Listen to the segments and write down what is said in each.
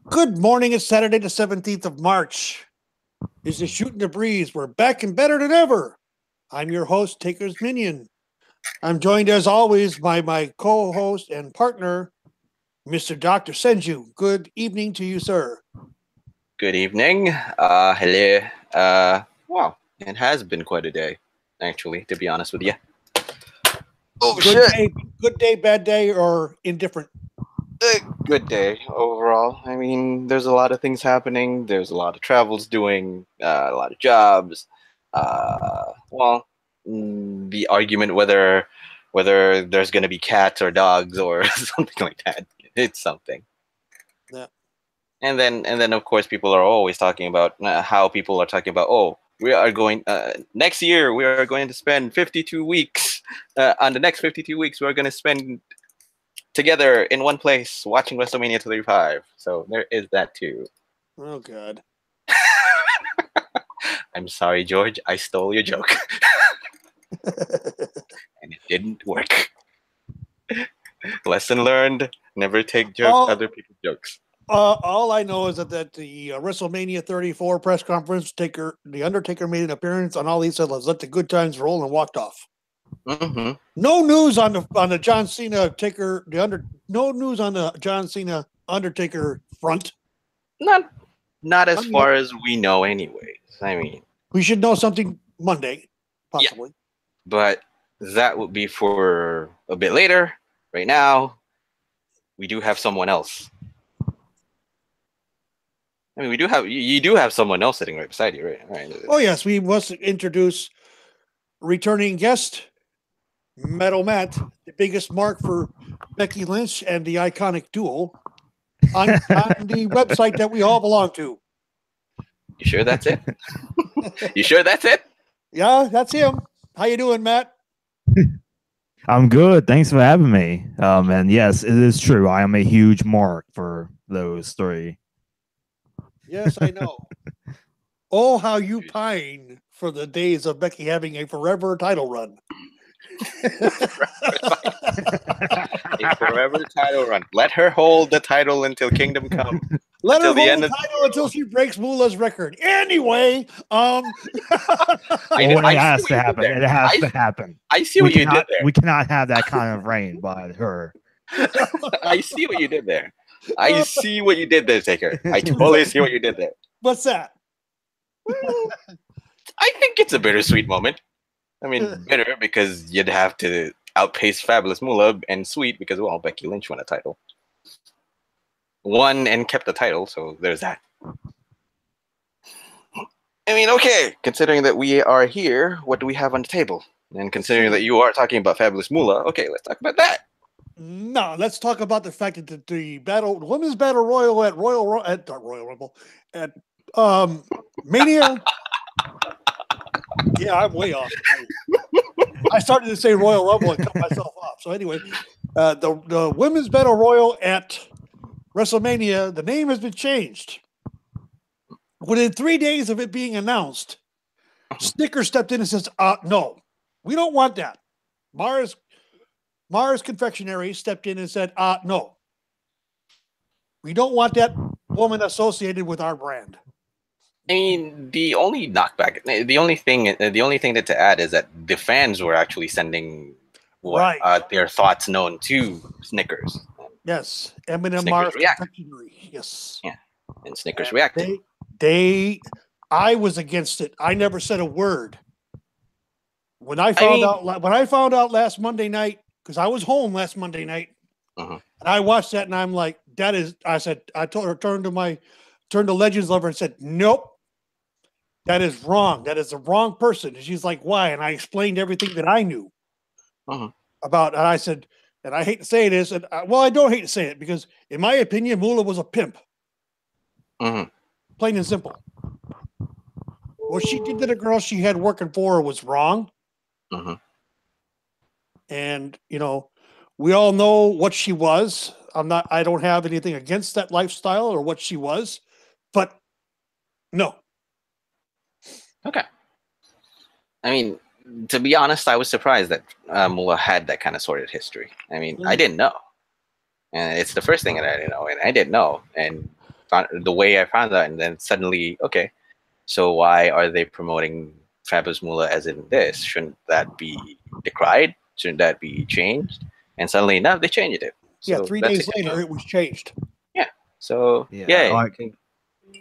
Good morning. It's Saturday, the 17th of March. This is Shootin' the Breeze. We're back and better than ever. I'm your host, TakersMinion. I'm joined as always by my co-host and partner, Mr. Dr. Senju. Good evening to you, sir. Good evening. Hello. Wow, it has been quite a day, actually, to be honest with you. Oh, Good day, bad day, or indifferent? Good day overall. I mean, there's a lot of things happening. There's a lot of travels doing, a lot of jobs. The argument whether there's going to be cats or dogs or something like that. It's something. Yeah. And then of course people are always talking about how people are talking about, oh, we are going next year we are going to spend 52 weeks on the next 52 weeks we're going to spend together in one place watching WrestleMania 35. So there is that too. Oh God. I'm sorry, George, I stole your joke. And it didn't work. Lesson learned, never take other people's jokes. All I know is that the WrestleMania 34 press conference, the Undertaker made an appearance, and all he said was, "Let the good times roll," and walked off. Mm-hmm. No news on the John Cena Taker no news on the John Cena Undertaker front. Not as far as we know, anyways. I mean, we should know something Monday, possibly. Yeah, but that would be for a bit later. Right now, we do have someone else. I mean, you do have someone else sitting right beside you, right? Oh yes, we must introduce returning guest, Metal Matt, the biggest mark for Becky Lynch and the iconic duo on the website that we all belong to. You sure that's it? You sure that's it? Yeah, that's him. How you doing, Matt? I'm good. Thanks for having me. And yes, it is true. I am a huge mark for those three. Yes, I know. Oh, how you pine for the days of Becky having a forever title run. A forever title run. Let her hold the title until Kingdom Come. Let her hold the title until she breaks Moolah's record. Anyway, it has to happen. It has to happen. I see what you did there. We cannot have that kind of reign by her. I see what you did there. I see what you did there, Taker. I totally see what you did there. What's that? I think it's a bittersweet moment. I mean, bitter because you'd have to outpace Fabulous Moolah, and sweet because, well, Becky Lynch won a title. Won and kept the title, so there's that. I mean, okay, considering that we are here, what do we have on the table? And considering that you are talking about Fabulous Moolah, okay, let's talk about that. No, let's talk about the fact that the women's battle royal at Royal Rumble at Mania. Yeah, I'm way off. I started to say Royal Rumble and cut myself off. So anyway, the women's battle royal at WrestleMania, the name has been changed. Within 3 days of it being announced, Snickers stepped in and says, "No, we don't want that." Mars Confectionery stepped in and said, "No, we don't want that woman associated with our brand." I mean, the only thing to add is that the fans were actually sending their thoughts known to Snickers. Yes, M&M Mars Confectionery. Yes, yeah, and Snickers reacted. I was against it. I never said a word. When I found out last Monday night, because I was home last Monday night, and I watched that, and I'm like, "That is," I turned to Legends Lover and said, "Nope, that is wrong. That is the wrong person." And she's like, "Why?" And I explained everything that I knew about. And I said, and I hate to say this, and I don't hate to say it because, in my opinion, Moolah was a pimp. Plain and simple. What she did to the girl she had working for her was wrong. And, we all know what she was. I don't have anything against that lifestyle or what she was, but no. Okay. I mean, to be honest, I was surprised that Moolah had that kind of sordid history. I mean, I didn't know. And it's the first thing that I didn't know. And I didn't know. And the way I found that, and then suddenly, okay, so why are they promoting Fabulous Moolah as in this? Shouldn't that be decried? Shouldn't that be changed? And suddenly, now they changed it. So yeah, 3 days later, it was changed. Yeah. So yeah,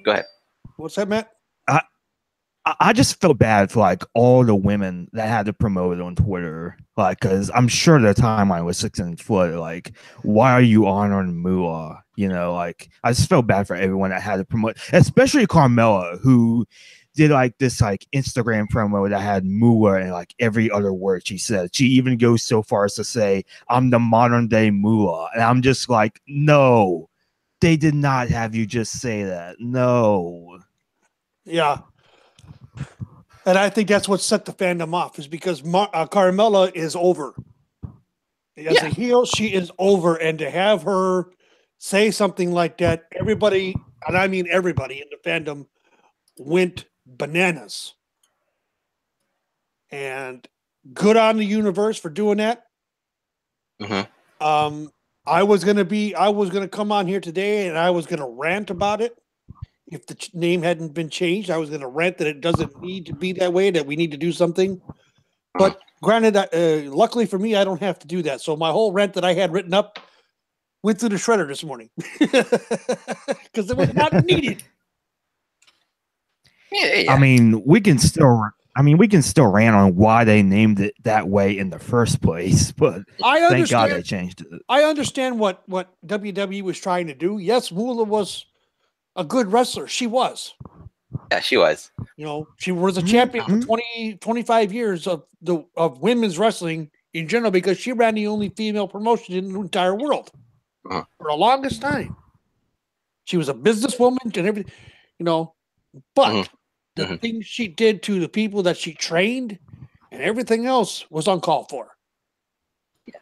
go ahead. What's that, Matt? I just felt bad for like all the women that had to promote it on Twitter, like, because I'm sure their timeline was 6 inch foot. Like, why are you honoring Moolah? You know, like, I just felt bad for everyone that had to promote, especially Carmella, who did like this like Instagram promo that had Moolah and like every other word she said. She even goes so far as to say, "I'm the modern day Moolah," and I'm just like, no, they did not have you just say that. No. Yeah. And I think that's what set the fandom off, is because Carmella is over. As a heel, she is over. And to have her say something like that, everybody, and I mean everybody in the fandom, went bananas. And good on the universe for doing that. Mm-hmm. I was gonna come on here today and I was gonna rant about it. If the name hadn't been changed, I was going to rant that it doesn't need to be that way, that we need to do something. But granted, luckily for me, I don't have to do that. So my whole rant that I had written up went through the shredder this morning because it was not needed. I mean, we can still rant on why they named it that way in the first place, but thank God they changed it. I understand what WWE was trying to do. Yes, Moolah was a good wrestler. She was. Yeah, she was. You know, she was a champion for 25 years of women's wrestling in general, because she ran the only female promotion in the entire world for the longest time. She was a businesswoman and everything, you know, but the things she did to the people that she trained and everything else was uncalled for. Yeah.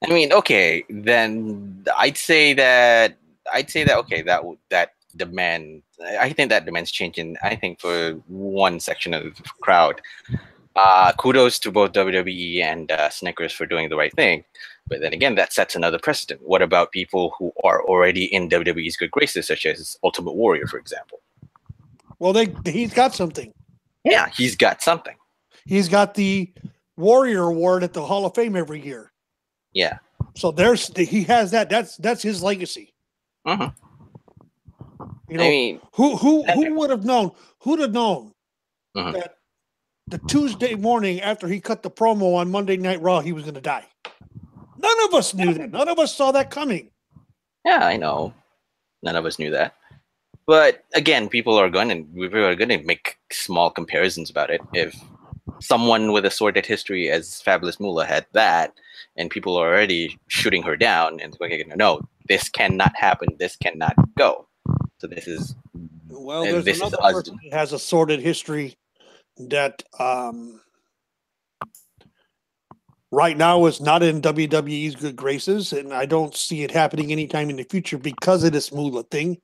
I mean, okay, then I'd say that okay, that demand, I think that demand's changing. I think for one section of the crowd, kudos to both WWE and Snickers for doing the right thing. But then again, that sets another precedent. What about people who are already in WWE's good graces, such as Ultimate Warrior, for example? Well, he's got something. Yeah, he's got something. He's got the Warrior Award at the Hall of Fame every year. Yeah. So he has that. That's his legacy. You know, I mean, who would have known? Who'd have known that the Tuesday morning after he cut the promo on Monday Night Raw, he was going to die? None of us knew that. None of us saw that coming. Yeah, I know. None of us knew that. But again, people are going to make small comparisons about it. If someone with a sordid history as Fabulous Moolah had that, and people are already shooting her down, and okay, no, this cannot happen. This cannot go. So this is there's another person that has a sordid history that right now is not in WWE's good graces, and I don't see it happening anytime in the future because of this Moolah thing,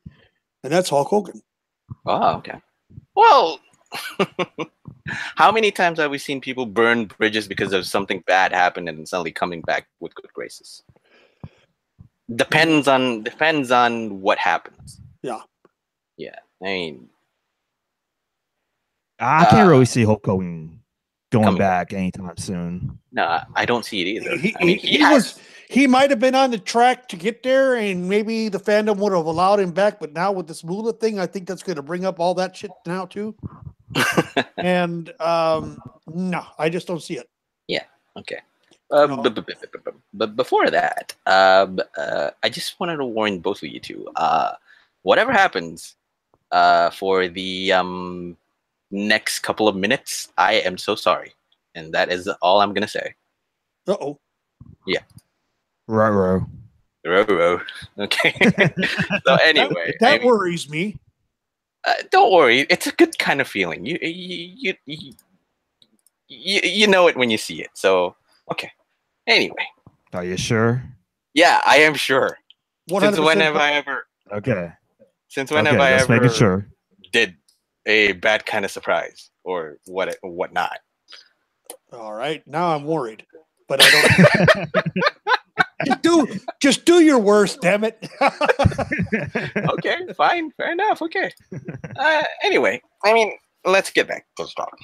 and that's Hulk Hogan. Oh, okay. Well, how many times have we seen people burn bridges because of something bad happened and suddenly coming back with good graces? Depends on what happens. Yeah. Yeah. I mean, I can't really see Hulk Hogan going back anytime soon. No, I don't see it either. He might have been on the track to get there, and maybe the fandom would have allowed him back. But now with this Moolah thing, I think that's going to bring up all that shit now too. And no, I just don't see it. Yeah. Okay. But before that, I just wanted to warn both of you two. Whatever happens for the next couple of minutes, I am so sorry, and that is all I'm gonna say. Uh-oh. Yeah. Row. Okay. So anyway, that worries me. Don't worry, it's a good kind of feeling. You know it when you see it. So okay. Anyway. Are you sure? Yeah, I am sure. 100%. Since when have I ever? Okay. Since when have I ever making sure. did a bad kind of surprise or whatnot? All right, now I'm worried, but I don't. just do your worst, damn it. Okay, fine, fair enough. Okay. Anyway, I mean, let's get back to the talk.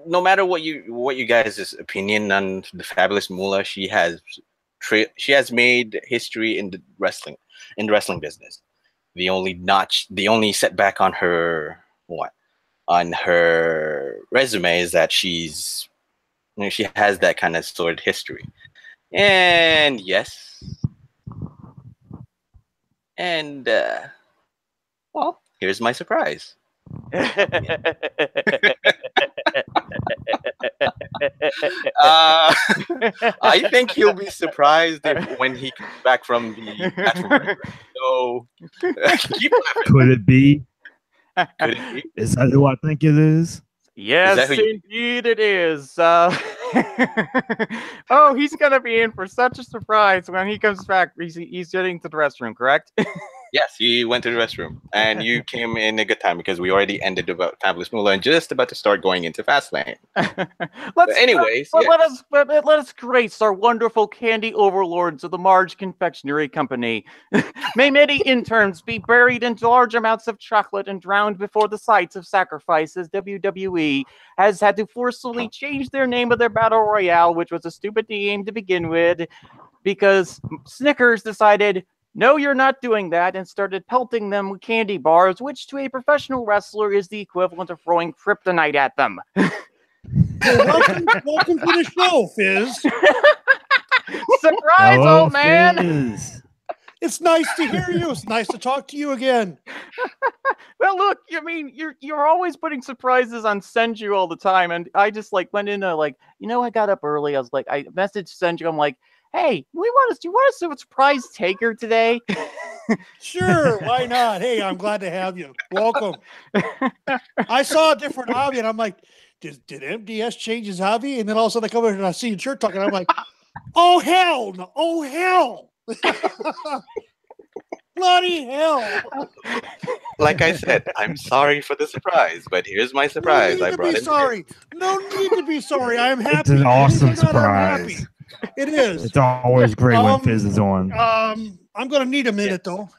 No matter what you guys' opinion on the Fabulous Moolah, she has made history in the wrestling business. The only setback on her resume is that she has that kind of sordid history. And yes, and well, here's my surprise. I think he'll be surprised when he comes back from the bathroom. So keep laughing. Could it be? Could it be? Is that who I think it is? Yes, indeed it is. Oh, he's gonna be in for such a surprise when he comes back. He's getting to the restroom, correct? Yes, he went to the restroom, and you came in a good time because we already ended about Fabulous Moolah and just about to start going into Fastlane. Let us grace our wonderful candy overlords of the Marge Confectionery Company. May many interns be buried in large amounts of chocolate and drowned before the sights of sacrifice, as WWE has had to forcefully change their name of their battle royale, which was a stupid name to begin with, because Snickers decided, no, you're not doing that, and started pelting them with candy bars, which to a professional wrestler is the equivalent of throwing kryptonite at them. Welcome to the show, Fizz. Surprise, Hello, old man! Fizz. It's nice to hear you. It's nice to talk to you again. Well, look, I mean, you're always putting surprises on Senju all the time, and I just went in I got up early. I messaged Senju. I'm like, hey, do you want us to surprise Taker today? Sure, why not? Hey, I'm glad to have you. Welcome. I saw a different hobby, and I'm like, did MDS change his hobby? And then all of a sudden I come over and I see Shirt talking. I'm like, oh hell, no. Oh hell. Bloody hell. Like I said, I'm sorry for the surprise, but here's my surprise. No need to be sorry. I'm happy. It's an awesome surprise. It is. It's always great when Fizz is on. I'm going to need a minute, though.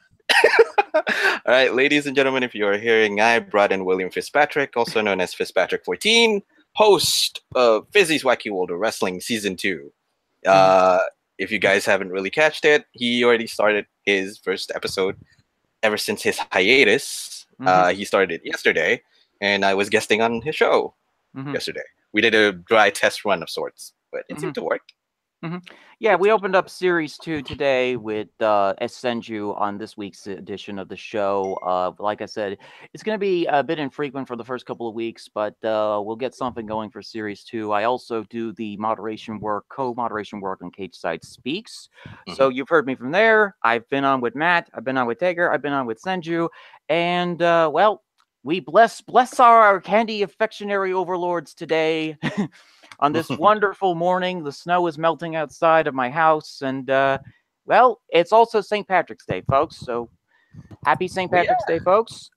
All right, ladies and gentlemen, if you are hearing, I brought in William Fitzpatrick, also known as Fitzpatrick 14, host of Fizzy's Wacky World of Wrestling Season 2. If you guys haven't really catched it, he already started his first episode ever since his hiatus. He started yesterday, and I was guesting on his show yesterday. We did a dry test run of sorts, but it seemed to work. Yeah, we opened up Series 2 today with Senju on this week's edition of the show. Like I said, it's going to be a bit infrequent for the first couple of weeks, but we'll get something going for Series 2. I also do the co-moderation work on Cage Side Speaks. So you've heard me from there. I've been on with Matt. I've been on with Taker. I've been on with Senju. And, we bless our candy affectionary overlords today. On this wonderful morning, the snow is melting outside of my house, and it's also St. Patrick's Day, folks. So, happy St. Patrick's Day, folks!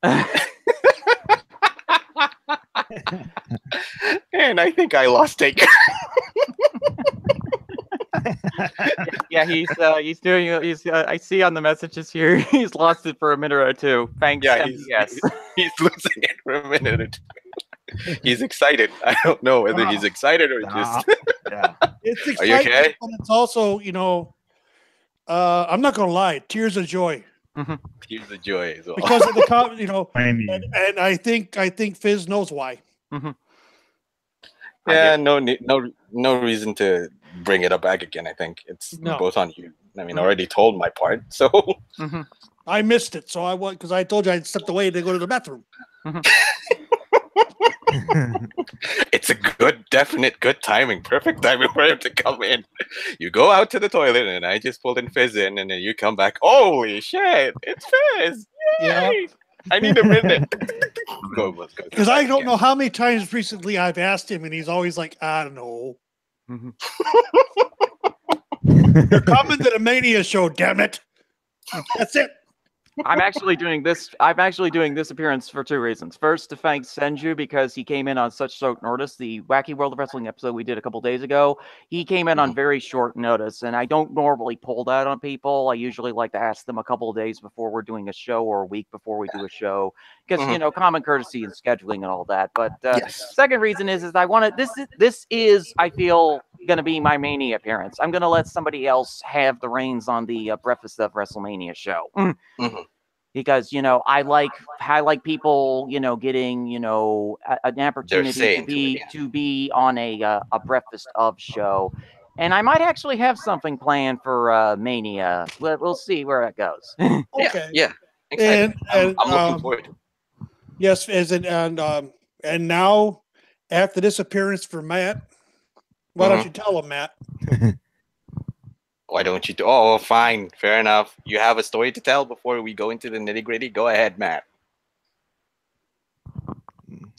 And I think I lost Taker. Yeah, he's doing. I see on the messages here. He's lost it for a minute or two. Thanks. Yeah, he's losing it for a minute or two. He's excited. I don't know whether he's excited or just. It's exciting. Are you okay? And it's also, I'm not gonna lie, tears of joy. Tears of joy as well. Because of the and I think Fizz knows why. Yeah, no reason to bring it up back again. I think it's both on you. I mean, I already told my part, so I missed it. So because I told you I stepped away to go to the bathroom. It's a good timing, perfect timing for him to come in. You go out to the toilet, and I just pulled in Fizz in, and then you come back. Holy shit, it's Fizz! Yay! Yeah. I need a minute. Let's go. Because I don't know how many times recently I've asked him, and he's always like, I don't know. You're coming to the Mania show, damn it. That's it. I'm actually doing this. I'm actually doing this appearance for two reasons. First, to thank Senju because he came in on such short notice. The Wacky World of Wrestling episode we did a couple days ago, he came in on very short notice, and I don't normally pull that on people. I usually like to ask them a couple of days before we're doing a show or a week before we do a show, because common courtesy and scheduling and all that. But second reason is I want to. This is I feel going to be my Mania appearance. I'm going to let somebody else have the reins on the Breakfast of WrestleMania show. Because I like people getting an opportunity to be on a Breakfast of show, and I might actually have something planned for Mania. We'll see where it goes. Okay. Yeah. Excited. I'm looking forward to it. Yes, and now after this appearance for Matt, why don't you tell him, Matt? Why don't you do? Oh, fine, fair enough. You have a story to tell before we go into the nitty gritty. Go ahead, Matt.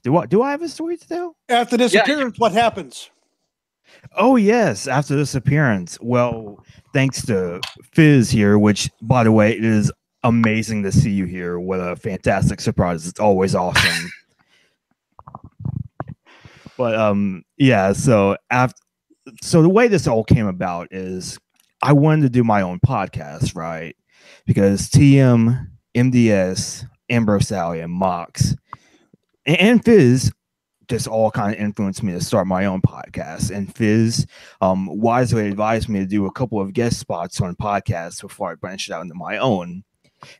Do I have a story to tell? After this appearance, what happens? Oh yes, after this appearance. Well, thanks to Fizz here, which by the way, it is amazing to see you here. What a fantastic surprise! It's always awesome. But yeah. So the way this all came about is I wanted to do my own podcast, right? Because TM, MDS, Ambrose Sally, and Mox, and Fizz just all kind of influenced me to start my own podcast. And Fizz wisely advised me to do a couple of guest spots on podcasts before I branched out into my own.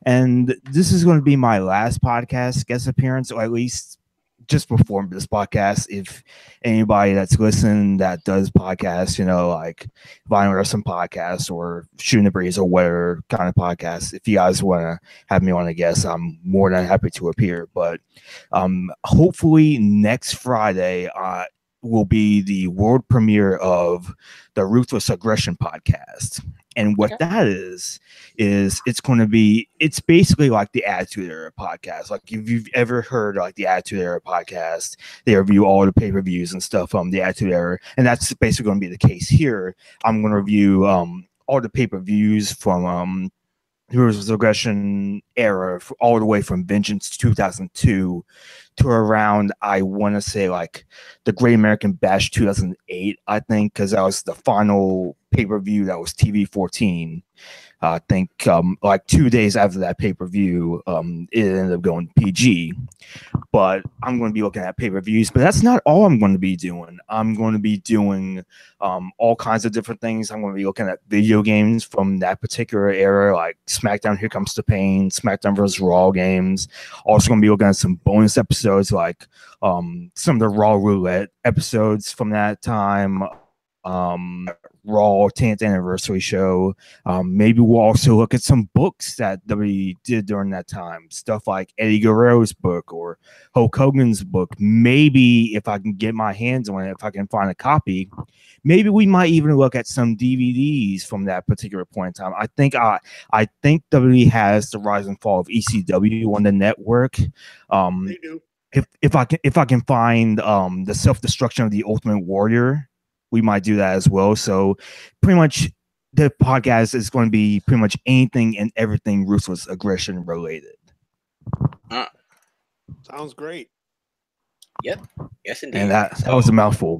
And this is going to be my last podcast guest appearance, or at least just before this podcast. If anybody that's listening that does podcasts, like Violent Wrestling podcasts or Shooting the Breeze or whatever kind of podcasts, if you guys want to have me on a guest, I'm more than happy to appear. But hopefully next Friday will be the world premiere of the Ruthless Aggression podcast. And what that is it's basically like the Attitude Era podcast. Like if you've ever heard like the Attitude Era podcast, they review all the pay-per-views and stuff from the Attitude Era. And that's basically going to be the case here. I'm going to review all the pay-per-views from Ruthless Aggression era, all the way from Vengeance 2002 to around, I want to say, like the Great American Bash 2008, I think, because that was the final pay-per-view that was TV 14. I think like 2 days after that pay-per-view, it ended up going PG. But I'm going to be looking at pay-per-views. But that's not all I'm going to be doing. I'm going to be doing all kinds of different things. I'm going to be looking at video games from that particular era, like SmackDown Here Comes the Pain, SmackDown vs. Raw games. Also going to be looking at some bonus episodes, like some of the Raw Roulette episodes from that time. Raw 10th anniversary show. Maybe we'll also look at some books that WWE did during that time. Stuff like Eddie Guerrero's book or Hulk Hogan's book. Maybe if I can get my hands on it, if I can find a copy, maybe we might even look at some DVDs from that particular point in time. I think WWE has the rise and fall of ECW on the network. They do. If I can find the Self-Destruction of the Ultimate Warrior, we might do that as well. So pretty much the podcast is going to be pretty much anything and everything Ruthless Aggression related. Sounds great. Yep. Yes, indeed. And that was a mouthful.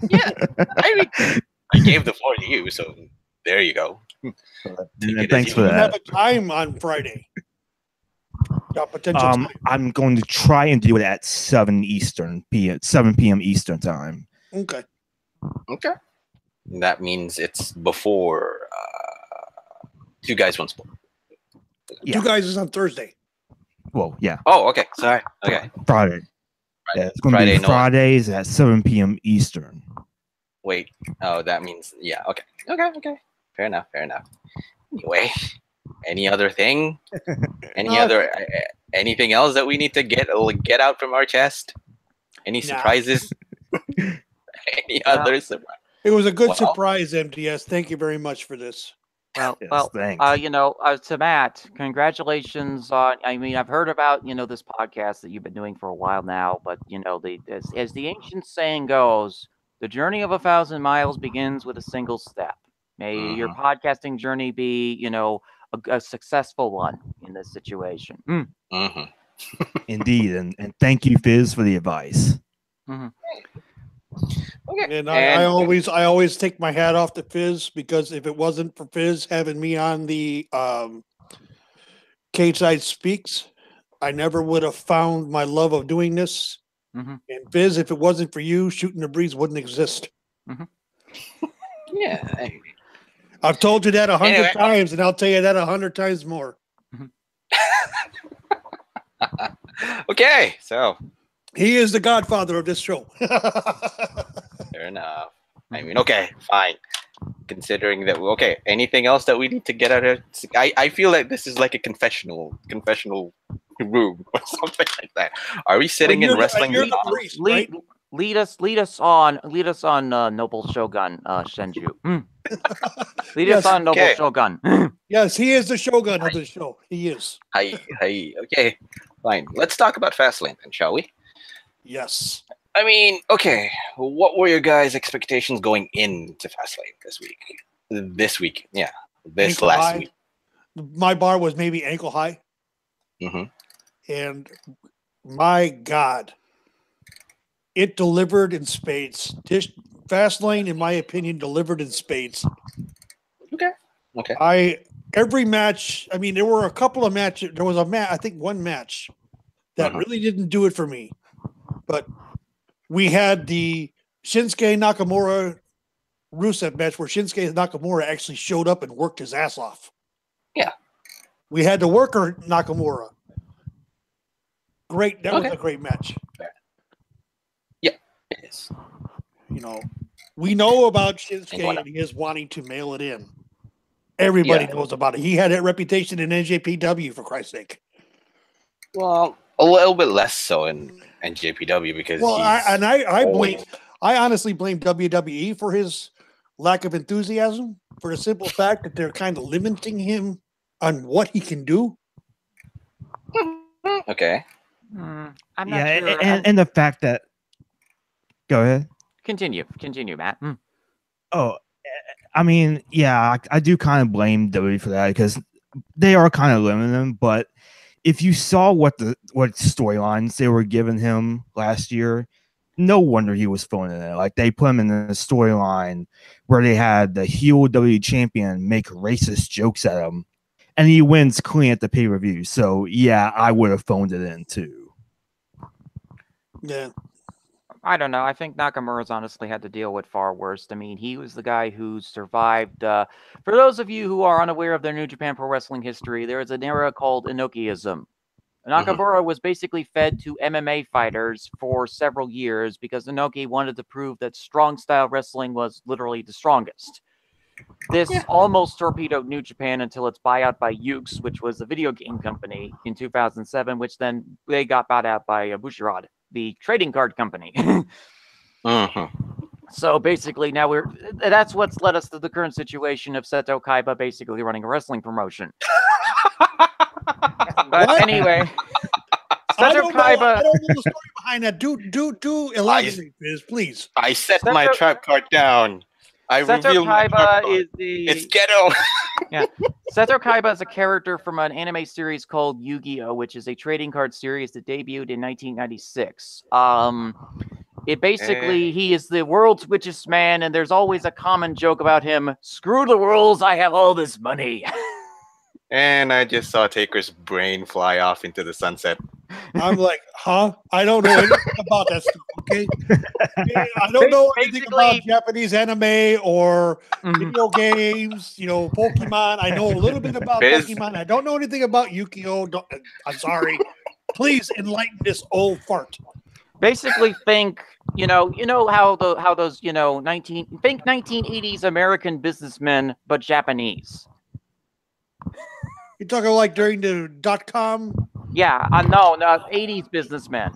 Yeah. I gave the floor to you, so there you go. And thanks for that. You have a time on Friday. Potential I'm going to try and do it at 7 p.m. Eastern time. Okay. That means it's before Two Guys One Sport. Yeah. 2 Guys is on Thursday. Well, yeah. Oh, okay. Sorry. Okay. Friday. Yeah, it's going to be Fridays at 7 p.m. Eastern. Wait. Oh, that means Okay. Fair enough. Anyway, any other thing? Anything else that we need to get out from our chest? Any surprises? Any other surprise? It was a good surprise, MDS. Thank you very much for this. Well, thanks. To Matt, congratulations on. I mean, I've heard about this podcast that you've been doing for a while now, but as the ancient saying goes, the journey of 1,000 miles begins with a single step. May your podcasting journey be a successful one. this situation. Indeed, and thank you, Fizz, for the advice. Okay. And I always take my hat off to Fizz, because if it wasn't for Fizz having me on the Cage Side Speaks, I never would have found my love of doing this. And Fizz, if it wasn't for you, Shootin' the Breeze wouldn't exist. Yeah. I've told you that 100 times, and I'll tell you that 100 times more. Okay, so he is the godfather of this show. Fair enough. I mean, okay, fine. Considering that, okay, anything else that we need to get out of it? I feel like this is like a confessional room or something like that. Are we sitting in wrestling? Priest, right? Lead us on Noble Shogun Senju. Lead us on Noble Shogun. Yes, he is the Shogun of the show. He is. Okay, fine. Let's talk about Fastlane then, shall we? Yes. I mean, okay, what were your guys' expectations going into Fastlane this week? Last week. My bar was maybe ankle high. And my God, it delivered in spades. Fastlane, in my opinion, delivered in spades. Okay. Every match, I mean, there were a couple of matches. There was I think one match that really didn't do it for me. But we had the Shinsuke Nakamura Rusev match where Shinsuke Nakamura actually showed up and worked his ass off. Yeah. We had the worker Nakamura. Great. That was a great match. Yeah, it is. You know, we know about Shinsuke and his wanting to mail it in. Everybody knows about it. He had that reputation in NJPW, for Christ's sake. Well, a little bit less so in NJPW because I honestly blame WWE for his lack of enthusiasm, for the simple fact that they're kind of limiting him on what he can do. Okay. I'm not sure. And the fact that go ahead. Continue, Matt. Oh, I mean, yeah, I do kind of blame WWE for that because they are kind of limiting him. But if you saw what storylines they were giving him last year, no wonder he was phoning it. Like they put him in a storyline where they had the heel WWE champion make racist jokes at him, and he wins clean at the pay-per-view. So yeah, I would have phoned it in too. Yeah. I don't know. I think Nakamura's honestly had to deal with far worse. I mean, he was the guy who survived. For those of you who are unaware of their New Japan Pro Wrestling history, there is an era called Inokiism. Nakamura was basically fed to MMA fighters for several years because Inoki wanted to prove that strong style wrestling was literally the strongest. This almost torpedoed New Japan until its buyout by Ukes, which was a video game company in 2007, which then they got bought out by Bushiroad, the trading card company. So basically now that's what's led us to the current situation of Seto Kaiba basically running a wrestling promotion. But anyway, Seto Kaiba. I don't know the story behind that. Do elaborate, please. I set my trap card down. Seto Kaiba is it's ghetto. Yeah, Seto Kaiba is a character from an anime series called Yu-Gi-Oh, which is a trading card series that debuted in 1996. It basically he is the world's richest man, and there's always a common joke about him. Screw the rules, I have all this money. And I just saw Taker's brain fly off into the sunset. I'm like, huh? I don't know anything about that stuff, okay? I don't know anything about Japanese anime or video games, Pokemon. I know a little bit about Pokemon. I don't know anything about Yu-Gi-Oh! I'm sorry. Please enlighten this old fart. Basically think, how those, 1980s American businessmen, but Japanese. You're talking like during the .com? Yeah, no, 80s businessmen.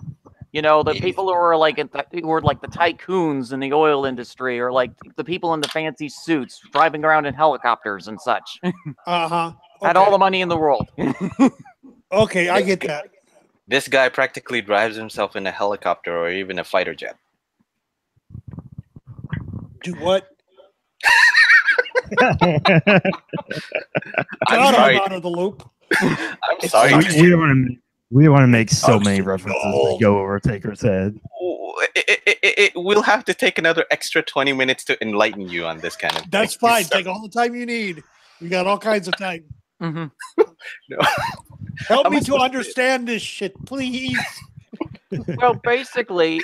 The people who were like the tycoons in the oil industry, or like the people in the fancy suits driving around in helicopters and such. Okay. Had all the money in the world. Okay, I get that. This guy practically drives himself in a helicopter or even a fighter jet. Do what? I'm sorry. out of the loop. I'm sorry. We don't want to make so many references that go over Taker's head. We'll have to take another extra 20 minutes to enlighten you on this kind of thing. That's fine. Take all the time you need. We got all kinds of time. Mm-hmm. No. Help me to understand this shit, please. Well, basically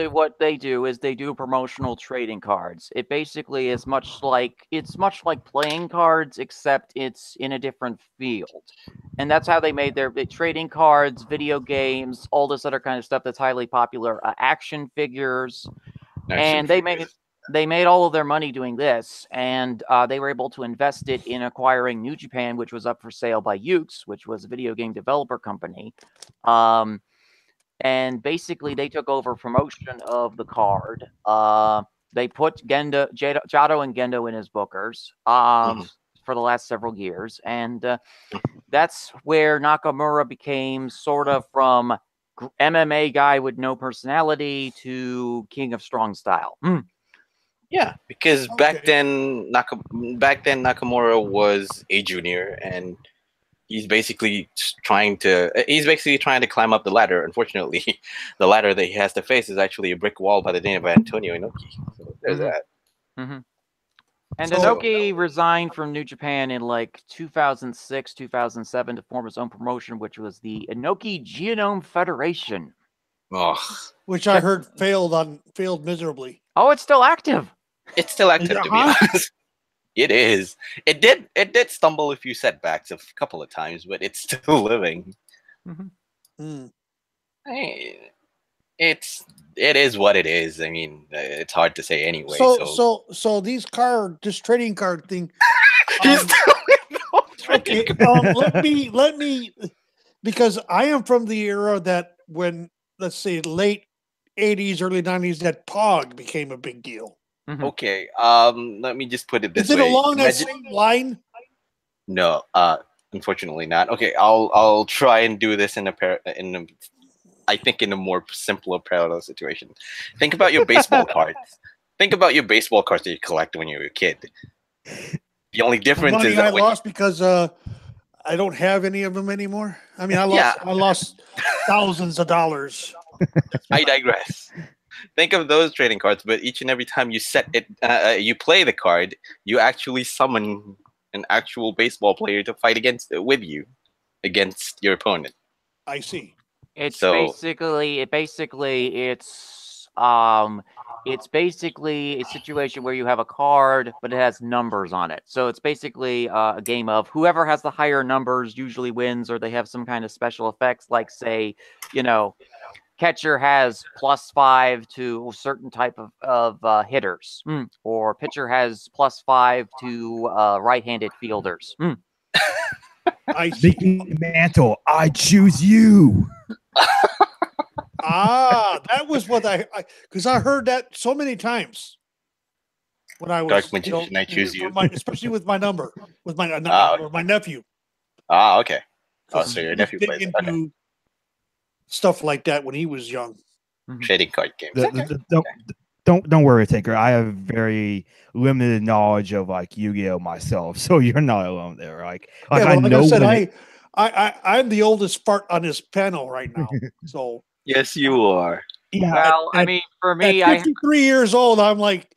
what they do is they do promotional trading cards. It basically is much like playing cards, except it's in a different field. And that's how they made their trading cards, video games, all this other kind of stuff that's highly popular, action figures. They made all of their money doing this, and they were able to invest it in acquiring New Japan, which was up for sale by Yuke's, which was a video game developer company. And basically, they took over promotion of the card. They put Jado and Gendo in as bookers for the last several years. And that's where Nakamura became sort of from MMA guy with no personality to King of Strong Style. Yeah, because back then Nakamura was a junior, and he's basically trying to climb up the ladder. Unfortunately, the ladder that he has to face is actually a brick wall by the name of Antonio Inoki. So there's that. Mm-hmm. And Inoki resigned from New Japan in like 2006, 2007 to form his own promotion, which was the Inoki Genome Federation. Which I heard failed miserably. Oh, it's still active. It's still active, to be honest. It is. It did stumble a few setbacks a couple of times, but it's still living. Mm-hmm. It is what it is. I mean, it's hard to say anyway. So this trading card thing. Okay, let me, because I am from the era that when, let's say, late 80s, early 90s, that POG became a big deal. Mm-hmm. Okay, let me just put it this way. Is it along that same line? No, unfortunately not. Okay, I'll try and do this in a more simpler parallel situation. Think about your baseball cards. Think about your baseball cards that you collect when you were a kid. The only difference is that I lost because I don't have any of them anymore. I mean, I lost thousands of dollars. I digress. Think of those trading cards, but each and every time you set it, you play the card, you actually summon an actual baseball player to fight against your opponent. I see. It's basically a situation where you have a card, but it has numbers on it. So it's basically a game of whoever has the higher numbers usually wins, or they have some kind of special effects, like say, catcher has +5 to a certain type of hitters, or pitcher has +5 to right-handed fielders. Mickey Mantle, I choose you. That was what because I heard that so many times when I was Dark Magician, I choose you, especially with my number, with my or my nephew. Okay. Oh, so your nephew plays into stuff like that when he was young. Trading card games. Don't worry, Taker. I have very limited knowledge of like Yu-Gi-Oh myself, so you're not alone there. I said, I'm the oldest fart on this panel right now. So yes, you are. Yeah. Well, I mean, for me, at 53 years old, I'm like,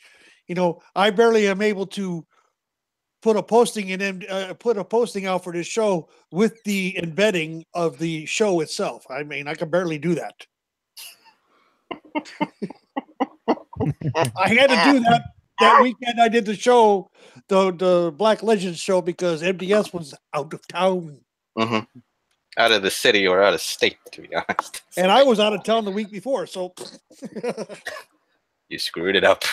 I barely am able to put a posting out for this show with the embedding of the show itself. I mean, I can barely do that. I had to do that weekend. I did the show, the Black Legends show, because MDS was out of town. Mm-hmm. Out of the city or out of state, to be honest. And I was out of town the week before, so you screwed it up.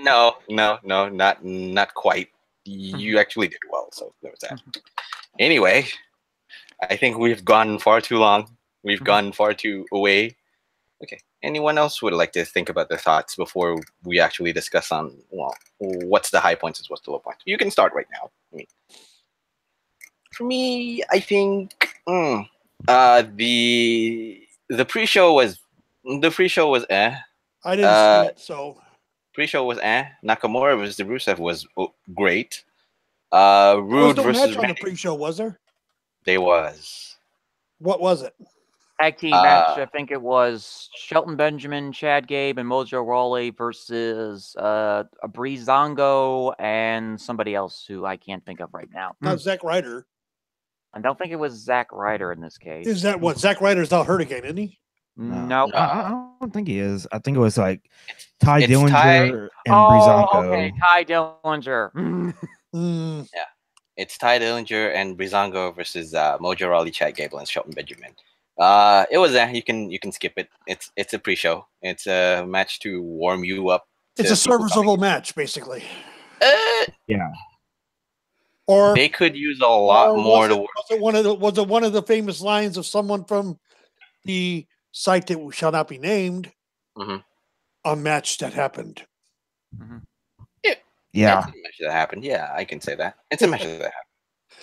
No, not quite. You actually did well, so there was that. Anyway, I think we've gone far too long. We've gone far too away. Okay. Anyone else would like to think about their thoughts before we actually discuss on what's the high points and what's the low points? You can start right now. I mean, for me, I think the pre-show was eh. I didn't see it, so pre-show was eh. Nakamura versus Rusev was great. Rude no versus match on the pre-show, was there? There was. What was it? Tag team match. I think it was Shelton Benjamin, Chad Gabe, and Mojo Rawley versus Breezango and somebody else who I can't think of right now. Not Zack Ryder. I don't think it was Zack Ryder in this case. Is that what? Zack Ryder's not hurt again, isn't he? No. I don't think he is. I think it was like Ty Dillinger and Breezango. Okay, Ty Dillinger. Yeah, it's Ty Dillinger and Breezango versus Mojo Rawley, Chad Gable, and Shelton Benjamin. It was you can skip it. It's a pre-show. It's a match to warm you up. It's a serviceable match, basically. Yeah. Or they could use a lot more to work. Was it one of the famous lines of someone from the site that shall not be named? A match that happened. Yeah. It's a match that happened. Yeah, I can say that. It's a match that happened.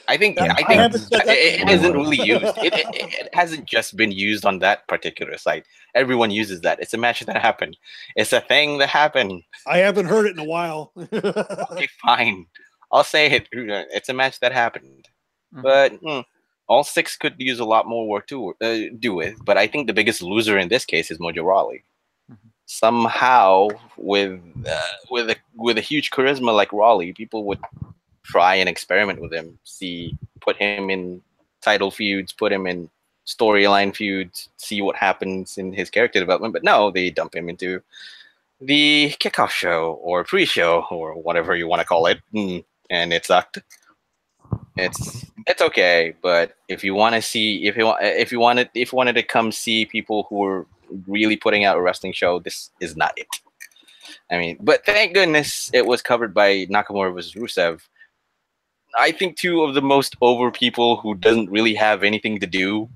I think it isn't really used. It hasn't just been used on that particular site. Everyone uses that. It's a match that happened. It's a thing that happened. I haven't heard it in a while. Okay, fine. I'll say it. It's a match that happened. But all six could use a lot more work to do with. But I think the biggest loser in this case is Mojo Rawley. Somehow, with a huge charisma like Rawley, people would try and experiment with him, put him in title feuds, put him in storyline feuds, see what happens in his character development. But no, they dump him into the kickoff show or pre-show or whatever you want to call it, and it sucked. It's okay, but if you want to see, if you wanted to come see people who are really putting out a wrestling show, this is not it. I mean, but thank goodness it was covered by Nakamura versus Rusev. I think two of the most over people who doesn't really have anything to do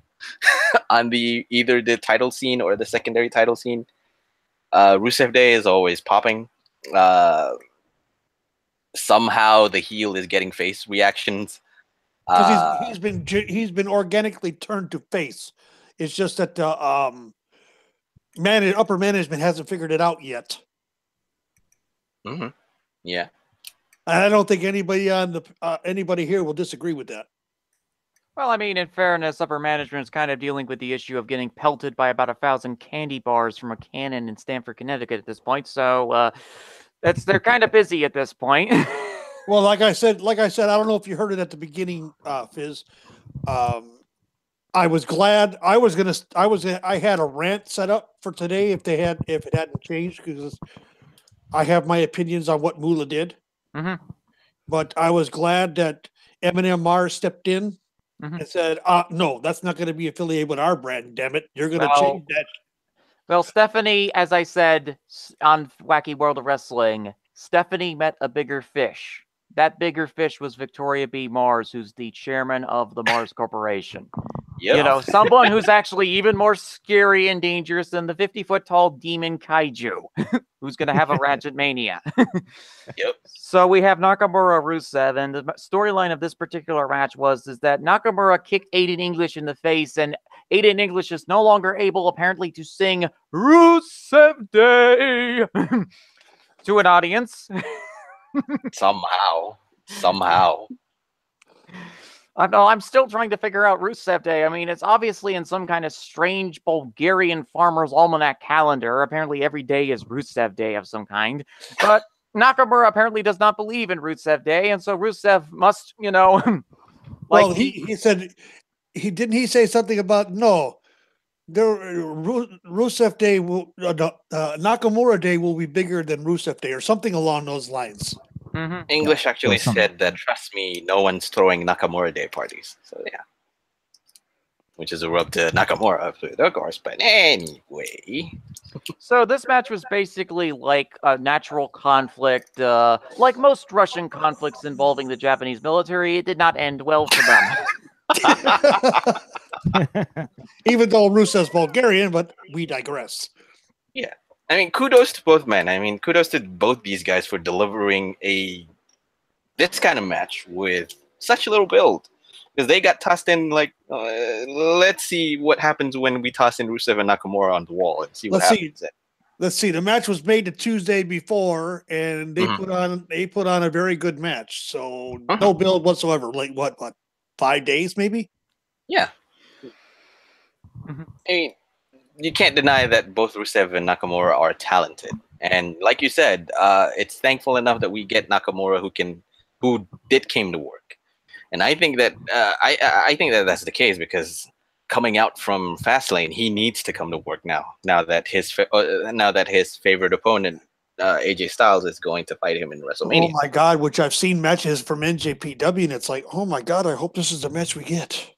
on either the title scene or the secondary title scene. Rusev Day is always popping. Somehow the heel is getting face reactions. Because he's been organically turned to face. It's just that the upper management hasn't figured it out yet. Yeah. And I don't think anybody anybody here will disagree with that. Well, I mean, in fairness, upper management is kind of dealing with the issue of getting pelted by about 1,000 candy bars from a cannon in Stamford, Connecticut at this point. So they're kind of busy at this point. Well, like I said, I don't know if you heard it at the beginning, Fizz. I was glad I had a rant set up for today if it hadn't changed, because I have my opinions on what Moolah did. But I was glad that Eminem Mars stepped in and said, no, that's not going to be affiliated with our brand, damn it. You're going to change that. Well, Stephanie, as I said on Wacky World of Wrestling, Stephanie met a bigger fish. That bigger fish was Victoria B. Mars, who's the chairman of the Mars Corporation. Yep. You know, someone who's actually even more scary and dangerous than the 50-foot-tall demon kaiju, who's going to have a Ratchet Mania. Yep. So we have Nakamura Rusev, and the storyline of this particular match is that Nakamura kicked Aiden English in the face, and Aiden English is no longer able, apparently, to sing Rusev Day to an audience. Somehow. I'm still trying to figure out Rusev Day. I mean, it's obviously in some kind of strange Bulgarian farmer's almanac calendar. Apparently every day is Rusev Day of some kind. But Nakamura apparently does not believe in Rusev Day, and so Rusev must, well, he said, he say something about, no, Rusev Day will, Nakamura Day will be bigger than Rusev Day, or something along those lines. English actually said that, trust me, no one's throwing Nakamura Day parties. So yeah, which is a rub to Nakamura, of course. But anyway, so this match was basically like a natural conflict, like most Russian conflicts involving the Japanese military. It did not end well for them. Even though Rusev's Bulgarian, but we digress. Yeah. I mean, kudos to both men. I mean, kudos to both these guys for delivering this kind of match with such a little build. Because they got tossed in like, let's see what happens when we toss in Rusev and Nakamura on the wall and see what happens. let's see. The match was made the Tuesday before, and they put on a very good match. So no build whatsoever. Like what 5 days maybe? Yeah. I mean, you can't deny that both Rusev and Nakamura are talented, and like you said, it's thankful enough that we get Nakamura who came to work, and I think that I think that that's the case because coming out from Fastlane, he needs to come to work now. Now that his favorite opponent AJ Styles is going to fight him in WrestleMania. Oh my God! Which I've seen matches from NJPW, and it's like, oh my God! I hope this is the match we get.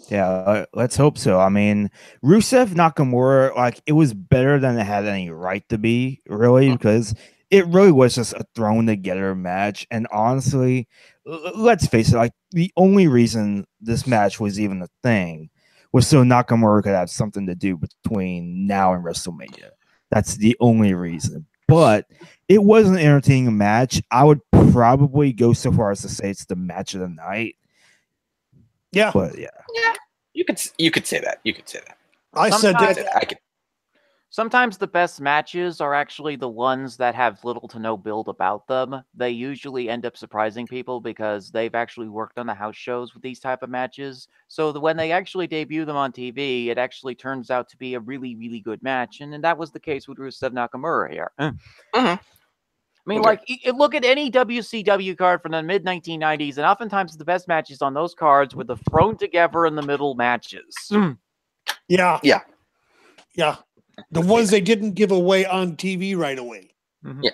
Yeah, let's hope so. I mean, Rusev Nakamura, like, it was better than it had any right to be, really, because it really was just a thrown together match. And honestly, let's face it, like, the only reason this match was even a thing was so Nakamura could have something to do between now and WrestleMania. That's the only reason. But it was an entertaining match. I would probably go so far as to say it's the match of the night. Yeah, but yeah, you could say that. You could say that. I said that. I could. Sometimes the best matches are actually the ones that have little to no build about them. They usually end up surprising people because they've actually worked on the house shows with these type of matches. So when they actually debut them on TV, it actually turns out to be a really, really good match. And that was the case with Rusev Nakamura here. I mean, like, look at any WCW card from the mid-1990s, and oftentimes the best matches on those cards were the thrown together in the middle matches. Yeah. Yeah. Yeah. The ones they didn't give away on TV right away. Yeah.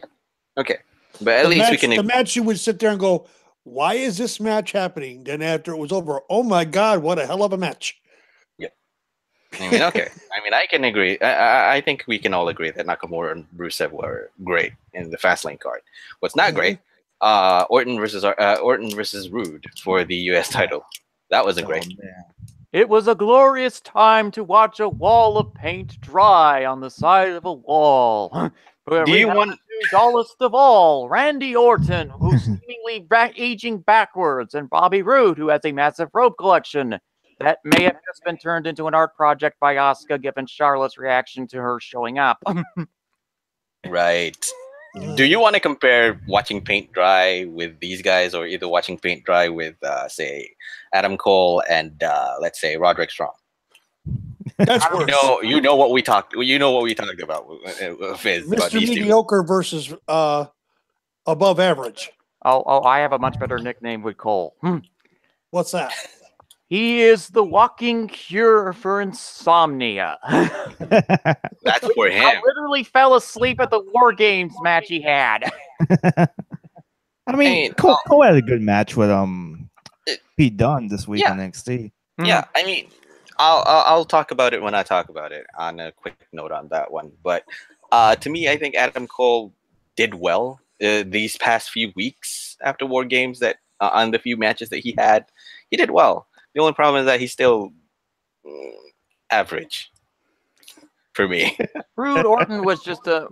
Okay. But at least we can... The match you would sit there and go, why is this match happening? Then after it was over, oh my God, what a hell of a match. I mean, okay. I mean, I can agree. I think we can all agree that Nakamura and Rusev were great in the Fastlane card. What's not great, Orton versus Rude for the U.S. title. That wasn't great. Man. It was a glorious time to watch a wall of paint dry on the side of a wall. Do you want the dullest of all, Randy Orton, who's seemingly aging backwards, and Bobby Roode, who has a massive robe collection that may have just been turned into an art project by Asuka, given Charlotte's reaction to her showing up. Right. Do you want to compare watching paint dry with these guys, or either watching paint dry with, say, Adam Cole and let's say Roderick Strong? That's worse. You know what we talked about, Fizz. Mr. Mediocre versus above average. Oh, I have a much better nickname with Cole. What's that? He is the walking cure for insomnia. That's for him. I literally fell asleep at the War Games match he had. I mean, Cole had a good match with Pete Dunne this week in NXT. Yeah, I mean, I'll talk about it when I talk about it. On a quick note on that one, but to me, I think Adam Cole did well these past few weeks after War Games. That on the few matches that he had, he did well. The only problem is that he's still average for me. Rude Orton was just a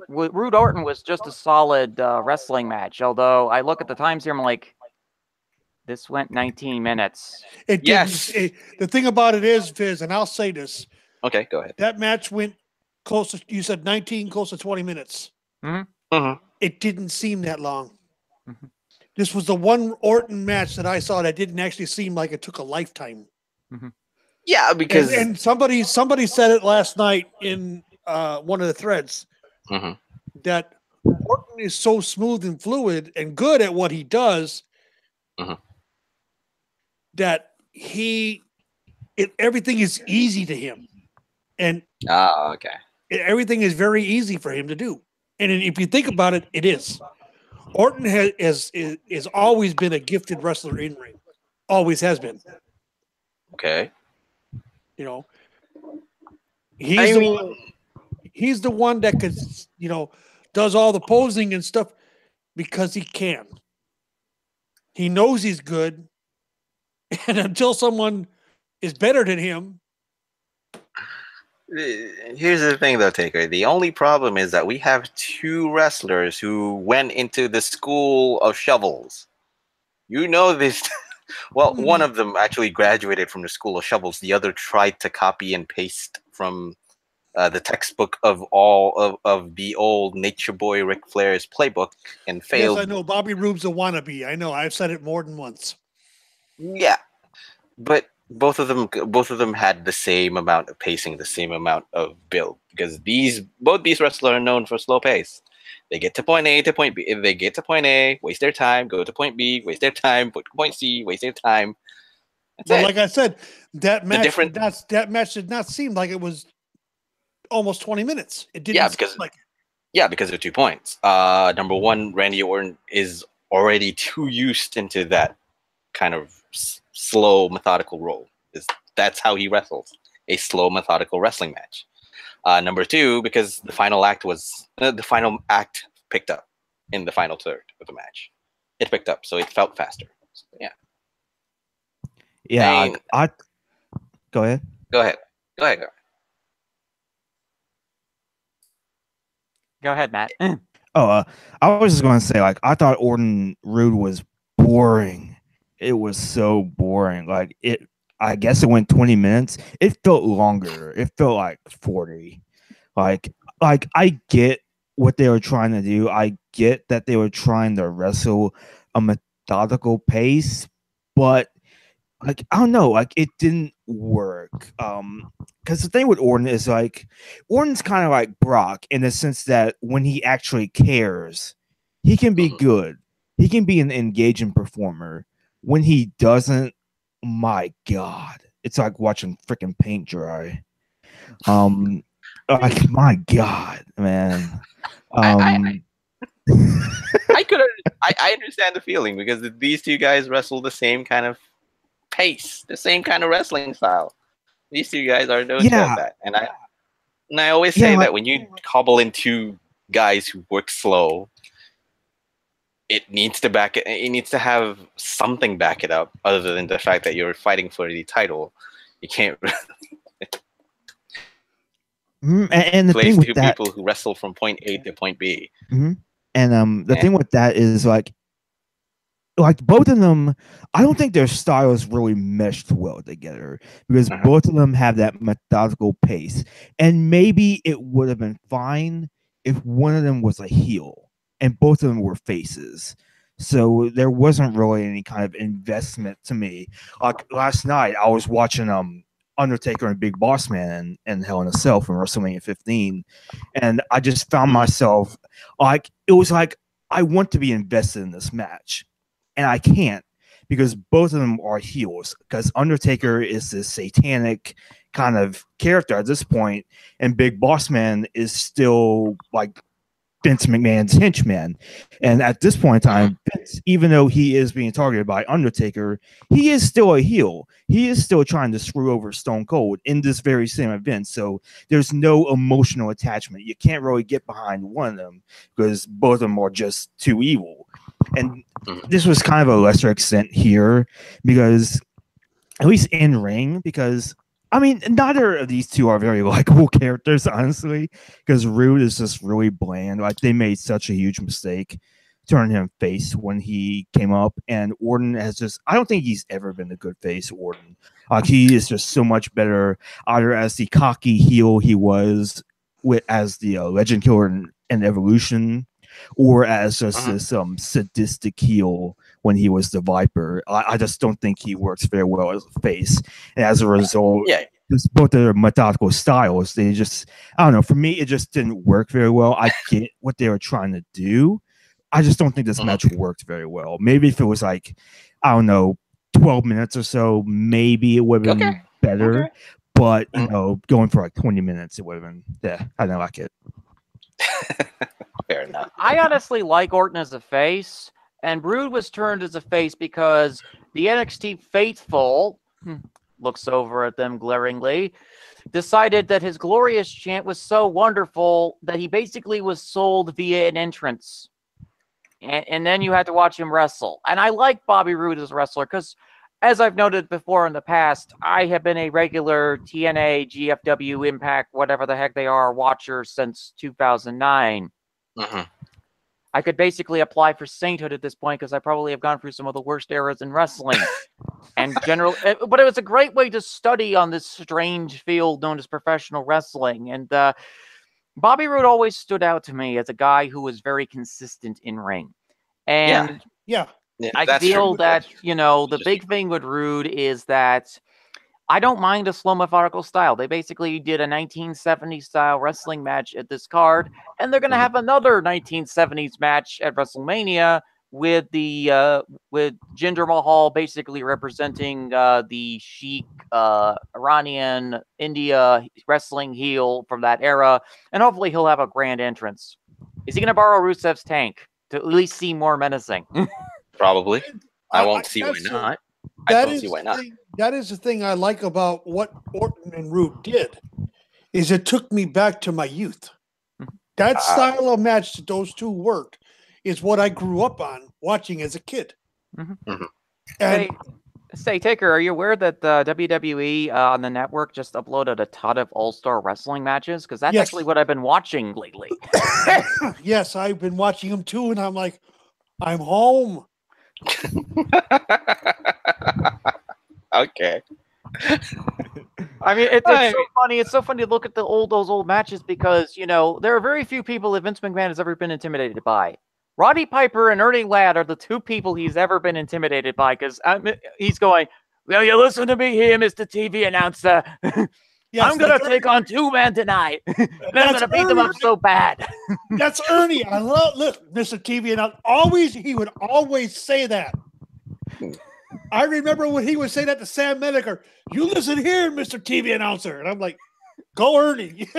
solid wrestling match. Although I look at the times here, I'm like, this went 19 minutes. It didn't. The thing about it is, Fizz, and I'll say this. Okay, go ahead. That match went close to, you said 19, close to 20 minutes. It didn't seem that long. This was the one Orton match that I saw that didn't actually seem like it took a lifetime. Yeah, because and somebody said it last night in one of the threads that Orton is so smooth and fluid and good at what he does that everything is easy to him, and everything is very easy for him to do. And if you think about it, it is. Orton has always been a gifted wrestler in ring, always has been. Okay, you know, he's the one that could, does all the posing and stuff because he can. He knows he's good, and until someone is better than him. Here's the thing, though, Taker. The only problem is that we have two wrestlers who went into the school of shovels. You know this. Well, one of them actually graduated from the school of shovels. The other tried to copy and paste from the textbook of all of the old Nature Boy Ric Flair's playbook and failed. Yes, I know. Bobby Roode's a wannabe. I know. I've said it more than once. Yeah, but both of them had the same amount of pacing, the same amount of build, because both these wrestlers are known for slow pace. They get to point A to point B. If they get to point A, waste their time, go to point B, waste their time, put point C, waste their time. But like I said, that match did not seem like it was almost 20 minutes. It didn't seem like it. Yeah, because of 2 points. Number one, Randy Orton is already too used into that kind of slow, methodical role. That's how he wrestles, a slow, methodical wrestling match. Number two, because the final act picked up in the final third of the match. It picked up, so it felt faster. So, yeah. Yeah, go ahead. Go ahead. Go ahead, Matt. I was just going to say, like, I thought Orton Rude was boring. It was so boring. Like, I guess it went 20 minutes. It felt longer. It felt like 40. Like I get what they were trying to do. I get that they were trying to wrestle a methodical pace, but like, I don't know, like, it didn't work. Because the thing with Orton is, like, Orton's kind of like Brock in the sense that when he actually cares, he can be good. He can be an engaging performer. When he doesn't, my God, it's like watching freaking paint dry. Like, my God, man. I understand the feeling, because these two guys wrestle the same kind of pace, the same kind of wrestling style. These two guys are known for that, and I always say that when you cobble in two guys who work slow, it needs to have something back it up other than the fact that you're fighting for the title. You can't and the place thing with two that, people who wrestle from point A to point B. And the thing with that is, like both of them, I don't think their styles really meshed well together, because both of them have that methodical pace. And maybe it would have been fine if one of them was a heel and both of them were faces. So there wasn't really any kind of investment to me. Like last night, I was watching Undertaker and Big Boss Man and Hell in a Cell from WrestleMania 15, and I just found myself like, it was like, I want to be invested in this match, and I can't, because both of them are heels. Because Undertaker is this satanic kind of character at this point, and Big Boss Man is still like Vince McMahon's henchman. And at this point in time, Vince, even though he is being targeted by Undertaker, he is still a heel. He is still trying to screw over Stone Cold in this very same event. So there's no emotional attachment. You can't really get behind one of them, because both of them are just too evil. And this was kind of a lesser extent here, because at least in ring, because I mean, neither of these two are very likable characters, honestly, because Rude is just really bland. Like, they made such a huge mistake turning him face when he came up, and Orton has just, I don't think he's ever been a good face, Orton. Like, he is just so much better either as the cocky heel he was as the Legend Killer in Evolution, or as just this sadistic heel when he was the Viper. I just don't think he works very well as a face. And as a result, just both their methodical styles, they just, I don't know, for me, it just didn't work very well. I get what they were trying to do. I just don't think this match worked very well. Maybe if it was like, I don't know, 12 minutes or so, maybe it would have been better. Okay. But, you know, going for like 20 minutes, it would have been, I didn't like it. Fair enough. I honestly like Orton as a face, and Rude was turned as a face because the NXT faithful looks over at them glaringly, decided that his glorious chant was so wonderful that he basically was sold via an entrance. And then you had to watch him wrestle. And I like Bobby Roode as a wrestler because, as I've noted before in the past, I have been a regular TNA, GFW, Impact, whatever the heck they are, watcher since 2009. I could basically apply for sainthood at this point because I probably have gone through some of the worst eras in wrestling. And but it was a great way to study on this strange field known as professional wrestling. And Bobby Roode always stood out to me as a guy who was very consistent in ring. And I feel that, the big thing with Roode is that I don't mind a slow methodical style. They basically did a 1970s style wrestling match at this card, and they're going to have another 1970s match at WrestleMania with with Jinder Mahal basically representing the chic Iranian India wrestling heel from that era, and hopefully he'll have a grand entrance. Is he going to borrow Rusev's tank to at least seem more menacing? Probably. I won't see why not. I don't see why not. That is the thing I like about what Orton and Roode did, is it took me back to my youth. That style of match that those two worked is what I grew up on watching as a kid. And Say, Taker, are you aware that WWE on the network just uploaded a ton of All-Star Wrestling matches? Because that's actually what I've been watching lately. Yes, I've been watching them too, and I'm like, I'm home. Okay. I mean, it's so funny. It's so funny to look at those old matches because, there are very few people that Vince McMahon has ever been intimidated by. Roddy Piper and Ernie Ladd are the two people he's ever been intimidated by because he's going, well, you listen to me here, Mr. TV announcer. I'm going to take on two men tonight. And I'm going to beat them up so bad. That's Ernie. I love Mr. TV announcer. He would always say that. I remember when he would say that to Sam Menaker, you listen here, Mr. TV announcer. And I'm like, go Ernie.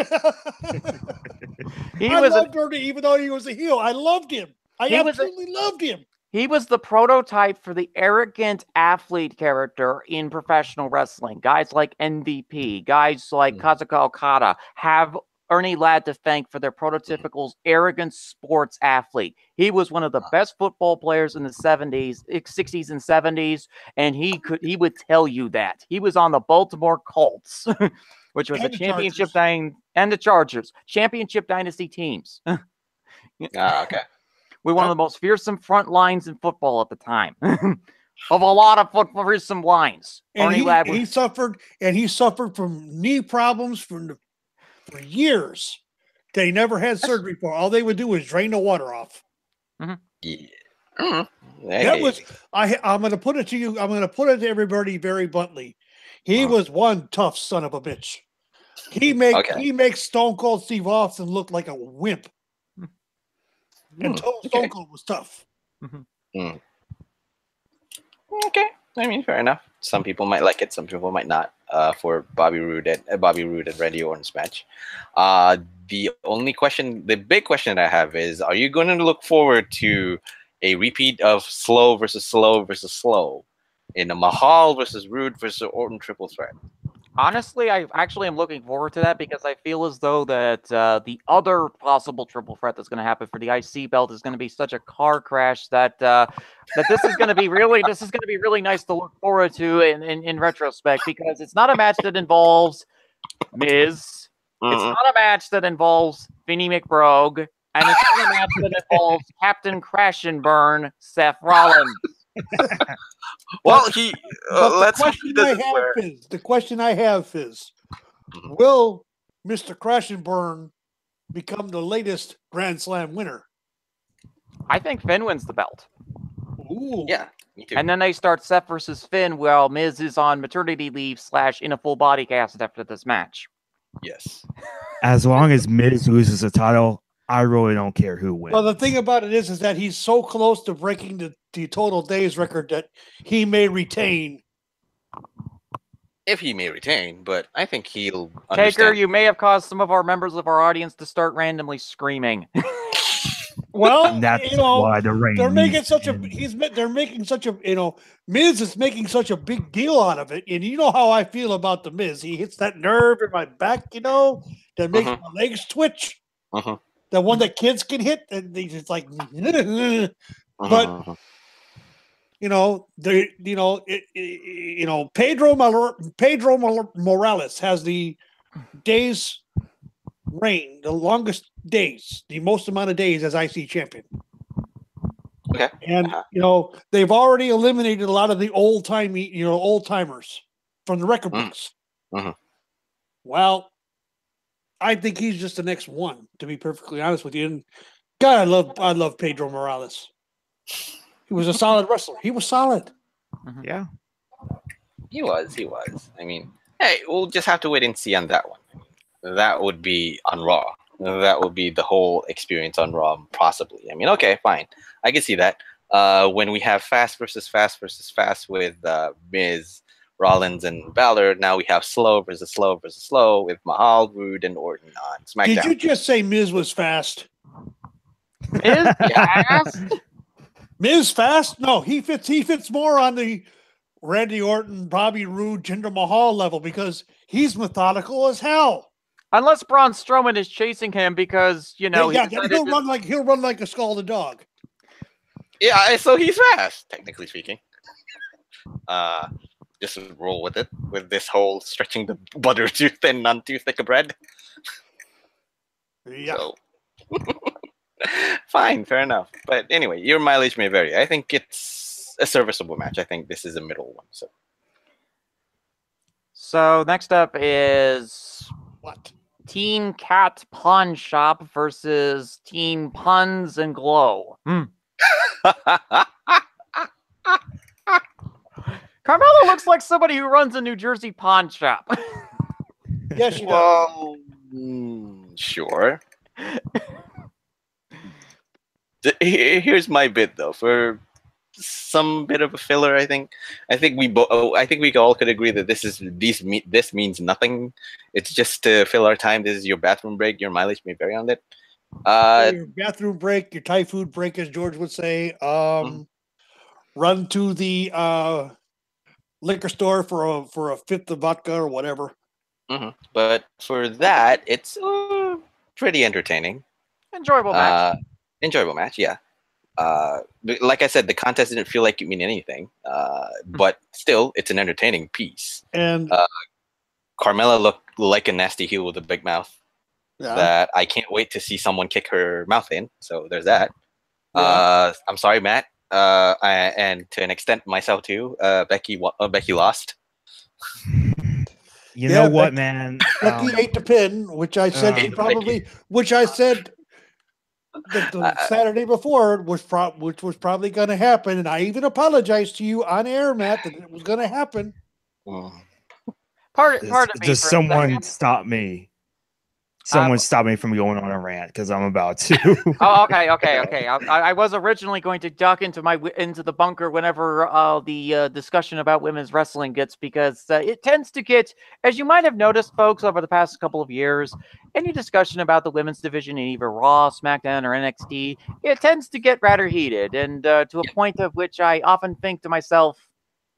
I loved Ernie even though he was a heel. I loved him. I absolutely loved him. He was the prototype for the arrogant athlete character in professional wrestling. Guys like MVP, guys like Kazuka Okada have Ernie Ladd to thank for their prototypical arrogant sports athlete. He was one of the best football players in the 60s and 70s, and he would tell you that. He was on the Baltimore Colts, which was a championship and the Chargers, championship dynasty teams. Okay. We're one of the most fearsome front lines in football at the time. Of a lot of fearsome lines. And he suffered from knee problems for years. They never had surgery for. All they would do was drain the water off. Yeah. That was I'm going to put it to you. I'm going to put it to everybody very bluntly. He was one tough son of a bitch. He makes Stone Cold Steve Austin look like a wimp. And Stone Cold was tough. Okay, I mean, fair enough. Some people might like it, some people might not. For Bobby Roode and Randy Orton's match. The big question I have is: are you going to look forward to a repeat of slow versus slow versus slow in a Mahal versus Roode versus Orton triple threat? Honestly, I actually am looking forward to that because I feel as though that the other possible triple threat that's going to happen for the IC belt is going to be such a car crash that this is going to be really nice to look forward to in retrospect because it's not a match that involves Miz. It's not a match that involves Vinnie McBrogue, and it's not a match that involves Captain Crash and Burn Seth Rollins. Well, the question I have is, will Mr. Crash and Burn become the latest Grand Slam winner? I think Finn wins the belt. Ooh. Yeah, me too. And then they start Seth versus Finn while Miz is on maternity leave / in a full body cast after this match. Yes. As long as Miz loses the title, I really don't care who wins. Well, the thing about it is that he's so close to breaking the total days record that he may retain. If he may retain, but I think he'll understand. Taker, you may have caused some of our members of our audience to start randomly screaming. Well, that's why the reign. They're making such a Miz is making such a big deal out of it, and you know how I feel about the Miz. He hits that nerve in my back, that makes my legs twitch. The one that kids can hit, and they just like, but Pedro Morales has the days reign, the longest days, the most amount of days as IC champion. Okay. And they've already eliminated a lot of the old timers from the record books. Mm-hmm. Well, I think he's just the next one, to be perfectly honest with you. And God, I love Pedro Morales. He was a solid wrestler. He was solid. Mm-hmm. Yeah. He was. I mean, hey, we'll just have to wait and see on that one. That would be on Raw. That would be the whole experience on Raw, possibly. I mean, okay, fine. I can see that. When we have fast versus fast with Miz, Rollins, and Balor, now we have slow versus slow with Mahal, Rude, and Orton on SmackDown. Did you just say Miz was fast? Miz fast? Miz fast? No, he fits more on the Randy Orton, Bobby Roode, Jinder Mahal level because he's methodical as hell. Unless Braun Strowman is chasing him because he'll run like a scalded dog. Yeah, so he's fast, technically speaking. Just roll with it, with this whole stretching the butter too thin, none too thick of bread. Yeah. So. Fine, fair enough. But anyway, your mileage may vary. I think it's a serviceable match. I think this is a middle one. So next up is what? Team Cat Pawn Shop versus Team Puns and Glow. Carmelo looks like somebody who runs a New Jersey pawn shop. Yes, she does. Sure. Here's my bit though, for some bit of a filler. I think we all could agree that this means nothing. It's just to fill our time. This is your bathroom break. Your mileage may vary on it. Your bathroom break, your Thai food break, as George would say. Run to the liquor store for a fifth of vodka or whatever. Mm-hmm. But for that, it's pretty entertaining. Enjoyable match. Enjoyable match, yeah. Like I said, the contest didn't feel like it meant anything, but still, it's an entertaining piece. And Carmella looked like a nasty heel with a big mouth that I can't wait to see someone kick her mouth in. So there's that. Yeah. I'm sorry, Matt, and to an extent myself too. Becky lost. You know what, man? Becky ate the pin, which I said the Saturday before which was probably going to happen, and I even apologized to you on air, Matt, that it was going to happen. Part of me. Just someone stop me. Someone stop me from going on a rant because I'm about to. Oh, okay. I was originally going to duck into the bunker whenever the discussion about women's wrestling gets, because it tends to get, as you might have noticed, folks, over the past couple of years, any discussion about the women's division in either Raw, SmackDown, or NXT, it tends to get rather heated, and to a point of which I often think to myself,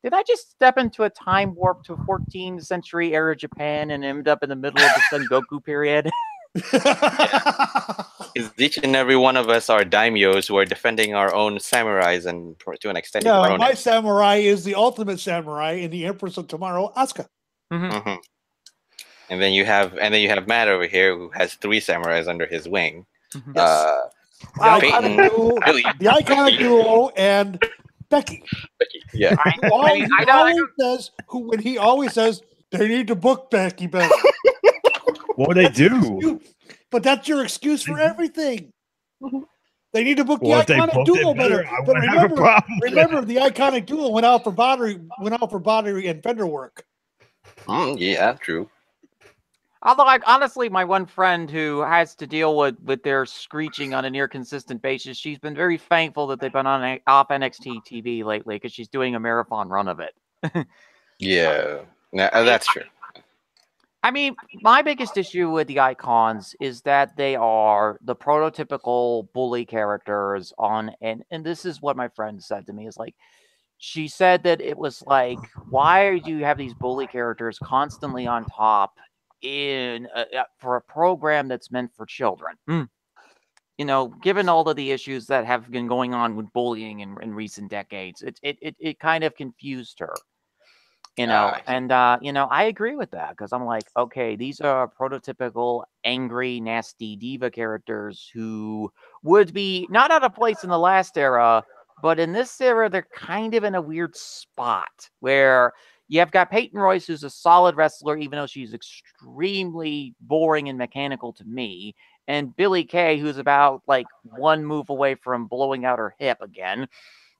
did I just step into a time warp to 14th century era Japan and end up in the middle of the Son Goku period? Because each and every one of us are daimyos who are defending our own samurais, and to an extent, my samurai is the ultimate samurai in the Empress of Tomorrow, Asuka. Mm-hmm. And then you have Matt over here who has 3 samurais under his wing. Yes. The iconic duo and Becky. Yeah. When he always says they need to book Becky better. What they do? But that's your excuse for everything. They need to book the iconic duo better. But remember, the iconic duo went out for body and fender work. Yeah, true. Although, honestly, my one friend who has to deal with their screeching on a near consistent basis, she's been very thankful that they've been off NXT TV lately because she's doing a marathon run of it. Yeah, that's true. I mean, my biggest issue with the Icons is that they are the prototypical bully characters and this is what my friend said to me, is like, she said that it was like, why do you have these bully characters constantly on top for a program that's meant for children? Given all of the issues that have been going on with bullying in recent decades, it kind of confused her. I agree with that, because I'm like, okay, these are prototypical angry, nasty diva characters who would be not out of place in the last era, But in this era, they're kind of in a weird spot where you have got Peyton Royce, who's a solid wrestler, even though she's extremely boring and mechanical to me, and Billie Kay, who's about like one move away from blowing out her hip again.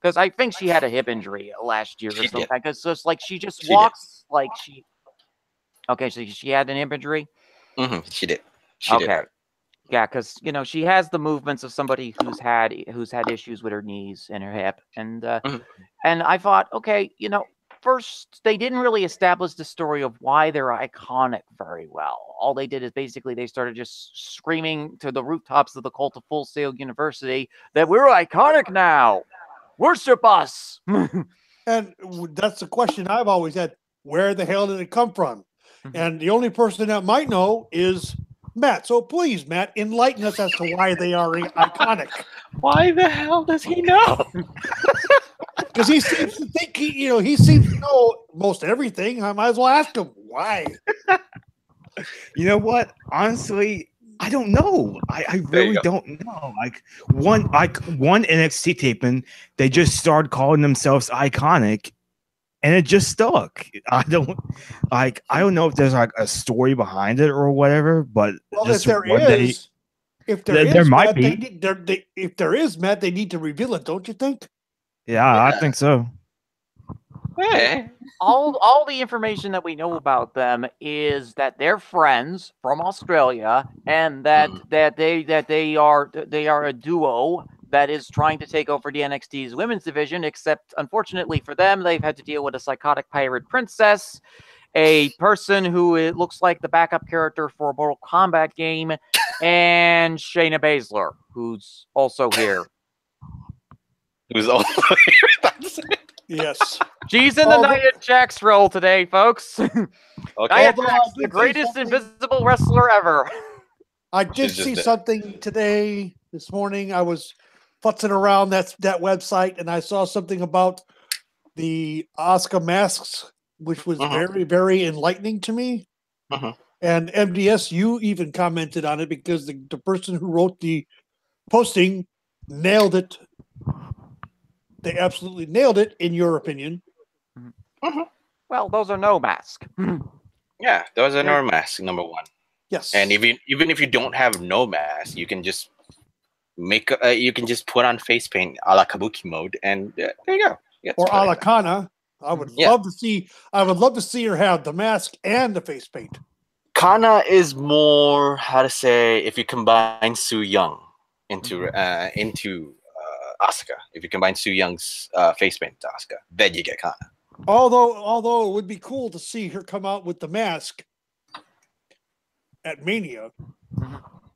Because I think she had a hip injury last year or something. Because it's like she just walks like she. Okay, so she had an hip injury. She did. Okay. Yeah, because she has the movements of somebody who's had issues with her knees and her hip, and I thought, okay, first they didn't really establish the story of why they're iconic very well. All they did is basically they started just screaming to the rooftops of the cult of Full Sail University that we're iconic now. Worship us. And that's the question I've always had. Where the hell did it come from? And the only person that might know is Matt. So please, Matt, enlighten us as to why they are iconic. Why the hell does he know? Because he seems to think he seems to know most everything. I might as well ask him why. You know what? Honestly, I don't know. I really don't know. One NXT taping, they just started calling themselves iconic, and it just stuck. I don't know if there's like a story behind it or whatever, but if there is, there might Matt, be. If there is, Matt, they need to reveal it, don't you think? Yeah, I think so. Hey. All the information that we know about them is that they're friends from Australia, and that they are a duo that is trying to take over the NXT's women's division. Except, unfortunately for them, they've had to deal with a psychotic pirate princess, a person who it looks like the backup character for a Mortal Kombat game, and Shayna Baszler, who's also here. Who's also here? Yes. She's in the Nia Jax role today, folks. Okay. Nia Jax, the greatest invisible wrestler ever. I did see something this morning. I was futzing around that website, and I saw something about the Asuka masks, which was very, very enlightening to me. And MDS, you even commented on it because the person who wrote the posting nailed it. They absolutely nailed it, in your opinion. Well, those are no mask. Yeah, those are no mask, number one. Yes. And even if you don't have no mask, you can just put on face paint a la Kabuki mode, and there you go. Or a la Kana. I would love to see her have the mask and the face paint. Kana is more, how to say, if you combine Su Yung into Asuka. If you combine Su Young's face paint to Asuka, then you get Kana. Although it would be cool to see her come out with the mask at Mania,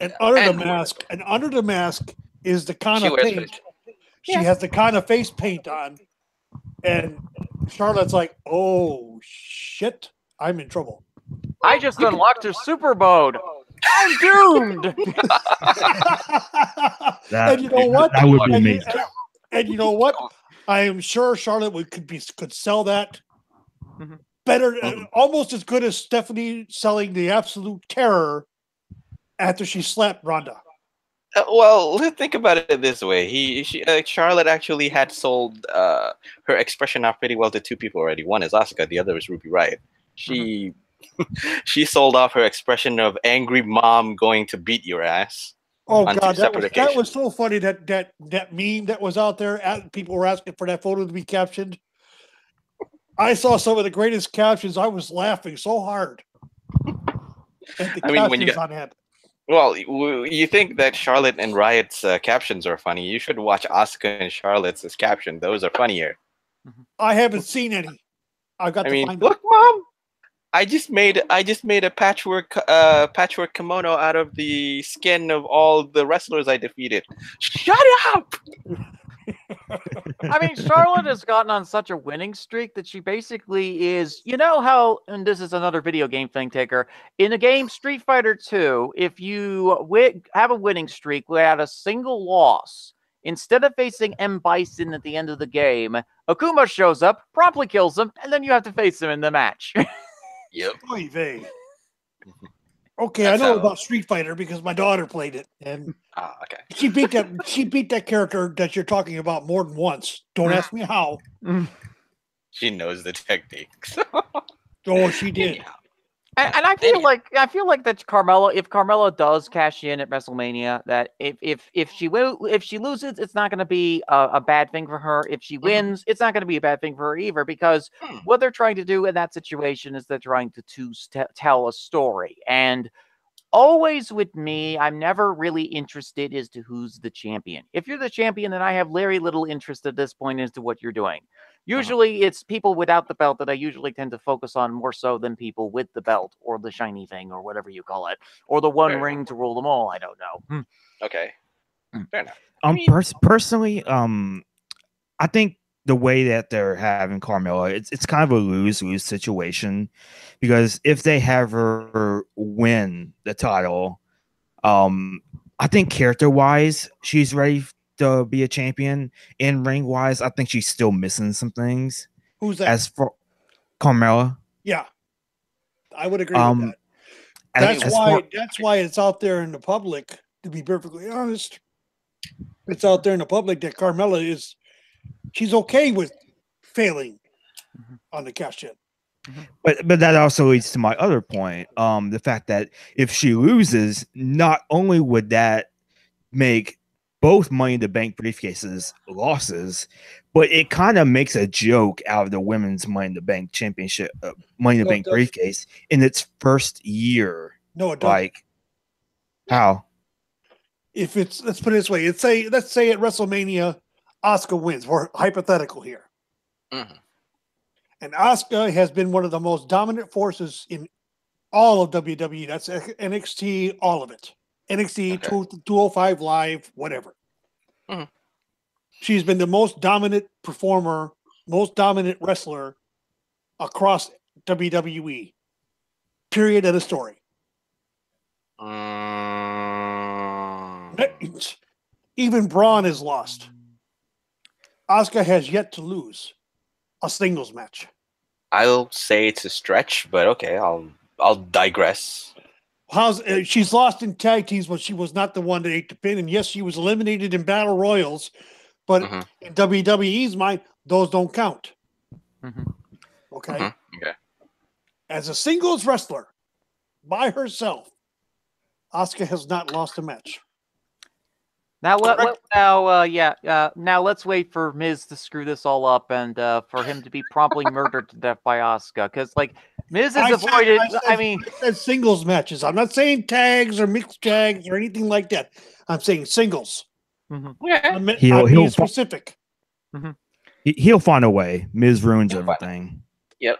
and under the mask is the Kana paint. She has the Kana face paint on, and Charlotte's like, "Oh shit, I'm in trouble." I just unlocked her super mode. I'm doomed. And you know what? That would be amazing. And you know what? I am sure Charlotte could sell that better, almost as good as Stephanie selling the Absolute Terror after she slapped Ronda. Well, let's think about it this way. Charlotte actually had sold her expression off pretty well to two people already. One is Asuka, the other is Ruby Riott. She sold off her expression of angry mom going to beat your ass. Oh God, that was so funny that meme that was out there. People were asking for that photo to be captioned. I saw some of the greatest captions. I was laughing so hard. When you get, well, you think that Charlotte and Riott's captions are funny? You should watch Asuka and Charlotte's caption. Those are funnier. I haven't seen any. I've got to find. Look, Mom. I just made a patchwork kimono out of the skin of all the wrestlers I defeated. Shut up! I mean, Charlotte has gotten on such a winning streak that she basically is. You know how, and this is another video game thing, Taker. In the game Street Fighter 2, if you have a winning streak without a single loss, instead of facing M. Bison at the end of the game, Akuma shows up, promptly kills him, and then you have to face him in the match. Yep. Okay, That's I know how... about Street Fighter because my daughter played it, and okay. She beat that character that you're talking about more than once. Don't ask me how. She knows the techniques. Oh, she did. And I feel like that Carmella, if Carmella does cash in at WrestleMania, that if she loses, it's not going to be a bad thing for her. If she wins, it's not going to be a bad thing for her either, because what they're trying to do in that situation is they're trying to tell a story. And always with me, I'm never really interested as to who's the champion. If you're the champion, then I have very little interest at this point as to what you're doing. Usually it's people without the belt that I usually tend to focus on more so than people with the belt or the shiny thing or whatever you call it, or the one ring to rule them all. I don't know. Okay. Fair enough. Personally, I think the way that they're having Carmella, it's kind of a lose-lose situation, because if they have her win the title, I think character-wise, she's ready to be a champion. In ring-wise, I think she's still missing some things. Who's that? As for Carmella, yeah, I would agree with that. That's why it's out there in the public. To be perfectly honest, it's out there in the public that Carmella she's okay with failing on the cash in. But that also leads to my other point. The fact that if she loses, not only would that make both Money in the Bank briefcases losses, but it kind of makes a joke out of the women's Money in the Bank championship, Money in the Bank briefcase in its first year. No, it doesn't. Like, how? If let's put it this way, let's say at WrestleMania, Asuka wins. We're hypothetical here. And Asuka has been one of the most dominant forces in all of WWE. That's NXT, all of it. NXT, 205 Live, whatever. She's been the most dominant performer, most dominant wrestler across WWE. Period of the story. Even Braun is lost. Asuka has yet to lose a singles match. I'll say it's a stretch, but okay, I'll digress. She's lost in tag teams, but she was not the one that ate the pin. And yes, she was eliminated in battle royals, but in WWE's mind, those don't count. Okay. Okay. As a singles wrestler by herself, Asuka has not lost a match. Now let's wait for Miz to screw this all up and for him to be promptly murdered to death by Asuka, because like Miz is avoided. I said singles matches. I'm not saying tags or mixed tags or anything like that. I'm saying singles. He'll be specific. He'll find a way. Miz ruins everything. Yep.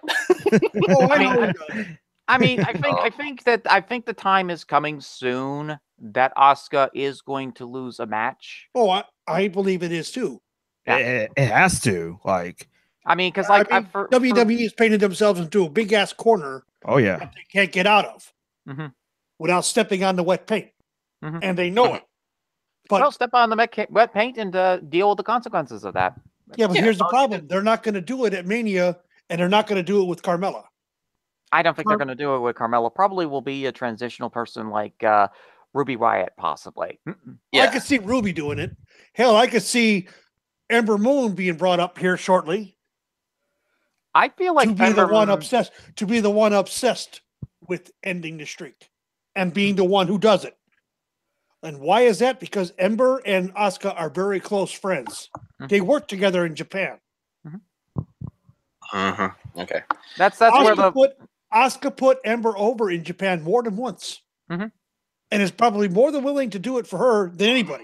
I think the time is coming soon that Asuka is going to lose a match. Oh, I believe it is too. It has to. Like, because WWE has painted themselves into a big ass corner. Oh yeah, that they can't get out of without stepping on the wet paint, and they know it. But step on the wet paint and deal with the consequences of that. Yeah, but here's the problem: they're not going to do it at Mania, and they're not going to do it with Carmella. I don't think they're going to do it with Carmella. Probably will be a transitional person like Ruby Riott, possibly. Yeah. I could see Ruby doing it. Hell, I could see Ember Moon being brought up here shortly. I feel like to be the one obsessed with ending the streak and being the one who does it. And why is that? Because Ember and Asuka are very close friends. They work together in Japan. Okay. That's where Asuka put Ember over in Japan more than once. And is probably more than willing to do it for her than anybody.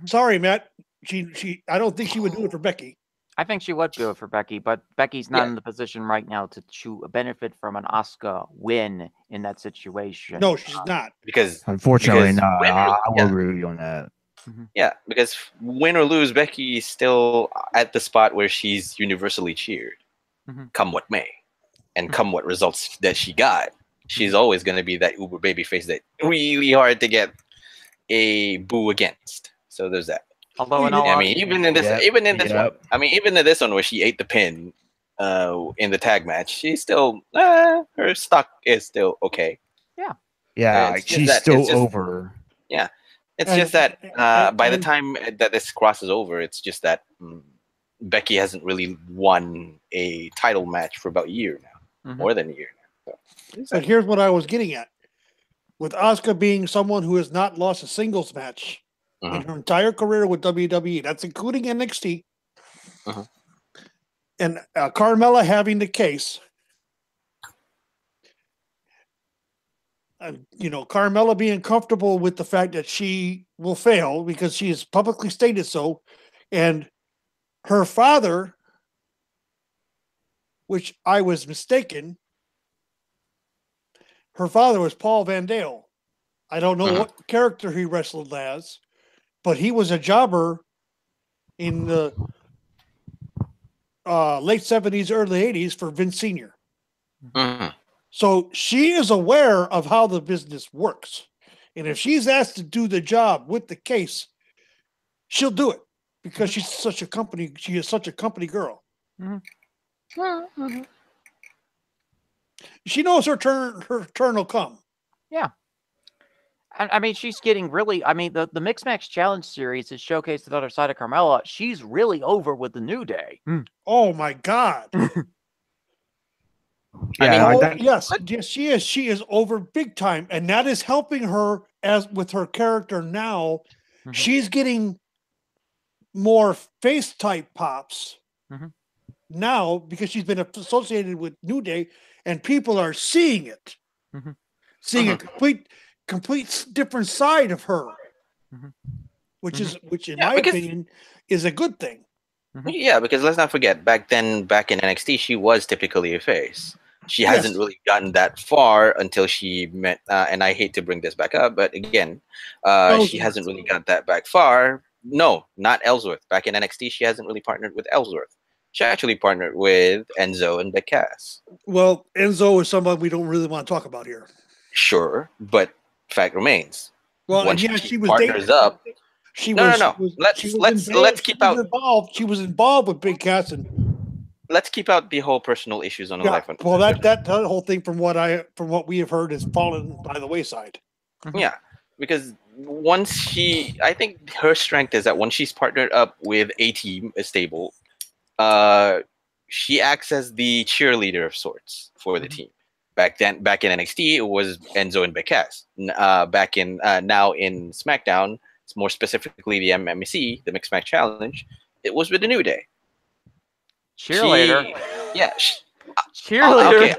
Sorry, Matt. She I don't think she would do it for Becky. I think she would do it for Becky, but Becky's not in the position right now to benefit from an Asuka win in that situation. No, she's not. Because unfortunately not. I will agree with you on that. Yeah, because win or lose, Becky is still at the spot where she's universally cheered, come what may, and come what results that she got. She's always going to be that uber babyface that really hard to get a boo against. So there's that. Although, even in this one where she ate the pin in the tag match, she's still her stock is still okay. Yeah. Yeah, like she's still over. Yeah, it's just that by the time that this crosses over, it's just that Becky hasn't really won a title match for about a year now, more than a year now. So here's what I was getting at. With Asuka being someone who has not lost a singles match in her entire career with WWE, that's including NXT, and Carmella having the case, Carmella being comfortable with the fact that she will fail because she has publicly stated so, and her father, which I was mistaken, her father was Paul Van Dale. I don't know what character he wrestled as, but he was a jobber in the late 70s, early 80s for Vince Sr. So she is aware of how the business works. And if she's asked to do the job with the case, she'll do it because she is such a company girl. She knows her turn will come. Yeah. I mean, she's getting really, the Mixed Match Challenge series has showcased the other side of Carmella. She's really over with the New Day. Oh my God. Yes, she is. She is over big time. And that is helping her as with her character now. She's getting more face type pops now because she's been associated with New Day and people are seeing it. Seeing a complete different side of her, which in my opinion is a good thing. Yeah, because let's not forget, back in NXT, she was typically a face. She hasn't really gotten that far until she met, and I hate to bring this back up, but again, she hasn't really got that back far. No, not Ellsworth. Back in NXT, she hasn't really partnered with Ellsworth. She actually partnered with Enzo and Big Cass. Well, Enzo is someone we don't really want to talk about here. Sure, but fact remains. Well, once she was partners up. Let's keep out. She was involved with Big Cass, and let's keep out the whole personal issues on the life. Well, that whole thing, from what we have heard, has fallen by the wayside. Yeah, because I think her strength is that once she's partnered up with a team, a stable, she acts as the cheerleader of sorts for the team. Back in NXT, it was Enzo and Big Cass. Now in SmackDown, it's more specifically the MMC, the Mixed Match Challenge. It was with the New Day. Cheerleader. Cheerleader.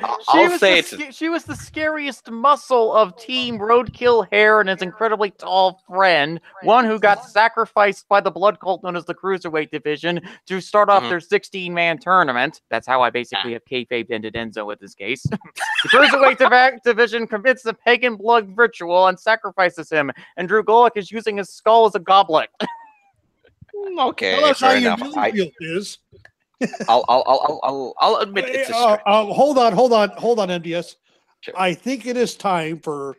She was the scariest muscle of Team Roadkill Hair and his incredibly tall friend, one who got sacrificed by the blood cult known as the Cruiserweight Division to start off their 16-man tournament. That's how I basically have kayfabed ended Enzo with this case. The Cruiserweight Division commits the pagan blood ritual and sacrifices him, and Drew Gulak is using his skull as a goblet. Okay, tell us how you really feel, Fizz. I'll admit it's a stretch. Hold on, MDS. Sure. I think it is time for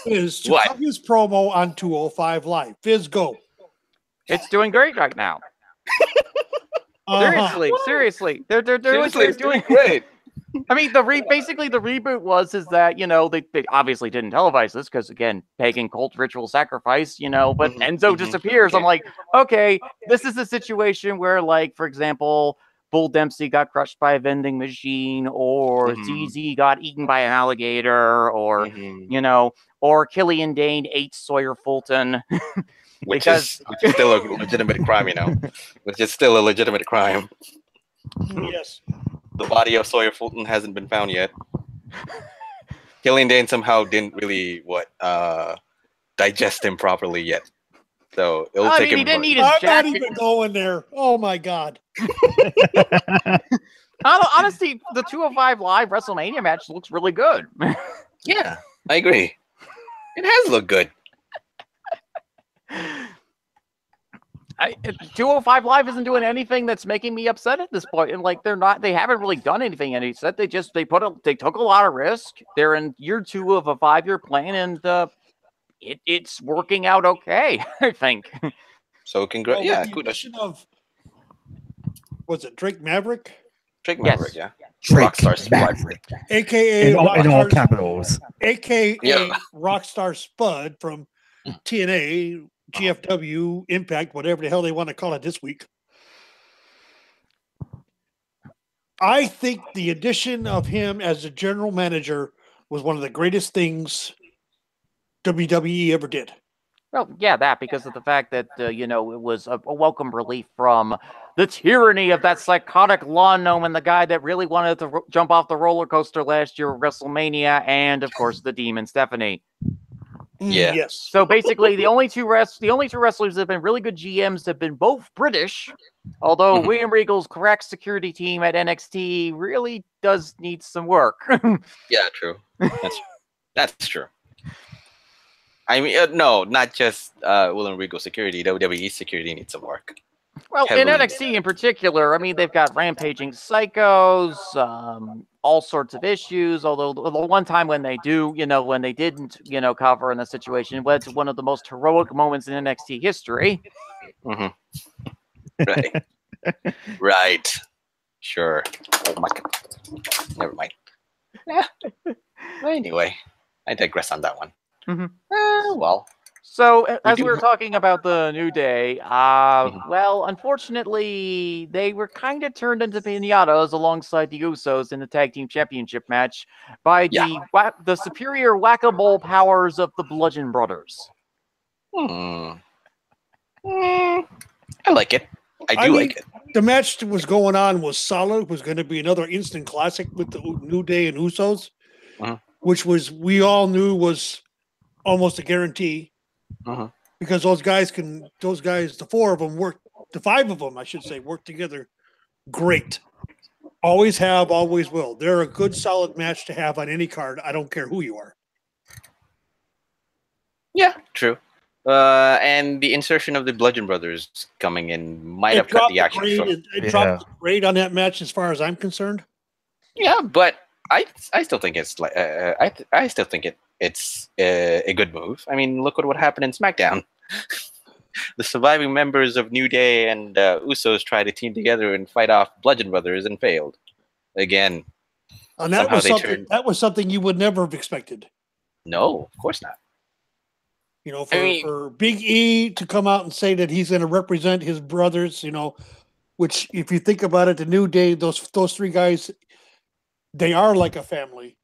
Fizz to cut his promo on 205 Live. Fizz, go. It's doing great right now. Seriously, they're doing great. I mean, basically the reboot was that they obviously didn't televise this because, again, pagan cult ritual sacrifice, but Enzo disappears. I'm like, okay, this is a situation where, like, for example, Bull Dempsey got crushed by a vending machine, or ZZ got eaten by an alligator, or or Killian Dane ate Sawyer Fulton. which is still a legitimate crime, which is still a legitimate crime. Yes. The body of Sawyer Fulton hasn't been found yet. Killian Dane somehow didn't really digest him properly yet. So it'll take him. He didn't eat his I'm jacket. not even going there. Oh my God. Honestly, the 205 Live WrestleMania match looks really good. Yeah, I agree. It has looked good. 205 Live isn't doing anything that's making me upset at this point, and like they haven't really done anything. And he said they took a lot of risk. They're in year 2 of a 5-year plan, and it's working out okay, I think. So congrats! Good. Was it Drake Maverick? Drake Maverick, yeah. Rockstar Spud. AKA in all capitals. AKA Yeah. Rockstar Spud from TNA, GFW, Impact, whatever the hell they want to call it this week. I think the addition of him as a general manager was one of the greatest things WWE ever did. Well, yeah, that because of the fact that, it was a welcome relief from the tyranny of that psychotic lawn gnome and the guy that really wanted to jump off the roller coaster last year at WrestleMania, and of course the Demon Stephanie. Yeah. Yes. So basically, the only two wrestlers that have been really good GMs have been both British. Although William Regal's correct security team at NXT really does need some work. Yeah, true. That's true. I mean, no, not just William Regal security. WWE security needs some work. Well, Heavily. in NXT in particular, I mean, they've got rampaging psychos, all sorts of issues. Although the one time when they do, when they didn't, cover in a situation, led to one of the most heroic moments in NXT history. Right. Right. Sure. Oh my God. Never mind. Yeah. Anyway, I digress on that one. Well. So, as we were talking about the New Day, well, unfortunately, they were kind of turned into pinatas alongside the Usos in the Tag Team Championship match by the superior whack-a-mole powers of the Bludgeon Brothers. I like it. I mean, like it. The match that was going on was solid. It was going to be another instant classic with the New Day and Usos, which we all knew was almost a guarantee. Because the five of them, I should say, work together great. Always have, always will. They're a good, solid match to have on any card. I don't care who you are. Yeah, true. And the insertion of the Bludgeon Brothers coming in might have cut the action short. It dropped the grade on that match, as far as I'm concerned. Yeah, but I still think it's like I still think it's a good move. I mean, look at what happened in SmackDown. The surviving members of New Day and Usos tried to team together and fight off Bludgeon Brothers and failed. Again, and that was something you would never have expected. No, of course not. For Big E to come out and say that he's going to represent his brothers, which if you think about it, the New Day, those three guys, they are like a family.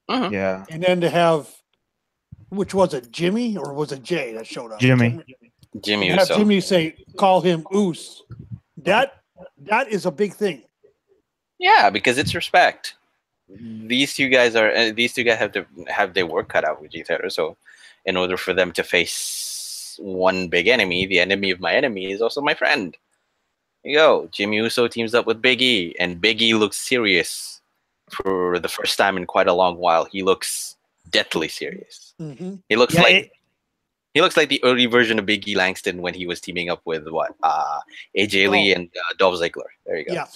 Yeah. And then to have, which was it, Jimmy or was it Jay that showed up? Jimmy have Jimmy call him Oos. That is a big thing. Yeah, because it's respect. These two guys have to have their work cut out with each other. So, in order for them to face one big enemy, the enemy of my enemy is also my friend. There you go. Jimmy Uso teams up with Big E, and Big E looks serious for the first time in quite a long while. He looks deathly serious. He looks like the early version of Big E Langston when he was teaming up with AJ Lee and Dolph Ziggler. There you go. Yeah.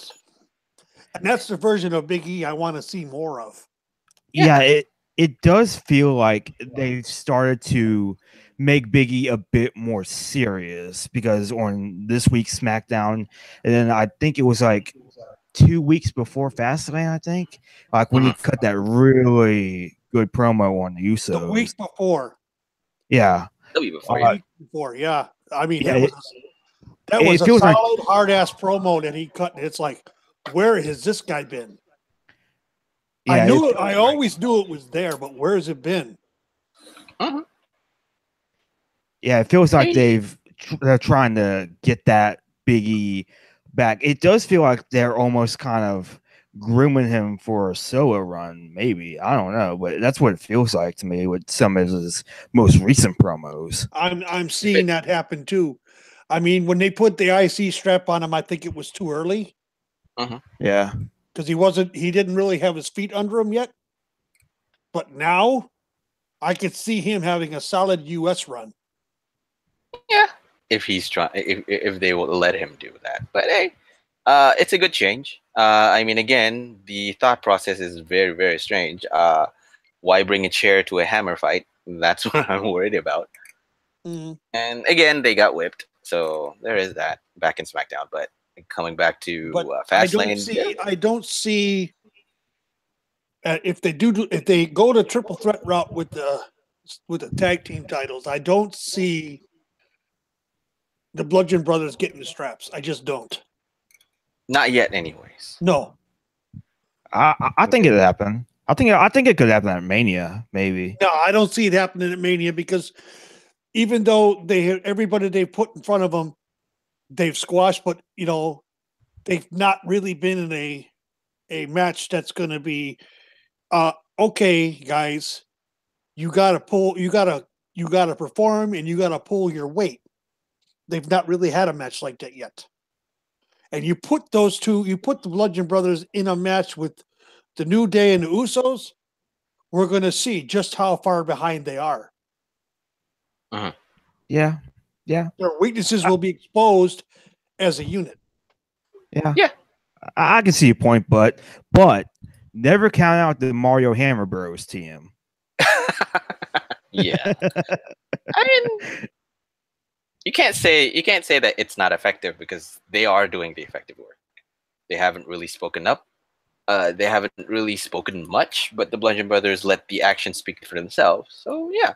And that's the version of Big E I want to see more of. Yeah, it does feel like they've started to make Big E a bit more serious, because on this week's SmackDown, and then I think it was like 2 weeks before Fastlane, I think, like when he cut that really good promo on the Usos. The week before. Yeah. The week before, yeah. I mean, that was a solid, hard-ass promo that he cut. It's like, where has this guy been? Yeah, I always knew it was there, but where has it been? Yeah, it feels like they're trying to get that Big E back. It does feel like they're almost kind of grooming him for a solo run, maybe. I don't know, but that's what it feels like to me with some of his most recent promos. I'm seeing that happen too. I mean, when they put the IC strap on him, I think it was too early. Yeah. Because he didn't really have his feet under him yet. But now I could see him having a solid US run. Yeah. If he's trying, if they will let him do that. But hey, it's a good change. I mean, again, the thought process is very, very strange. Why bring a chair to a hammer fight? That's what I'm worried about. And again, they got whipped. So there is that back in SmackDown. But coming back to Fastlane, I don't see if they go the triple threat route with the tag team titles, I don't see the Bludgeon Brothers getting the straps. I just don't. Not yet, anyways. No. I think it'll happen. I think it could happen at Mania, maybe. No, I don't see it happening at Mania because even though everybody they put in front of them, they've squashed, but they've not really been in a match that's going to be okay, guys. You got to perform, and you got to pull your weight. They've not really had a match like that yet. And you put the Bludgeon Brothers in a match with the New Day and the Usos, we're going to see just how far behind they are. Uh-huh. Yeah. Their weaknesses will be exposed as a unit. Yeah. I can see your point, but never count out the Mario Hammer Bros team. Yeah. I mean, you can't say that it's not effective because they are doing the effective work. They haven't really spoken up. They haven't really spoken much, but the Bludgeon Brothers let the action speak for themselves. So yeah,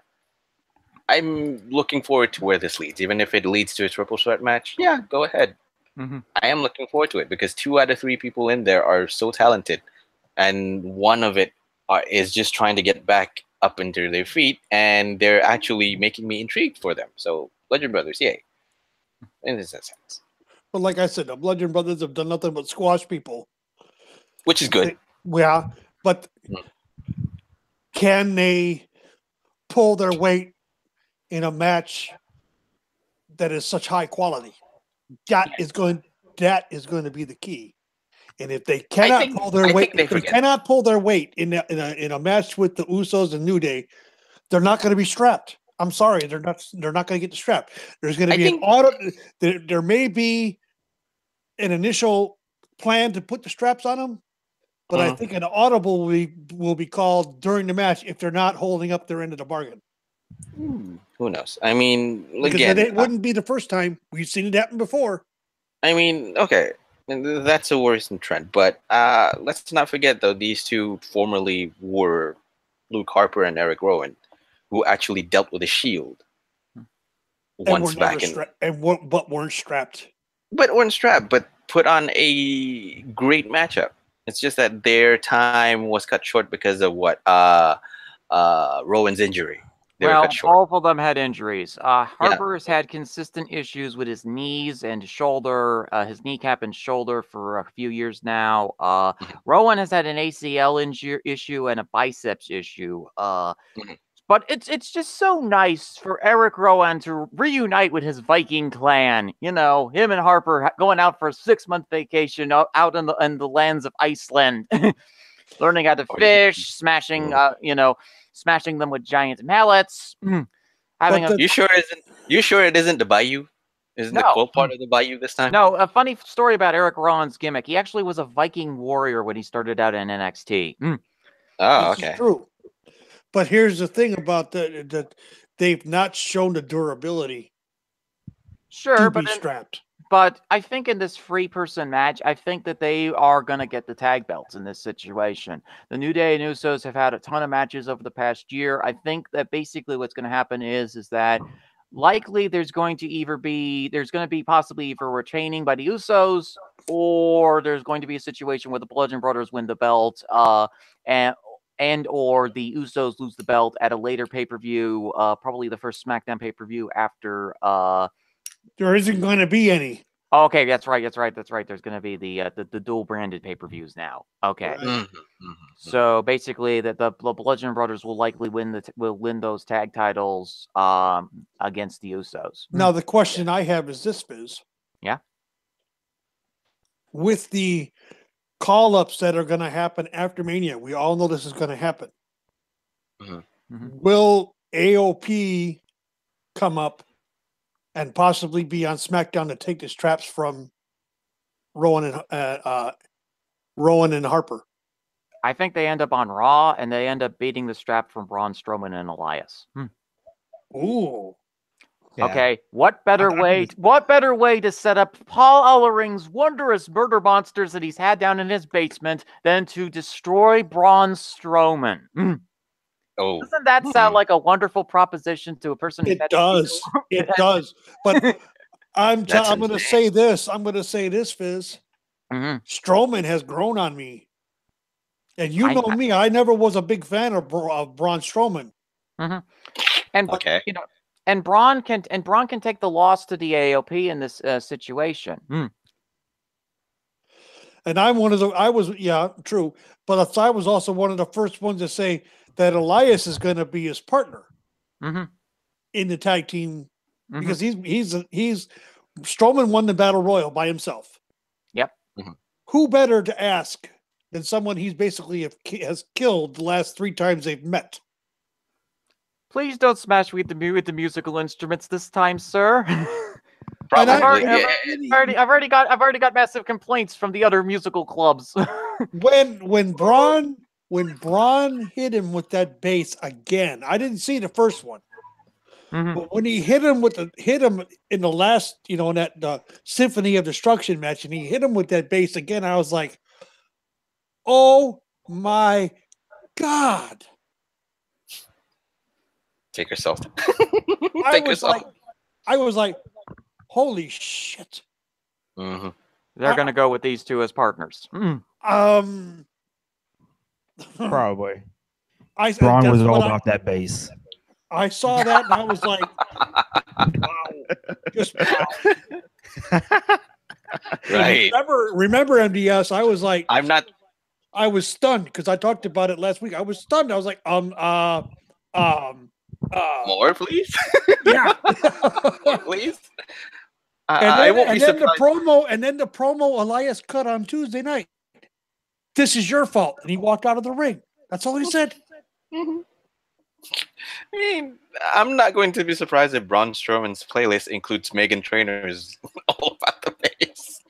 I'm looking forward to where this leads. Even if it leads to a triple threat match, yeah, go ahead. Mm-hmm. I am looking forward to it because 2 out of 3 people in there are so talented, and one of it is just trying to get back up into their feet, and they're actually making me intrigued for them. So Bludgeon Brothers, yay! In this sense. But like I said, the Bludgeon Brothers have done nothing but squash people. Which is good. Yeah, but can they pull their weight in a match that is such high quality? That is going to be the key. And if they cannot pull their weight, in a match with the Usos and New Day, they're not going to be strapped. I'm sorry, they're not going to get the strap. There's going to be an auto. There may be an initial plan to put the straps on them, but I think an audible will be called during the match if they're not holding up their end of the bargain. Who knows? I mean, because again, it wouldn't be the first time. We've seen it happen before. I mean, okay, that's a worrisome trend. But let's not forget, though, these two formerly were Luke Harper and Eric Rowan, who actually dealt with a Shield once back but weren't strapped. But weren't strapped, but put on a great matchup. It's just that their time was cut short because of what Rowan's injury. Well, both of them had injuries. Harper's had consistent issues with his knees and shoulder, his kneecap and shoulder for a few years now. Rowan has had an ACL issue and a biceps issue. But it's just so nice for Eric Rowan to reunite with his Viking clan. You know, him and Harper going out for a 6-month vacation out in the lands of Iceland, learning how to fish, smashing them with giant mallets. You sure it isn't the Bayou? Isn't the cold part of the Bayou this time? No, a funny story about Eric Rowan's gimmick. He actually was a Viking warrior when he started out in NXT. Oh, okay. This is true. But here's the thing about that they've not shown the durability. Sure, to be strapped. But I think in this 3-person match, I think that they are going to get the tag belts in this situation. The New Day and Usos have had a ton of matches over the past year. I think that basically what's going to happen is that likely there's going to be possibly either retaining by the Usos, or there's going to be a situation where the Bludgeon Brothers win the belt, and or the Usos lose the belt at a later pay-per-view, probably the first SmackDown pay-per-view after. There isn't going to be any. Okay, that's right. There's going to be the dual branded pay-per-views now. Okay, right. So basically, that the Bludgeon Brothers will likely win those tag titles against the Usos. Now the question I have is this, Fizz. Yeah. With the call-ups that are going to happen after Mania, we all know this is going to happen. Will AOP come up and possibly be on SmackDown to take the straps from Rowan and Harper? I think they end up on Raw, and they end up beating the strap from Braun Strowman and Elias. Ooh. Yeah. Okay, what better way to set up Paul Ellering's wondrous murder monsters that he's had down in his basement than to destroy Braun Strowman? Oh, doesn't that sound like a wonderful proposition to a person? It does. It does. But I'm going to say this. I'm going to say this, Fizz. Strowman has grown on me, and you know me. I never was a big fan of Braun Strowman. And you know. And Braun can take the loss to the AOP in this situation. And I'm one of the true. But I was also one of the first ones to say that Elias is going to be his partner in the tag team because he's Strowman won the Battle Royal by himself. Yep. Who better to ask than someone he's basically has killed the last 3 times they've met? Please don't smash with the musical instruments this time, sir. Probably. I've already got massive complaints from the other musical clubs. when Braun hit him with that bass again, I didn't see the first one, but when he hit him in the last, in that Symphony of Destruction match, and he hit him with that bass again, I was like, oh my God. Take yourself. I was like, holy shit. They're going to go with these two as partners. Probably. Braun was all about that bass. I saw that and I was like, wow. Just wow. Right. Remember MDS, I was like, I was stunned because I talked about it last week. I was stunned. I was like, more, please. Yeah. Please. And then the promo Elias cut on Tuesday night. This is your fault. And he walked out of the ring. That's all he said. I mean, I'm not going to be surprised if Braun Strowman's playlist includes Meghan Trainor's All About the Bass.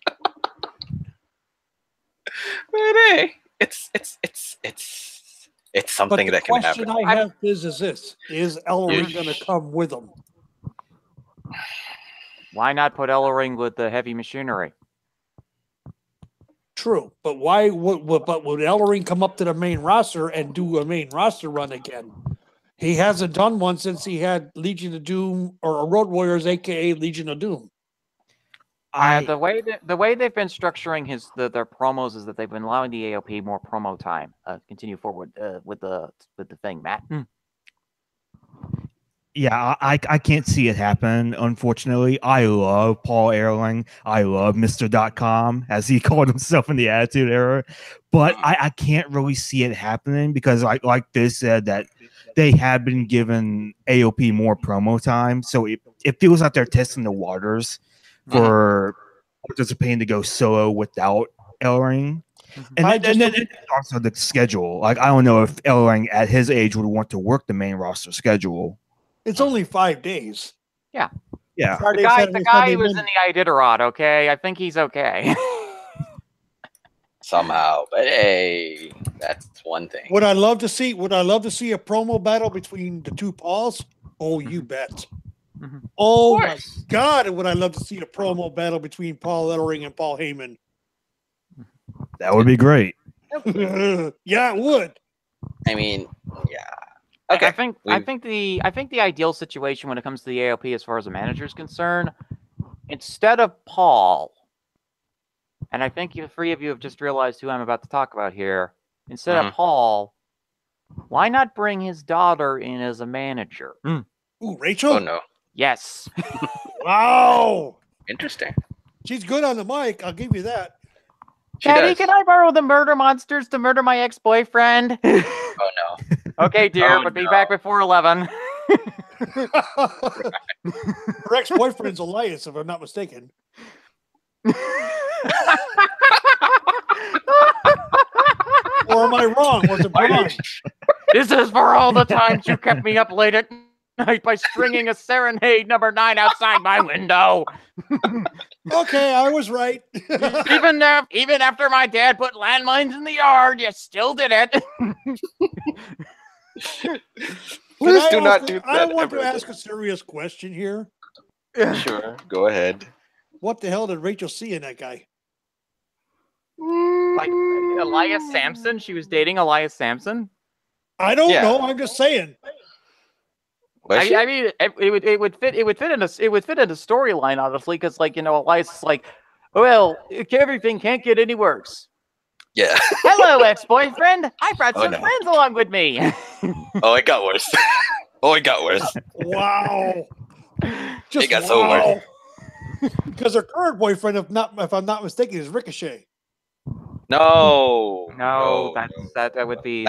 But hey, it's something that can happen. The question I have is this: is Ellering going to come with him? Why not put Ellering with the heavy machinery? True, but why would Ellering come up to the main roster and do a main roster run again? He hasn't done one since he had Legion of Doom or Road Warriors, aka Legion of Doom. The way they've been structuring their promos is that they've been allowing the AOP more promo time. Continue forward with the thing, Matt. Yeah, I can't see it happen, unfortunately. I love Paul Ellering. I love Mr.com, as he called himself in the Attitude Era. But I can't really see it happening because, like Biz said, that they have been given AOP more promo time. So it feels like they're testing the waters for participating to go solo without Ellering. And then also the schedule. Like, I don't know if Ellering at his age would want to work the main roster schedule. It's only 5 days. Yeah. Yeah. Friday, the guy was in the Iditarod, okay? I think he's okay. Somehow. But hey, that's one thing. Would I love to see a promo battle between the two Pauls? Oh, you bet. Oh my God, would I love to see a promo battle between Paul Ellering and Paul Heyman? That would be great. Yeah, it would. I mean, yeah. Okay. I think the ideal situation when it comes to the AOP as far as the manager is concerned, instead of Paul, and I think you 3 of you have just realized who I'm about to talk about here. Instead of Paul, why not bring his daughter in as a manager? Ooh, Rachel? Oh no. Yes. Wow. Interesting. She's good on the mic. I'll give you that. Daddy, can I borrow the murder monsters to murder my ex-boyfriend? Oh no. Okay, dear, but be back before 11. Her ex-boyfriend's Elias, if I'm not mistaken. Or am I wrong? Was it Braun? This is for all the times you kept me up late at night by stringing a serenade number 9 outside my window. Okay, I was right. Even after my dad put landmines in the yard, you still did it. Please do not do that. I want to ask a serious question here. Sure, go ahead. What the hell did Rachel see in that guy? Like Elias Sampson? She was dating Elias Sampson? I don't know. I'm just saying. I mean, it would fit in a storyline, honestly, because Elias is like, well, everything can't get any worse. Yeah. Hello, ex-boyfriend. I brought some friends along with me. Oh, it got worse. It got worse. Wow. It got so worse. Because her current boyfriend, if I'm not mistaken, is Ricochet. No, that would be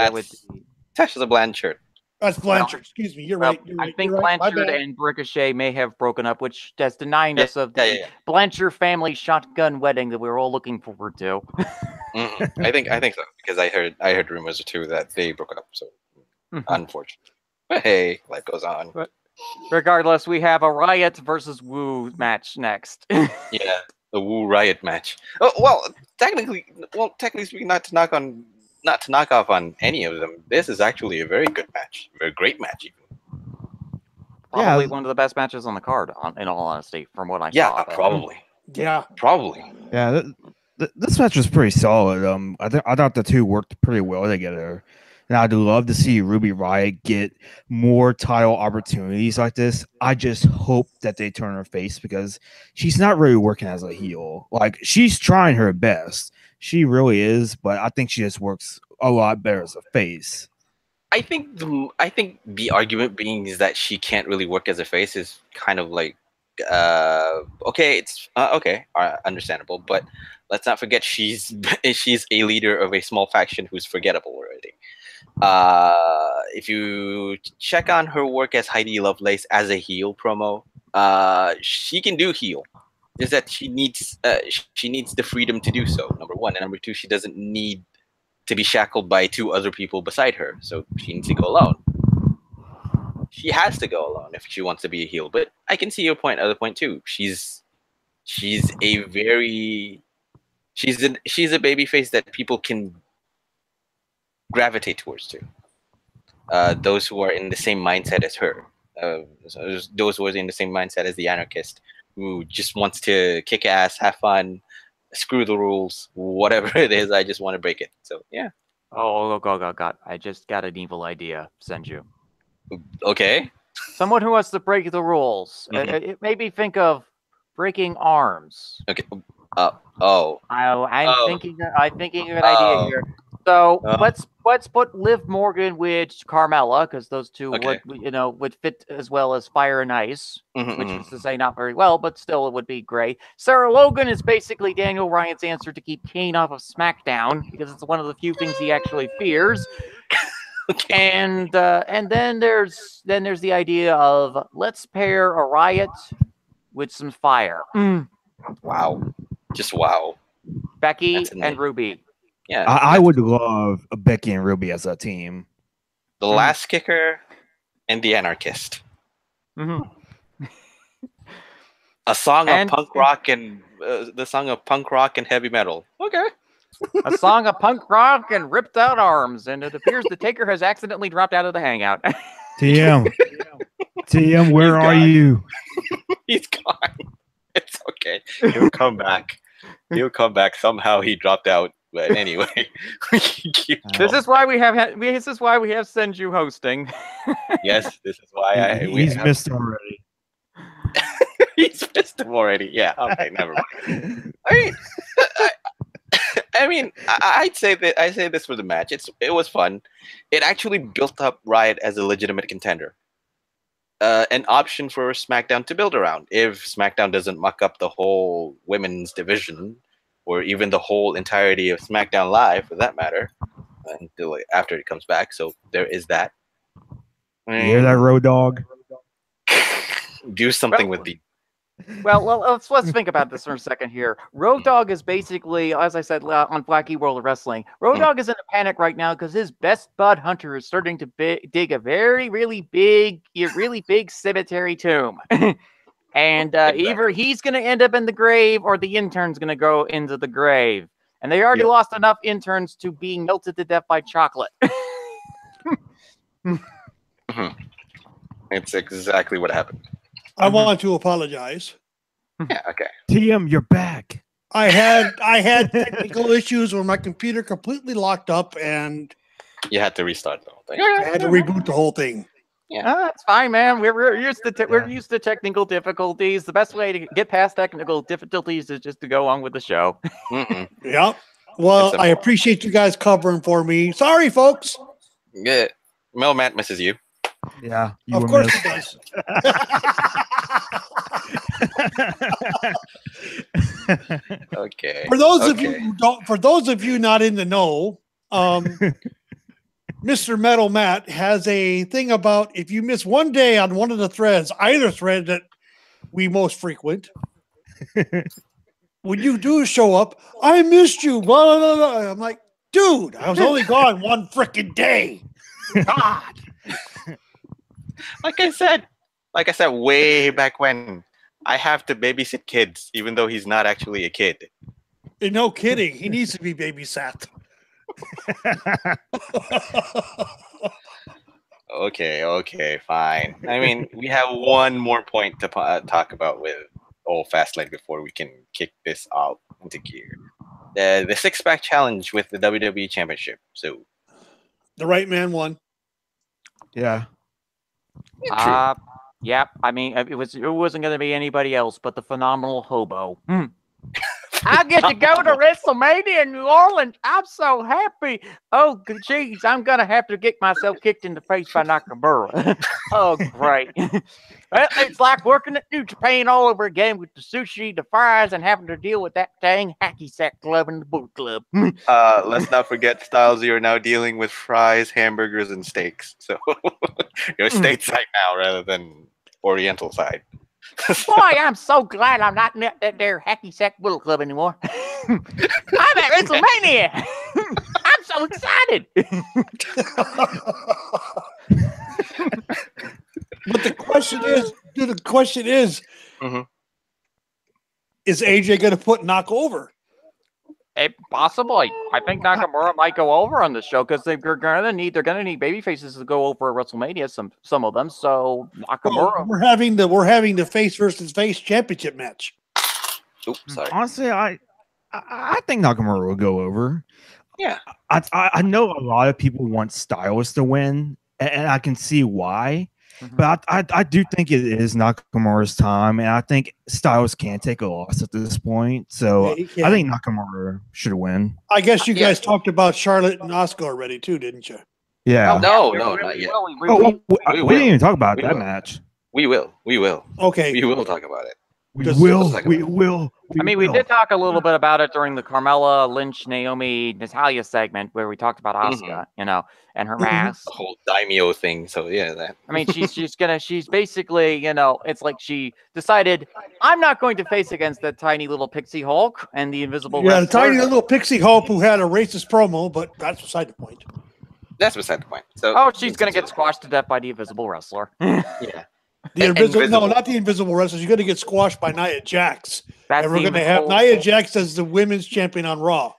Tasha Blanchard. That's Blanchard. Excuse me. You're right. I think Blanchard and Ricochet may have broken up, which has denying us of the Blanchard family shotgun wedding that we were all looking forward to. I think so, because I heard rumors too that they broke up. So unfortunate. But hey, life goes on. But regardless, we have a Riot versus Woo match next. Yeah, the Woo Riot match. Oh, well, technically speaking, not to knock off on any of them. This is actually a very good match, very great match, even. Probably one of the best matches on the card, in all honesty, from what I saw. Yeah, probably. Yeah, probably. Yeah, this match was pretty solid. I thought the two worked pretty well together. And I'd love to see Ruby Riott get more title opportunities like this. I just hope that they turn her face, because she's not really working as a heel. Like, she's trying her best. She really is, but I think she just works a lot better as a face. I think the argument being is that she can't really work as a face is kind of like, okay, it's understandable, but let's not forget she's a leader of a small faction who's forgettable already. If you check on her work as Heidi Lovelace as a heel promo, she can do heel. Is that she needs the freedom to do so, number one, and number two, she doesn't need to be shackled by two other people beside her, so she needs to go alone. She has to go alone if she wants to be a heel. But I can see your point. Other point too. She's a baby face that people can gravitate towards too. Those who are in the same mindset as her. Those who are in the same mindset as the anarchist, who just wants to kick ass, have fun, screw the rules, whatever it is. I just want to break it. So yeah. Oh God! I just got an evil idea, Senju. Okay. Someone who wants to break the rules. It made me think of breaking arms. Okay. I'm thinking of an idea here. So let's put Liv Morgan with Carmella, because those two would fit as well as Fire and Ice, which is to say not very well, but still it would be great. Sarah Logan is basically Daniel Bryan's answer to keep Kane off of SmackDown, because it's one of the few things he actually fears. Okay. And then there's the idea of let's pair a Riot with some Fire. Wow. Just wow. Becky and Ruby. Yeah, I would love Becky and Ruby as a team. The Last Kicker and the Anarchist. A song of punk rock and the song of punk rock and heavy metal. Okay. A song of punk rock and ripped out arms, and it appears the Taker has accidentally dropped out of the hangout. TM, where are you? He's gone. It's okay. He'll come back. Somehow he dropped out. But anyway, this is why we have Senju hosting. Yes, this is why he's missed already. He's missed him already. Yeah. Okay. Never mind. I mean, I'd say that I say this for the match. It was fun. It actually built up Riot as a legitimate contender. An option for SmackDown to build around if SmackDown doesn't muck up the whole women's division, or even the whole entirety of SmackDown Live, for that matter, until after it comes back. So there is that. You hear that, Road Dogg? Do something with the. Well, let's think about this for a second here. Road Dogg is basically, as I said on Wacky World of Wrestling, Road Dogg is in a panic right now because his best bud hunter is starting to dig a really big cemetery tomb. And either he's going to end up in the grave or the intern's going to go into the grave. And they already lost enough interns to being melted to death by chocolate. It's exactly what happened. I want to apologize. Yeah, okay. TM, you're back. I had technical issues where my computer completely locked up and You had to restart the whole thing. I had to reboot the whole thing. Yeah, that's fine, man. We're used to we're used to technical difficulties. The best way to get past technical difficulties is just to go on with the show. Yep. Well, I appreciate you guys covering for me. Sorry, folks. Yeah, Mel Matt misses you. Yeah, of course he does. Okay. For those of you who don't, for those of you not in the know, Mr. Metal Matt has a thing about if you miss one day on one of the threads, either thread that we most frequent, when you do show up, I missed you. Blah, blah, blah. I'm like, dude, I was only gone one freaking day. God. Like I said way back when, I have to babysit kids, even though he's not actually a kid. No kidding. He needs to be babysat. Okay, fine. I mean, we have one more point to talk about with Fastlane before we can kick this out into gear. The 6-pack challenge with the WWE Championship. So the right man won. Yeah. Yep. I mean, it wasn't going to be anybody else but the phenomenal hobo. I get to go to WrestleMania in New Orleans. I'm so happy. Oh, geez, I'm going to have to get myself kicked in the face by Nakamura. Oh, great. Well, it's like working at New Japan all over again with the sushi, the fries, and having to deal with that dang hacky sack club and the bull club. Let's not forget, Styles, you're now dealing with fries, hamburgers, and steaks. So you're stateside now rather than Oriental side. Boy, I'm so glad I'm not in that there hacky sack bull club anymore. I'm at WrestleMania. I'm so excited. But the question is, is AJ going to put Knock over? Possibly. I think Nakamura might go over on the show because they're gonna need baby faces to go over at WrestleMania. Some of them. So Nakamura. Well, we're having the face versus face championship match. Oops, sorry. Honestly, I think Nakamura will go over. Yeah. I know a lot of people want Styles to win, and I can see why. But I do think it is Nakamura's time, and I think Styles can't take a loss at this point. So I think Nakamura should win. I guess you guys talked about Charlotte and Asuka already too, didn't you? Yeah. No, not yet. We didn't even talk about that match. We will. Okay. We will talk about it. We will. We did talk a little bit about it during the Carmella, Lynch, Naomi, Natalia segment where we talked about Asuka, and her mask. The whole daimyo thing. So yeah, that. I mean, she's basically, it's like she decided I'm not going to face against that tiny little pixie Hulk and the invisible wrestler. The tiny little pixie Hulk who had a racist promo, but that's beside the point. That's beside the point. So she's going to get squashed to death by the invisible wrestler. Yeah. The invisible, no, not the invisible wrestler. She's going to get squashed by Nia Jax. And we're going to have Nia Jax as the women's champion on Raw.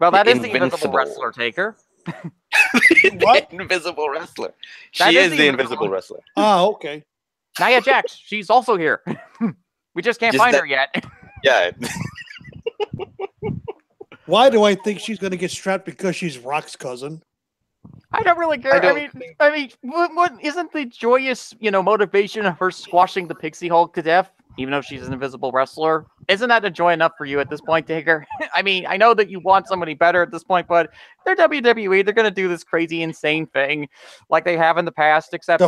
Well, that is the invisible wrestler, Taker. What? Invisible wrestler. She is the invisible wrestler. Oh, okay. Nia Jax, she's also here. We just can't find her yet. Yeah. Why do I think she's going to get strapped? Because she's Rock's cousin. I don't really care. I mean, what isn't the joyous, motivation of her squashing the Pixie Hulk to death, even though she's an invisible wrestler? Isn't that a joy enough for you at this point, Taker? I mean, I know that you want somebody better at this point, but they're WWE. They're going to do this crazy, insane thing like they have in the past, except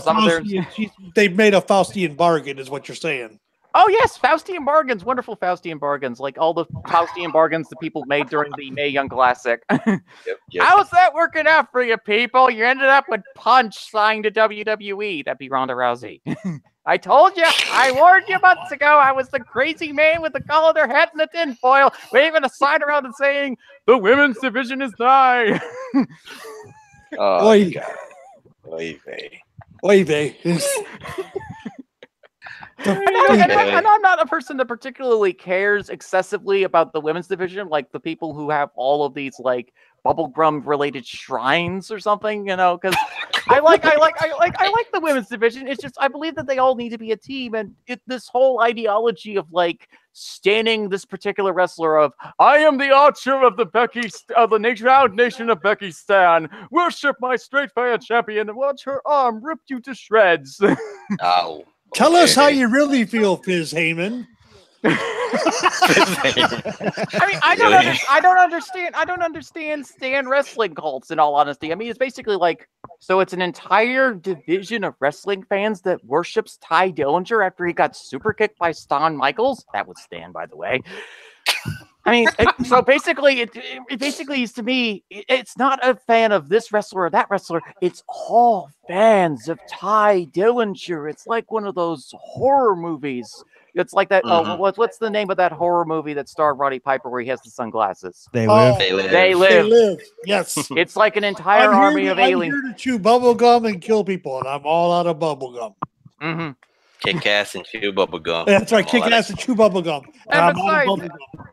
they've made a Faustian bargain, is what you're saying. Oh, yes, Faustian bargains, wonderful Faustian bargains, like all the Faustian bargains that people made during the Mae Young Classic. Yep. How's that working out for you, people? You ended up with Punch signed to WWE. That'd be Ronda Rousey. I told you, I warned you months ago, I was the crazy man with the colander hat and the tinfoil, waving a sign around and saying, the women's division is nigh. Oh, Oy. God. Oy vey. Oy vey. And I'm not a person that particularly cares excessively about the women's division, like the people who have all of these like bubblegum related shrines or something, because I like the women's division. It's just I believe that they all need to be a team, and this whole ideology of like standing this particular wrestler of I am the archer of the nation of Becky Stan. Worship my straight fire champion and watch her arm rip you to shreds. Oh, tell us how you really feel, Fizz Heyman. I mean, I don't understand Stan wrestling cults. In all honesty, I mean, it's basically like so. It's an entire division of wrestling fans that worships Ty Dillinger after he got super kicked by Shawn Michaels. That was Stan, by the way. I mean, so basically, it basically is to me. It's not a fan of this wrestler or that wrestler. It's all fans of Ty Dillinger. It's like one of those horror movies. It's like that. What's the name of that horror movie that starred Roddy Piper where he has the sunglasses? They live. They live. Yes. It's like an entire army of aliens. I'm here to chew bubble gum and kill people, and I'm all out of bubble gum. Mm-hmm. Kick ass and chew bubble gum. That's right. Kick ass and chew bubble gum.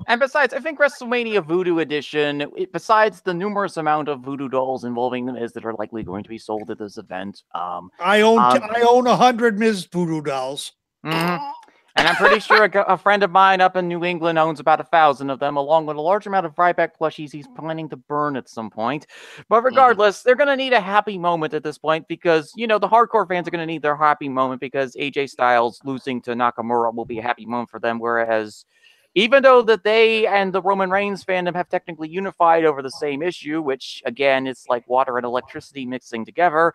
And besides, I think WrestleMania Voodoo Edition, besides the numerous amount of voodoo dolls involving the Miz that are likely going to be sold at this event, I own 100 Miz voodoo dolls. Mm-hmm. And I'm pretty sure a friend of mine up in New England owns about 1,000 of them, along with a large amount of Ryback plushies he's planning to burn at some point. But regardless, they're going to need a happy moment at this point because, you know, the hardcore fans are going to need their happy moment because AJ Styles losing to Nakamura will be a happy moment for them, whereas even though that they and the Roman Reigns fandom have technically unified over the same issue, which, again, it's like water and electricity mixing together,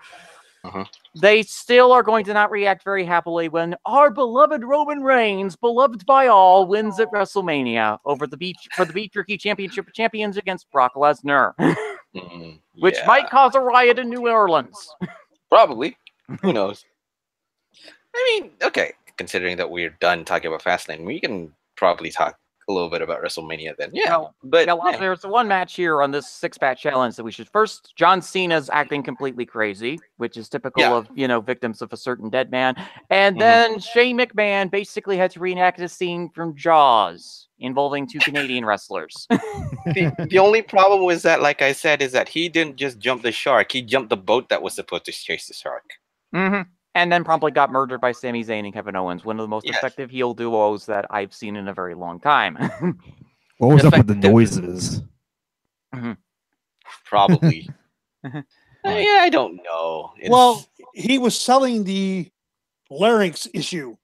they still are going to not react very happily when our beloved Roman Reigns, beloved by all, wins at WrestleMania over the Beef Jerky Championship champions against Brock Lesnar, which might cause a riot in New Orleans. Probably. Who knows? I mean, okay, considering that we're done talking about Fastlane, we can probably talk a little bit about WrestleMania then. Yeah. There's one match here on this 6-match challenge that we should first. John Cena's acting completely crazy, which is typical of, you know, victims of a certain dead man. And then Shane McMahon basically had to reenact a scene from Jaws involving 2 Canadian wrestlers. The only problem with that, like I said, is that he didn't just jump the shark. He jumped the boat that was supposed to chase the shark. And then promptly got murdered by Sami Zayn and Kevin Owens, one of the most effective heel duos that I've seen in a very long time. What was up with the noises? Probably. I don't know. Well, he was selling the larynx issue.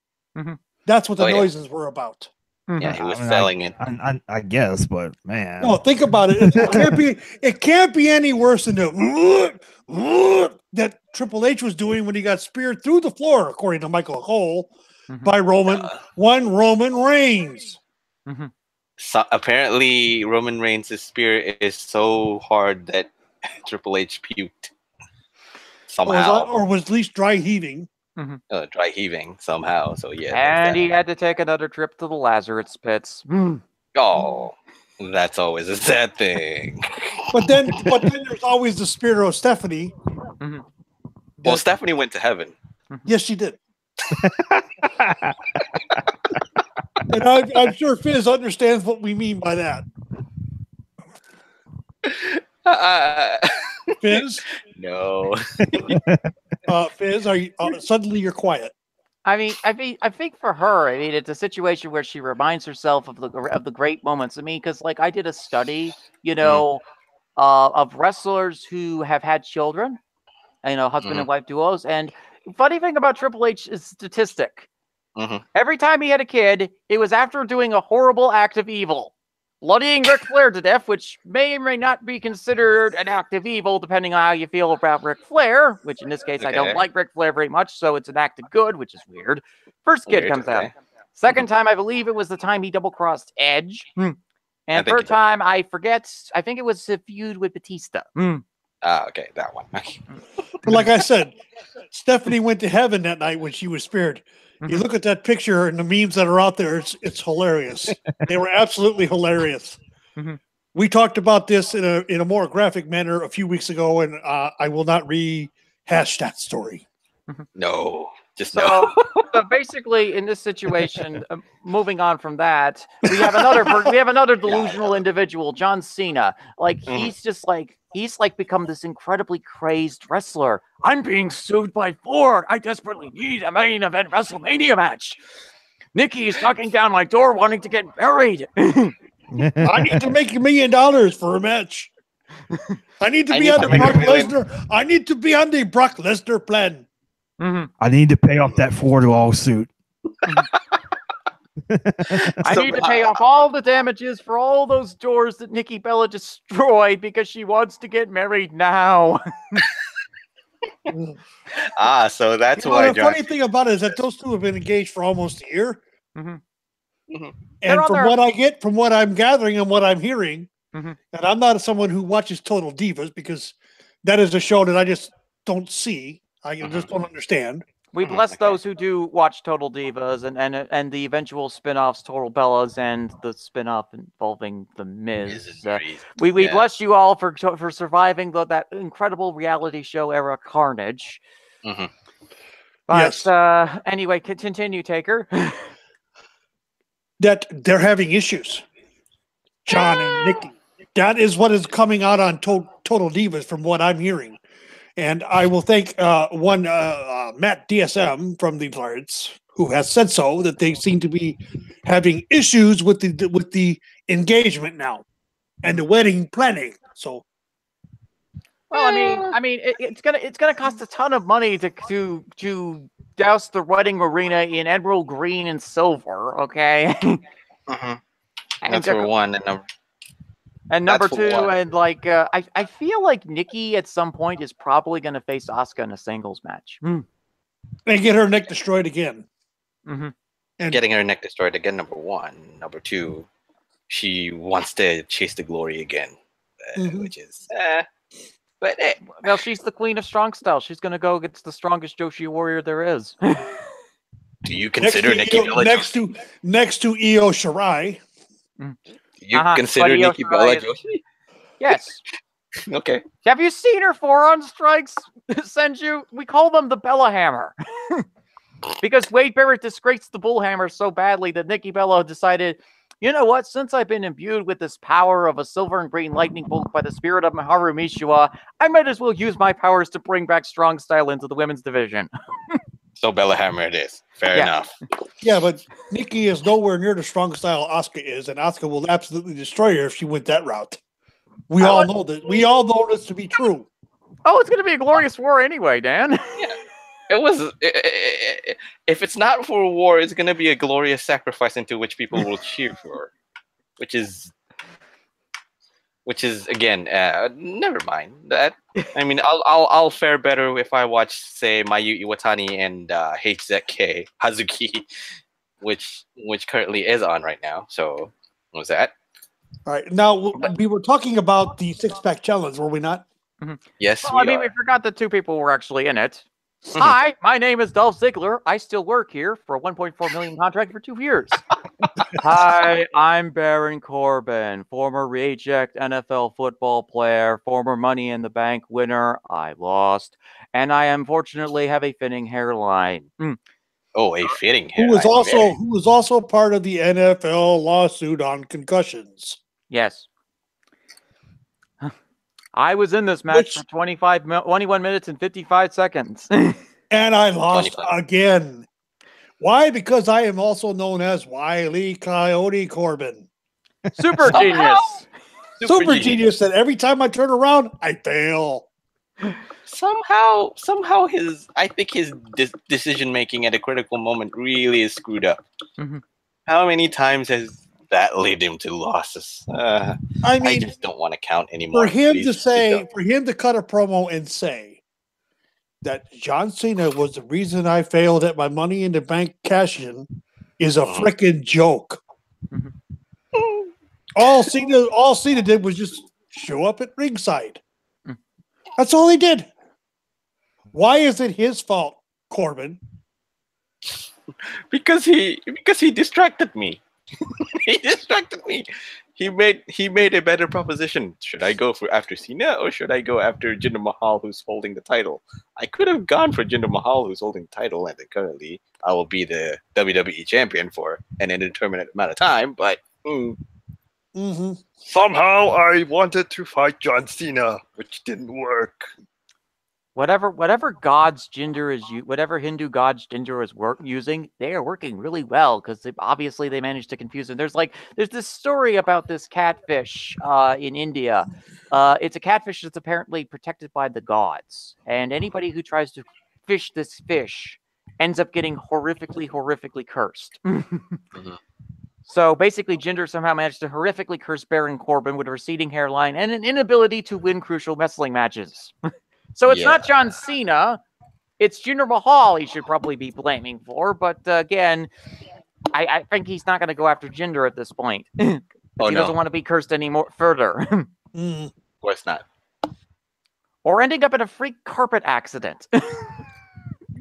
That's what the noises were about. Yeah, he was selling it. I guess, but man. No, think about it. It can't be any worse than the that Triple H was doing when he got speared through the floor, according to Michael Cole, by Roman Reigns. So apparently, Roman Reigns' spear is so hard that Triple H puked somehow, or was at least dry heaving. Dry heaving somehow. So and he had to take another trip to the Lazarus pits. Oh, that's always a sad thing. But then there's always the spirit of Stephanie. Well, Stephanie went to heaven. Yes, she did. And I'm sure Fizz understands what we mean by that. Fizz? No. Fizz, are you suddenly you're quiet? I think for her, it's a situation where she reminds herself of the great moments. Because like I did a study, of wrestlers who have had children, husband and wife duos. And funny thing about Triple H is statistic. Every time he had a kid, it was after doing a horrible act of evil. Bloodying Ric Flair to death, which may or may not be considered an act of evil, depending on how you feel about Ric Flair, which in this case, I don't like Ric Flair very much, so it's an act of good, which is weird. First kid comes out. Second time, I believe it was the time he double-crossed Edge. And third time, I forget, I think it was a feud with Batista. Okay, that one. But like I said, Stephanie went to heaven that night when she was spared. You look at that picture and the memes that are out there, it's hilarious. They were absolutely hilarious. We talked about this in a more graphic manner a few weeks ago, and I will not rehash that story. No. So basically, in this situation, moving on from that, we have another delusional individual, John Cena. Like he's just like he's like become this incredibly crazed wrestler. I'm being sued by Ford. I desperately need a main event WrestleMania match. Nikki is knocking down my door wanting to get married. I need to make $1 million for a match. I need to be on the Brock Lesnar. I need to be on the Brock Lesnar plan. I need to pay off that Ford lawsuit. I need to pay off all the damages for all those doors that Nikki Bella destroyed because she wants to get married now. So that's why. The funny thing about it is that those two have been engaged for almost a year. And from what I'm gathering and what I'm hearing, and I'm not someone who watches Total Divas because that is a show that I just don't see. I just don't understand. We bless those who do watch Total Divas and the eventual spin-offs, Total Bellas, and the spin-off involving The Miz. We bless you all for surviving that incredible reality show era carnage. But yes. Anyway, continue, Taker. That they're having issues. John and Nikki. That is what is coming out on Total Divas from what I'm hearing. And I will thank Matt DSM from the Florence, who has said so, that they seem to be having issues with the engagement now and the wedding planning. So, well, I mean, it's gonna cost a ton of money to douse the wedding arena in emerald green and silver. Okay. That's for one, and number two, and like I feel like Nikki at some point is probably going to face Asuka in a singles match and get her neck destroyed again. And getting her neck destroyed again. Number one. Number two, she wants to chase the glory again, which is. But well, she's the queen of strong style. She's going to go against the strongest Joshi warrior there is. Do you consider Nikki Bella next to Io Shirai? You consider Nikki Bella Joshi? Yes. Okay. Have you seen her forearm strikes, Senju? We call them the Bella Hammer. Because Wade Barrett disgraced the Bull Hammer so badly that Nikki Bella decided, you know what? Since I've been imbued with this power of a silver and green lightning bolt by the spirit of Maharu Mishua, I might as well use my powers to bring back strong style into the women's division. So Bella Hammer it is. Fair enough. Yeah, but Nikki is nowhere near the strong style Asuka is, and Asuka will absolutely destroy her if she went that route. We all know that. We all know this to be true. Oh, it's going to be a glorious war anyway, Dan. Yeah. It was. If it's not for a war, it's going to be a glorious sacrifice into which people will cheer for, which is again. Never mind that. I mean, I'll fare better if I watch, say, Mayu Iwatani and HZK Hazuki, which currently is on right now. So, what was that? All right. Now we were talking about the 6-pack challenge, were we not? Yes. Well, we forgot that two people were actually in it. Hi, my name is Dolph Ziggler. I still work here for a $1.4 million contract for 2 years. Hi, I'm Baron Corbin, former reject NFL football player, former Money in the Bank winner. I lost, and I unfortunately have a thinning hairline. Oh, a fitting hairline. Who was also part of the NFL lawsuit on concussions. Yes. I was in this match for 21 minutes and 55 seconds. And I lost again. Why? Because I am also known as Wile E. Coyote Corbin. Super genius. Super genius that every time I turn around, I fail. Somehow I think his decision making at a critical moment really is screwed up. How many times has that led him to losses? I just don't want to count anymore. For him to cut a promo and say that John Cena was the reason I failed at my Money in the Bank cash-in is a freaking joke. All Cena did was just show up at ringside. That's all he did. Why is it his fault, Corbin? Because he distracted me. He distracted me. He made a better proposition. Should I go after Cena or should I go after Jinder Mahal, who's holding the title? I could have gone for Jinder Mahal, who's holding the title, and currently I will be the WWE champion for an indeterminate amount of time. But Somehow I wanted to fight John Cena, which didn't work. Whatever god's gender is whatever Hindu god's gender is using, they are working really well because obviously they managed to confuse them. There's this story about this catfish in India. It's a catfish that's apparently protected by the gods, and anybody who tries to fish this fish ends up getting horrifically cursed. So basically, Jinder somehow managed to horrifically curse Baron Corbin with a receding hairline and an inability to win crucial wrestling matches. So it's not John Cena, it's Jinder Mahal he should probably be blaming for. But again, I think he's not going to go after Jinder at this point. He doesn't want to be cursed anymore further. Of course not. Or ending up in a freak carpet accident.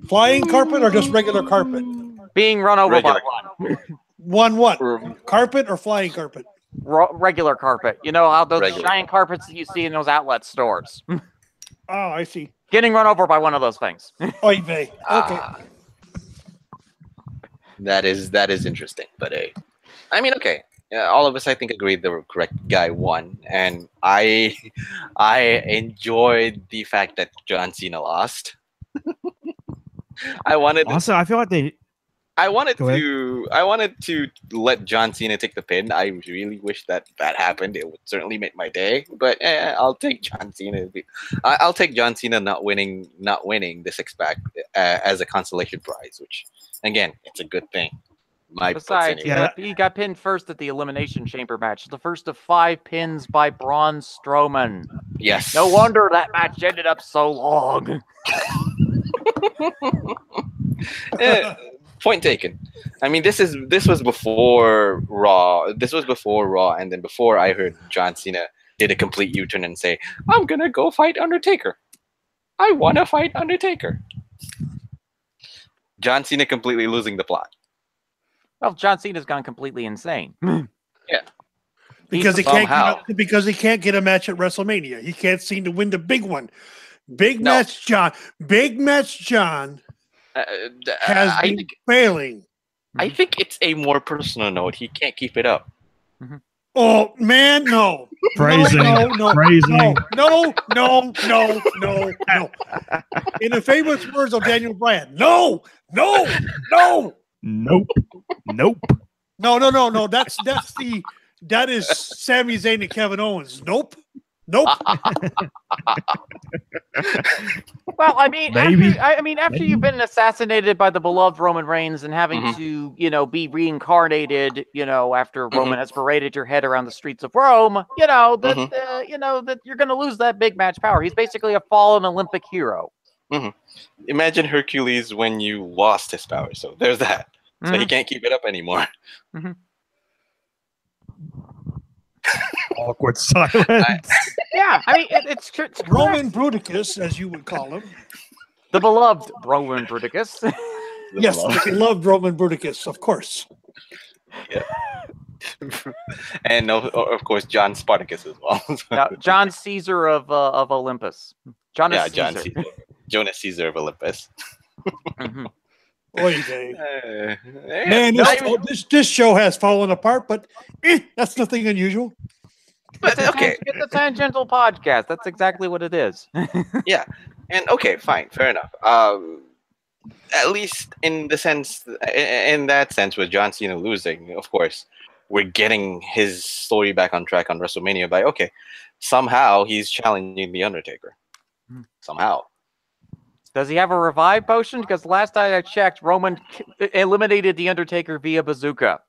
Flying carpet or just regular carpet? Being run over by one. One what? Carpet or flying carpet? Regular carpet. You know how those giant carpets that you see in those outlet stores. Oh, I see. Getting run over by one of those things. Oy vey. Okay. That is interesting, but I mean, okay. All of us, I think, agreed the correct guy won, and I enjoyed the fact that John Cena lost. I wanted to let John Cena take the pin. I really wish that happened. It would certainly make my day. But I'll take John Cena. I'll take John Cena not winning the six-pack as a consolation prize, which again, it's a good thing. Besides, he got pinned first at the Elimination Chamber match, the first of 5 pins by Braun Strowman. Yes. No wonder that match ended up so long. Point taken. I mean, this was before Raw. This was before Raw, and then before I heard John Cena did a complete U-turn and say, "I'm gonna go fight Undertaker. I wanna fight Undertaker." John Cena completely losing the plot. Well, John Cena's gone completely insane. Yeah, because he can't get a match at WrestleMania. He can't seem to win the big one. Big match John has been failing. I think it's a more personal note. He can't keep it up. Oh man, no. Phrasing. No. In the famous words of Daniel Bryan, no. Nope. No. That is Sami Zayn and Kevin Owens. Nope. Well, I mean, after you've been assassinated by the beloved Roman Reigns and having to, be reincarnated, after Roman has paraded your head around the streets of Rome, that you're going to lose that big match power. He's basically a fallen Olympic hero. Imagine Hercules when you lost his power. So there's that. So he can't keep it up anymore. Awkward silence. Yeah, I mean, it's Roman Bruticus, as you would call him. The beloved Roman Bruticus. Yes, the beloved Roman Bruticus, of course. Yeah. And of course, John Spartacus as well. Now, John Caesar of Olympus. Jonas Caesar of Olympus. Oy vey. Man, this show has fallen apart, but that's nothing unusual. But it's a tangential podcast. That's exactly what it is. Yeah, and okay, fine, fair enough. At least in that sense, with John Cena losing, of course, we're getting his story back on track on WrestleMania by somehow he's challenging the Undertaker. Somehow. Does he have a revive potion? Because last time I checked, Roman eliminated the Undertaker via bazooka.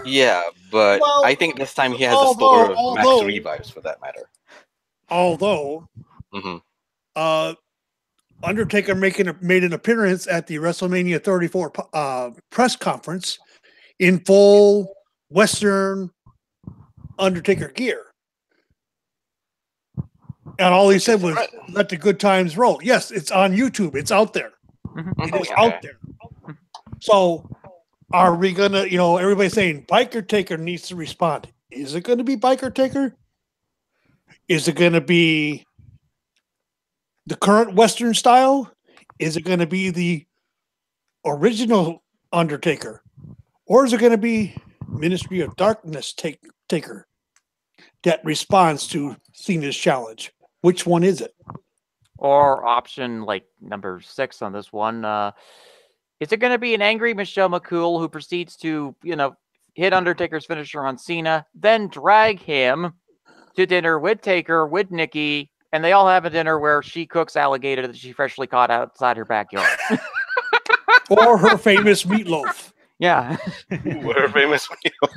Yeah, but I think this time he has a store of max revives for that matter. Although, Undertaker made an appearance at the WrestleMania 34 press conference in full Western Undertaker gear. And all he said was, "Let the good times roll." Yes, it's on YouTube. It's out there. It is out there. So, are we gonna? Everybody's saying Biker Taker needs to respond. Is it going to be Biker Taker? Is it going to be the current Western style? Is it going to be the original Undertaker, or is it going to be Ministry of Darkness Taker? that responds to Cena's challenge. Which one is it? Or option like number 6 on this one. Is it going to be an angry Michelle McCool who proceeds to, hit Undertaker's finisher on Cena, then drag him to dinner with Taker, with Nikki, and they all have a dinner where she cooks alligator that she freshly caught outside her backyard. Or her famous meatloaf. Yeah. Her famous meatloaf.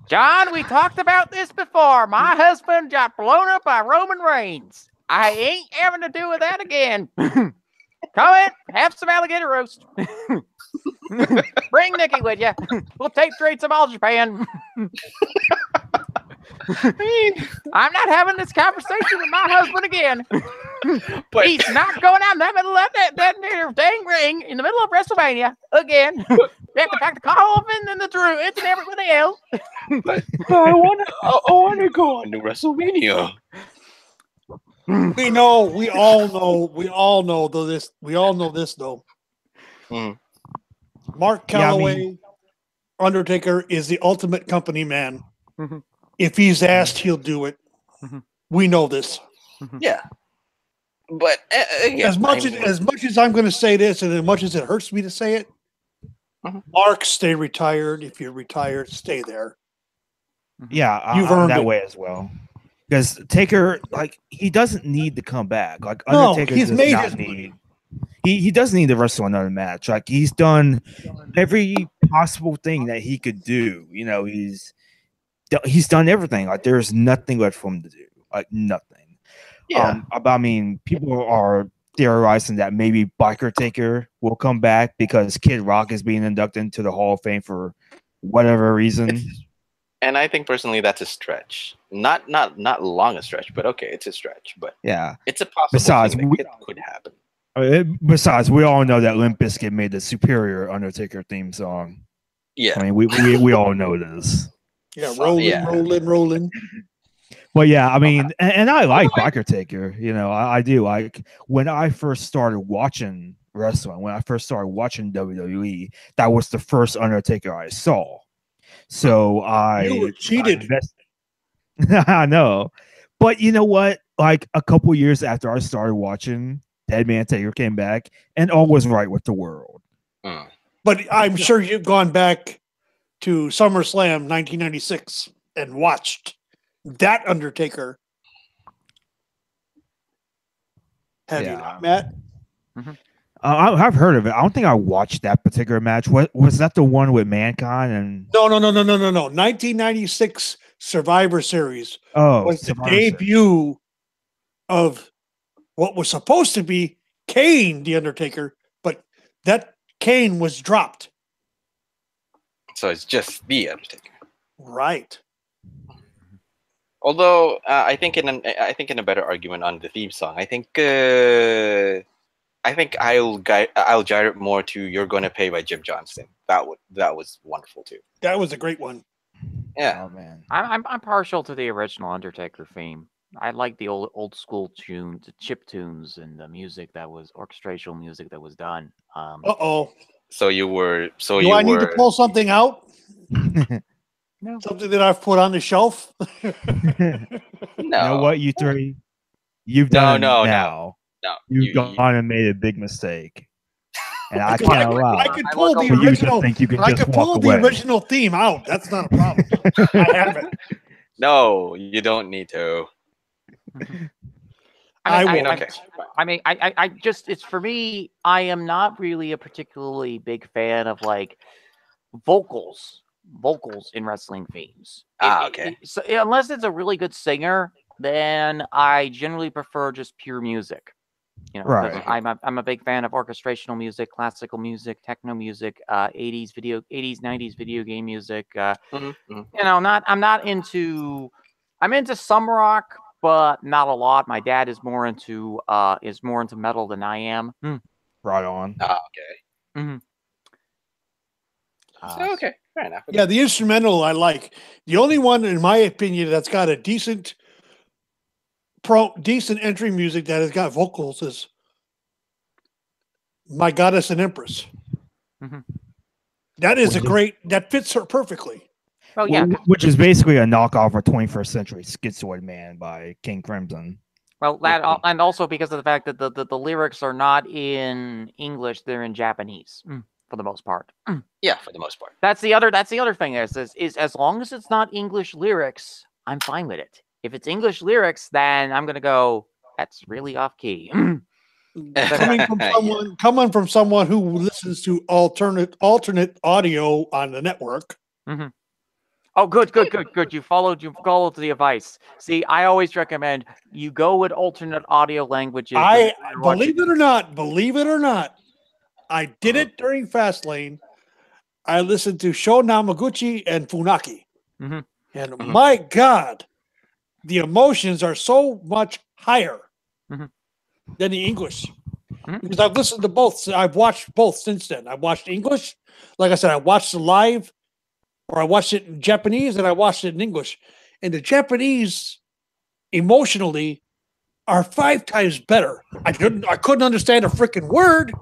John, we talked about this before. My husband got blown up by Roman Reigns. I ain't having to do with that again. Come in, have some alligator roast. Bring Nikki with you. We'll tape trade some All Japan. I'm not having this conversation with my husband again. But he's not going out in the middle of that dang ring in the middle of WrestleMania again. You have to pack the Coffin and the Druids and everybody else. But I want to go on to WrestleMania. We all know this though. Mm. Mark Calloway, Undertaker is the ultimate company man. Mm-hmm. If he's asked, he'll do it. Mm-hmm. We know this. Mm-hmm. Yeah. But again, as much as I'm going to say this, and as much as it hurts me to say it, Mark, stay retired. If you're retired, stay there. Yeah, you've I'm earned that it. way as well. Because Taker, he doesn't need to come back. Like No, Undertaker he's does made not his need. He doesn't need to wrestle another match. Like he's done every possible thing that he could do. He's done everything. Like there's nothing left for him to do. Like nothing. Yeah. I mean, people are theorizing that maybe Biker Taker will come back because Kid Rock is being inducted into the Hall of Fame for whatever reason. And I think personally that's a stretch. Not long a stretch, but okay, it's a stretch. But yeah, it's a possible Besides, thing that could happen. Besides, we all know that Limp Bizkit made the superior Undertaker theme song. Yeah, I mean, we all know this. Yeah, rolling. Well, yeah, I mean, and I like Biker Taker. I do. Like when I first started watching wrestling, when I first started watching WWE, that was the first Undertaker I saw. So You were cheated. I know, but you know what? Like a couple years after I started watching, Dead Man Taker came back, and all was right with the world. But I'm sure you've gone back to SummerSlam 1996 and watched that Undertaker. Have you not, Matt? Mm-hmm. I've heard of it. I don't think I watched that particular match. What was that? The one with Mankind and No. 1996 Survivor Series was the Survivor debut of what was supposed to be Kane, the Undertaker, but that Kane was dropped. So it's just the Undertaker. Right. Although I think in a better argument on the theme song, I think I'll gyre it more to "You're Gonna Pay" by Jim Johnston. That was wonderful too. That was a great one. Yeah. Oh man. I'm partial to the original Undertaker theme. I like the old school tunes, the chip tunes, and the music that was orchestrational music that was done. Uh-oh. So you were. So Do I need to pull something out? No. Something that I've put on the shelf? No. You know what, you three? You've done No. You've gone and made a big mistake. And I can't allow I could pull the for you original. to think you can I just could pull walk the away. original theme out. That's not a problem. I have it. No, you don't need to. I just, it's for me, I am not really a particularly big fan of like vocals in wrestling themes. Okay. So unless it's a really good singer, then I generally prefer just pure music. Right. I'm a big fan of orchestrational music, classical music, techno music, 80s, 90s video game music. I'm into some rock, but not a lot. My dad is more into metal than I am. Right on. Okay. Mm-hmm. So, okay, fair enough. Yeah, the instrumental I like. The only one, in my opinion, that's got a decent entry music that has got vocals is My Goddess and Empress. Mm-hmm. That is that fits her perfectly. Oh yeah, which is basically a knockoff of 21st Century Schizoid Man by King Crimson. Well, that and also because of the fact that the lyrics are not in English; they're in Japanese for the most part. Yeah, for the most part. That's the other thing. Is as long as it's not English lyrics, I'm fine with it. If it's English lyrics, then I'm gonna go. That's really off key. coming from someone who listens to alternate audio on the network. Mm-hmm. Oh, good. You followed the advice. See, I always recommend you go with alternate audio languages. I believe it or not, I did it during Fastlane. I listened to Sho Namaguchi and Funaki, and my God, the emotions are so much higher than the English. Because I've listened to both. I've watched both since then. I've watched English. Like I said, I watched the live, or I watched it in Japanese, and I watched it in English. And the Japanese, emotionally, are 5 times better. I couldn't understand a freaking word,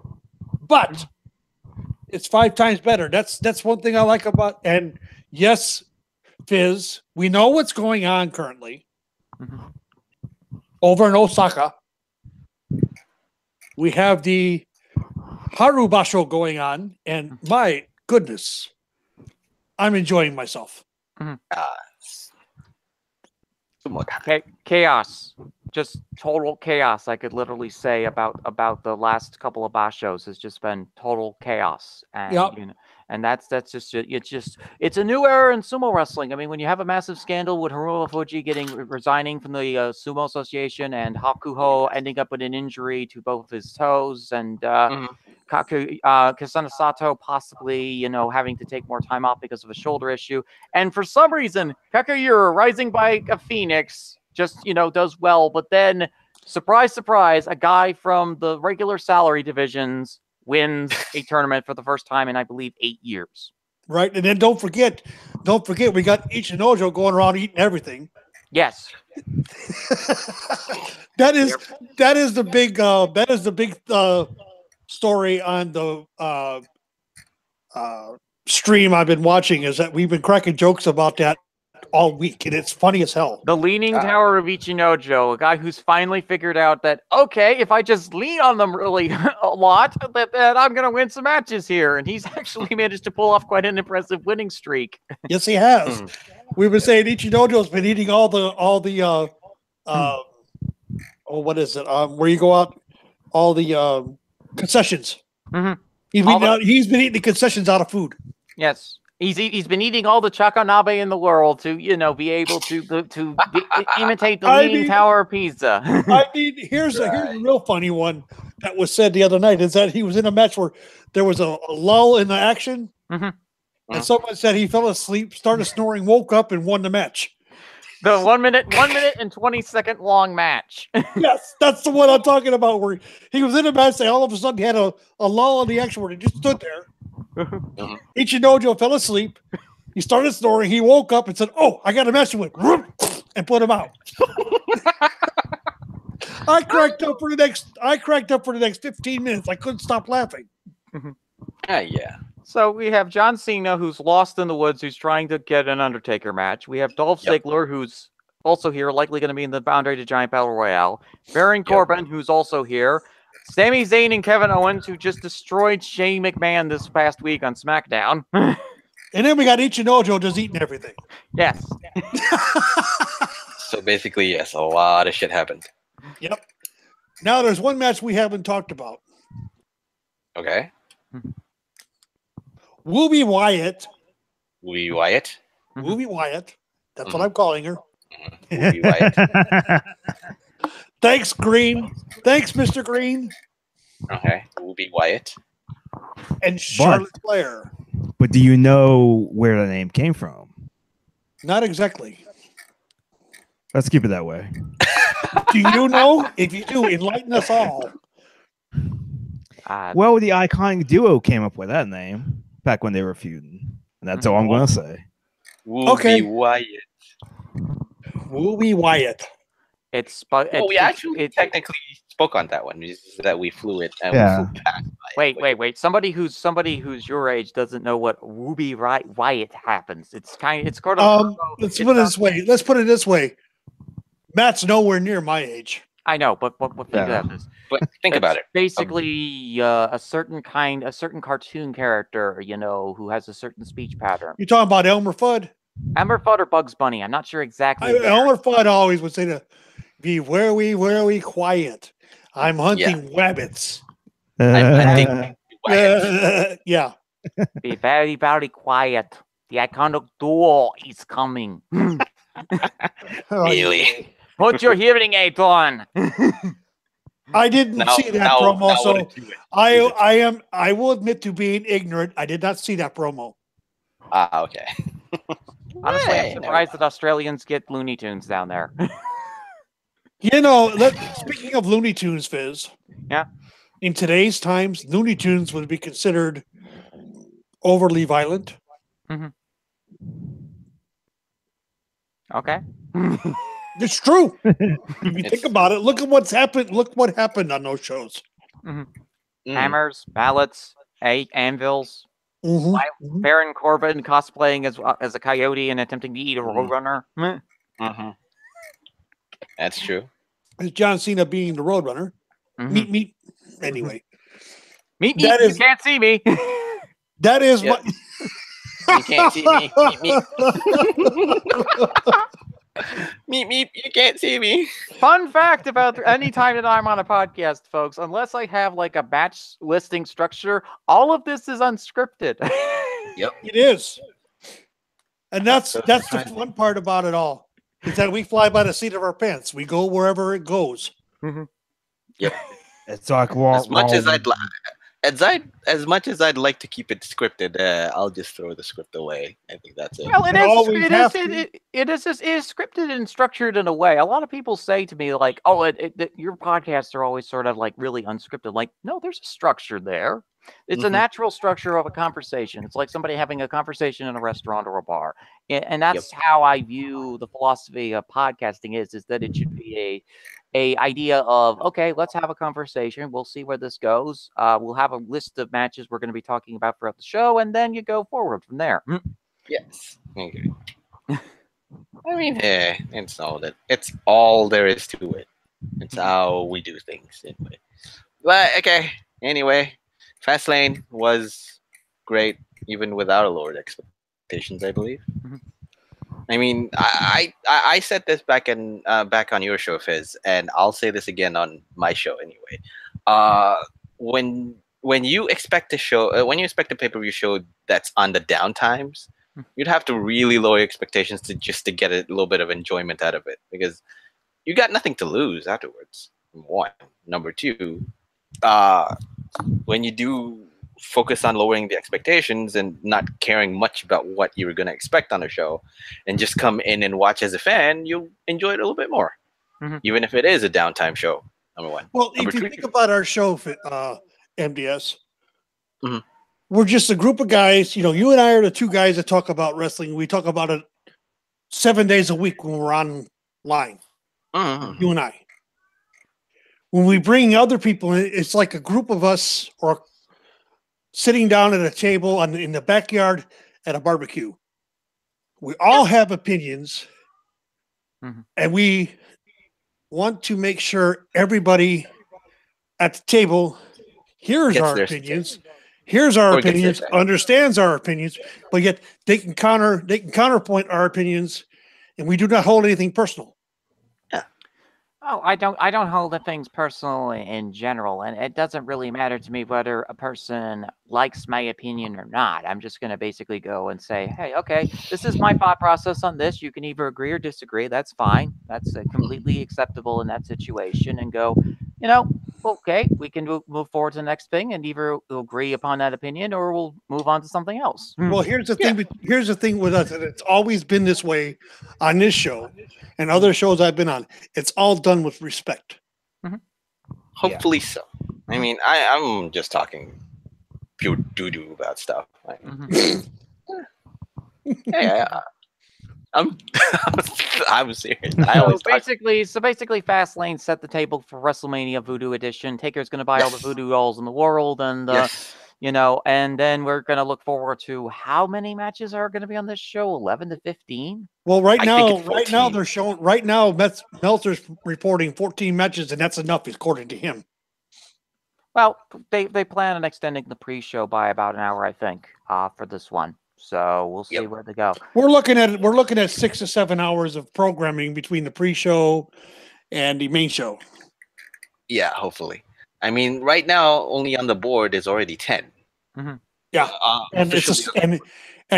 but it's 5 times better. That's one thing I like about. And yes, Fizz, we know what's going on currently over in Osaka. We have the Haru Basho going on, and my goodness, I'm enjoying myself. Chaos, just total chaos. I could literally say about the last couple of Bashos has just been total chaos, and and that's just it's a new era in sumo wrestling. I mean, when you have a massive scandal with Hiromu Fuji resigning from the Sumo Association and Hakuho ending up with an injury to both his toes, and Kasana Sato possibly having to take more time off because of a shoulder issue, and for some reason Kakayura rising by a phoenix just does well, but then surprise, a guy from the regular salary divisions wins a tournament for the first time in, I believe, 8 years. Right, and then don't forget, we got Ichinojo going around eating everything. Yes, that is the big story on the stream I've been watching. Is that we've been cracking jokes about that all week, and it's funny as hell. The Leaning Tower of Ichinojo, a guy who's finally figured out that, okay, if I just lean on them really a lot, that I'm going to win some matches here. And he's actually managed to pull off quite an impressive winning streak. Yes, he has. We've been saying Ichinojo's been eating all the what is it? Where you go out, all the concessions. He's been eating the concessions out of food. Yes. He's been eating all the chakanabe in the world to be able to imitate the Leaning Tower of Pisa. I mean, here's a real funny one that was said the other night. Is that he was in a match where there was a lull in the action, and someone said he fell asleep, started snoring, woke up, and won the match. The 1 minute and 20-second long match. Yes, that's the one I'm talking about. Where he was in a match, and all of a sudden he had a lull in the action where he just stood there. Ichinojo fell asleep. He started snoring. He woke up and said, "Oh, I got a match to win," and put him out. I cracked up for the next 15 minutes. I couldn't stop laughing. Yeah. So we have John Cena, who's lost in the woods, who's trying to get an Undertaker match. We have Dolph Ziggler, who's also here, likely going to be in the Boundary to Giant Battle Royale. Baron Corbin, who's also here. Sami Zayn and Kevin Owens, who just destroyed Shane McMahon this past week on SmackDown. And then we got Ichinojo just eating everything. Yes. So basically, yes, a lot of shit happened. Yep. Now there's one match we haven't talked about. Okay. Ruby Wyatt. Ruby Wyatt? Ruby Wyatt. That's what I'm calling her. Ruby Wyatt. Thanks, Green. Thanks, Mr. Green. Okay. Ruby Wyatt. And Charlotte Flair. But do you know where the name came from? Not exactly. Let's keep it that way. Do you know? If you do, enlighten us all. Well, the iconic duo came up with that name back when they were feuding. And that's all I'm going to say. Ruby Wyatt. Ruby Wyatt. We actually technically spoke on that one. Is that we flew it and we flew past by Wait. Somebody who's your age doesn't know what Ruby Riot happens. It's kind of let's put it this way. Matt's nowhere near my age. I know, but think about this. But think about it. Basically, a certain cartoon character, who has a certain speech pattern. You're talking about Elmer Fudd? Elmer Fudd or Bugs Bunny? I'm not sure exactly. Elmer Fudd always would say to be very quiet. I'm hunting rabbits. I'm Yeah. Be very, very quiet. The iconic duo is coming. Really? Put your hearing aid on. I didn't see that promo, so I will admit to being ignorant. I did not see that promo. Okay. Honestly, I'm surprised that Australians get Looney Tunes down there. Speaking of Looney Tunes, Fizz. Yeah. In today's times, Looney Tunes would be considered overly violent. Mm-hmm. Okay. It's true. If you think about it, look at what's happened. Look what happened on those shows. Mm-hmm. Hammers, mallets, anvils. Mm-hmm. Baron Corbin cosplaying as a coyote and attempting to eat a roadrunner. Mm-hmm. That's true. It's John Cena being the roadrunner. Mm-hmm. Meet. Anyway. Meet. You can't see me. That is what. You can't see me. Meet. You can't see me. Fun fact about any time that I'm on a podcast, folks, unless I have like a batch listing structure, all of this is unscripted. Yep. It is. And that's the fun part about it all. Is that we fly by the seat of our pants. We go wherever it goes. Mm-hmm. Yep. It's like as much as I'd like to keep it scripted, I'll just throw the script away. I think that's it. Well, it is scripted and structured in a way. A lot of people say to me like, "Oh, your podcasts are always sort of like really unscripted." Like, no, there's a structure there. It's a natural structure of a conversation. It's like somebody having a conversation in a restaurant or a bar, and that's how I view the philosophy of podcasting. Is that it should be a idea of, okay, let's have a conversation. We'll see where this goes. We'll have a list of matches we're going to be talking about throughout the show, and then you go forward from there. Yes. Okay. I mean, it's all there is to it. It's how we do things anyway. But okay. Anyway, Fastlane was great, even without a lowered expectations, I believe. Mm-hmm. I mean, I said this back on your show, Fizz, and I'll say this again on my show anyway. When you expect a show, when you expect a pay-per-view show that's on the downtimes, you'd have to really lower expectations to get a little bit of enjoyment out of it, because you got nothing to lose afterwards. One, number two, when you do focus on lowering the expectations and not caring much about what you were going to expect on a show and just come in and watch as a fan, you'll enjoy it a little bit more, even if it is a downtime show. Number one. Well, if you think about our show, MDS, we're just a group of guys. You and I are the two guys that talk about wrestling. We talk about it 7 days a week when we're online. You and I. When we bring other people in, it's like a group of us or sitting down at a table in the backyard at a barbecue. We all have opinions, and we want to make sure everybody at the table hears our opinions, understands our opinions, but yet they can counterpoint our opinions, and we do not hold anything personal. Oh, I don't hold the things personal in general, and it doesn't really matter to me whether a person likes my opinion or not. I'm just going to basically go and say, hey, okay, this is my thought process on this. You can either agree or disagree. That's fine. That's completely acceptable in that situation, and go, okay, we can move forward to the next thing and either we'll agree upon that opinion or we'll move on to something else. Well, here's the thing. Here's the thing with us, and it's always been this way on this show and other shows I've been on. It's all done with respect. Hopefully so. I mean, I'm just talking pure doo-doo about stuff. I'm serious. So basically, Fastlane set the table for WrestleMania Voodoo Edition. Taker's going to buy all the Voodoo dolls in the world, and and then we're going to look forward to how many matches are going to be on this show? 11 to 15. Well, right now they're showing. Right now, Meltzer's reporting 14 matches, and that's enough, according to him. Well, they plan on extending the pre-show by about an hour, I think, for this one. So we'll see where they go. We're looking at 6 to 7 hours of programming between the pre-show and the main show. Yeah, hopefully. I mean, right now, only on the board is already 10. Mm-hmm. Yeah, and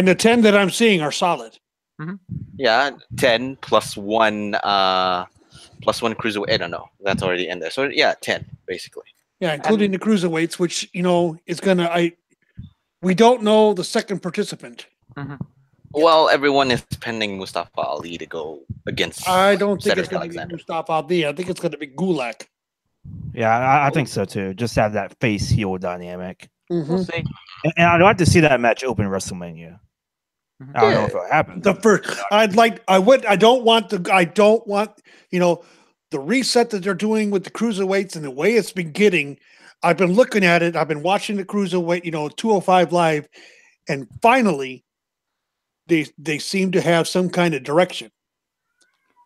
the 10 that I'm seeing are solid. Mm-hmm. Yeah, 10 plus one cruiserweight. I don't know. That's already in there. So yeah, 10 basically. Yeah, including the cruiserweights, which is gonna. We don't know the second participant. Mm-hmm. Well, everyone is pending Mustafa Ali to go against. I don't think it's going to be Mustafa Ali. I think it's going to be Gulak. Yeah, I think so too. Just have that face heel dynamic. Mm-hmm. We'll see. And I'd like to see that match open WrestleMania. Mm-hmm. I don't know if it'll happen. The first, I don't want the reset that they're doing with the cruiserweights and the way it's been getting. I've been looking at it. I've been watching the cruiserweight, 205 Live, and finally, they seem to have some kind of direction,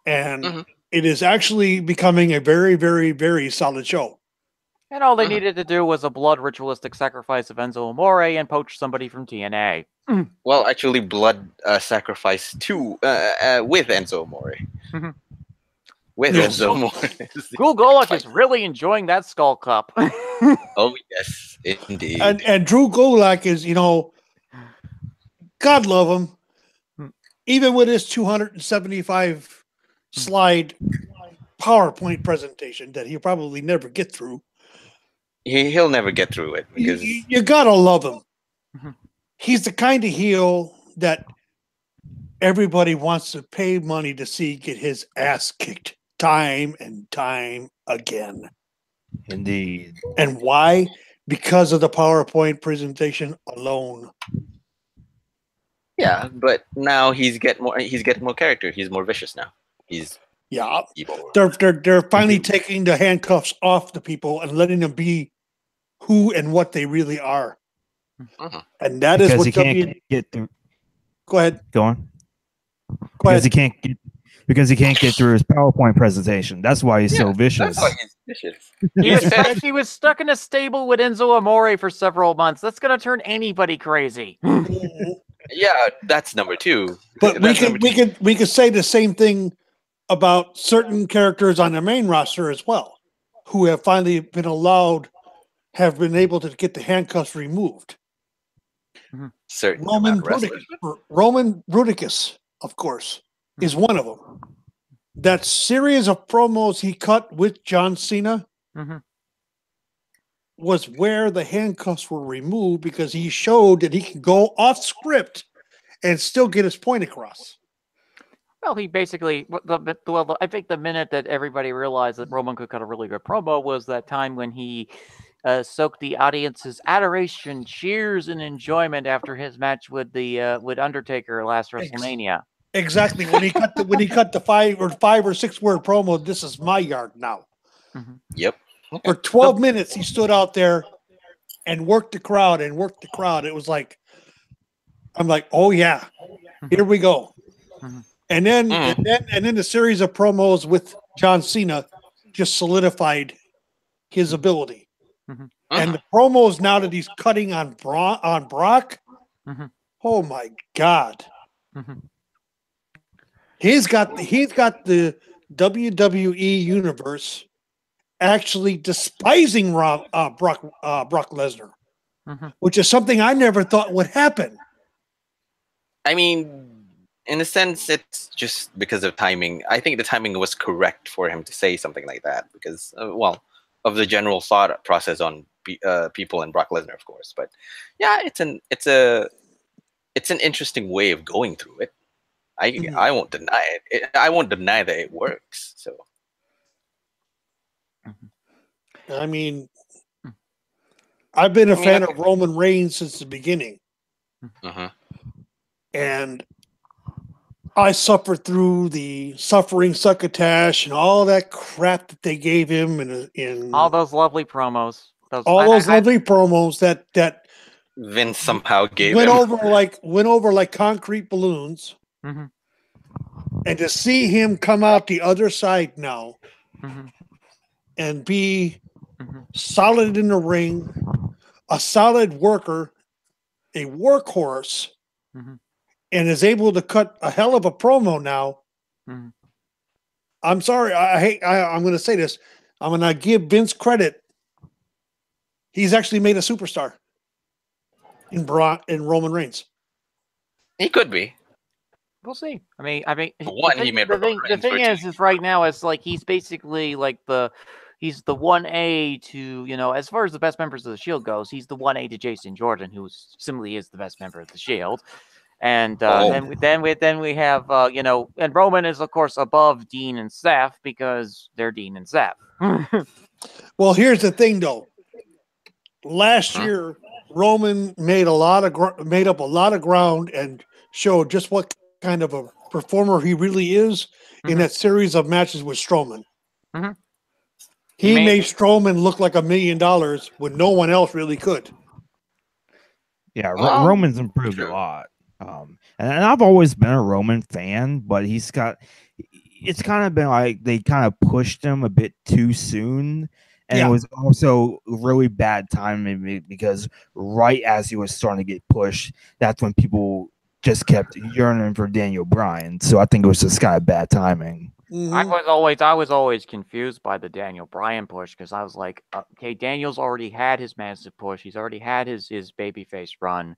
and it is actually becoming a very, very, very solid show. And all they needed to do was a blood ritualistic sacrifice of Enzo Amore and poach somebody from TNA. Well, actually, blood sacrifice too with Enzo Amore. Mm-hmm. With Enzo Amore. Gul Golak is really enjoying that Skull Cup. Oh yes, indeed. And Drew Gulak is, God love him. Even with his 275 slide PowerPoint presentation that he'll probably never get through. He'll never get through it because you gotta love him. He's the kind of heel that everybody wants to pay money to see get his ass kicked time and time again. Indeed. And why? Because of the PowerPoint presentation alone. Yeah, but now he's getting more character. He's more vicious now. He's evil. They're finally taking the handcuffs off the people and letting them be who and what they really are. And that is what he can't get through. Go ahead. Go on. Because he can't get through his PowerPoint presentation. That's why he's so vicious. That's why he's vicious. He was stuck in a stable with Enzo Amore for several months. That's going to turn anybody crazy. Yeah, that's number 2. But we could say the same thing about certain characters on the main roster as well, who have finally been been able to get the handcuffs removed. Certain Roman Bruticus, of course, is one of them. That series of promos he cut with John Cena was where the handcuffs were removed because he showed that he can go off script and still get his point across. Well, he basically, I think the minute that everybody realized that Roman could cut a really good promo was that time when he soaked the audience's adoration, cheers, and enjoyment after his match with Undertaker last WrestleMania. Exactly. When he cut the 5 or 6 word promo, this is my yard now. Yep. For 12 minutes, he stood out there and worked the crowd. It was like, I'm like, oh yeah, here we go. And then the series of promos with John Cena just solidified his ability. And the promos now that he's cutting on Brock, oh my God. He's got the WWE universe actually despising Brock Lesnar, which is something I never thought would happen. I mean, in a sense, it's just because of timing. I think the timing was correct for him to say something like that because, of the general thought process on people and Brock Lesnar, of course. But yeah, it's an interesting way of going through it. I won't deny it. I won't deny that it works. So, I mean, I've been a fan of Roman Reigns since the beginning, and I suffered through the suffering succotash and all that crap that they gave him in all those lovely promos. Lovely promos that Vince somehow gave went him. over like concrete balloons. Mm-hmm. And to see him come out the other side now and be solid in the ring, a solid worker, a workhorse, and is able to cut a hell of a promo now. I'm sorry, I'm going to say this. I'm going to give Vince credit. He's actually made a superstar in Roman Reigns. He could be. We'll see. I mean, the thing is right now it's like he's basically like he's the 1A to, as far as the best members of the Shield goes, he's the 1A to Jason Jordan, who similarly is the best member of the Shield. And then we have and Roman is of course above Dean and Seth because they're Dean and Seth. Well, here's the thing though. Last year, Roman made up a lot of ground and showed just what kind of a performer he really is in that series of matches with Strowman. He made Strowman look like $1 million when no one else really could. Yeah, Roman's improved a lot. And I've always been a Roman fan, but it's kind of been like they kind of pushed him a bit too soon. And it was also really bad timing because right as he was starting to get pushed, that's when people just kept yearning for Daniel Bryan. So I think it was just kind of bad timing. I was always confused by the Daniel Bryan push because I was like, okay, Daniel's already had his massive push. He's already had his babyface run.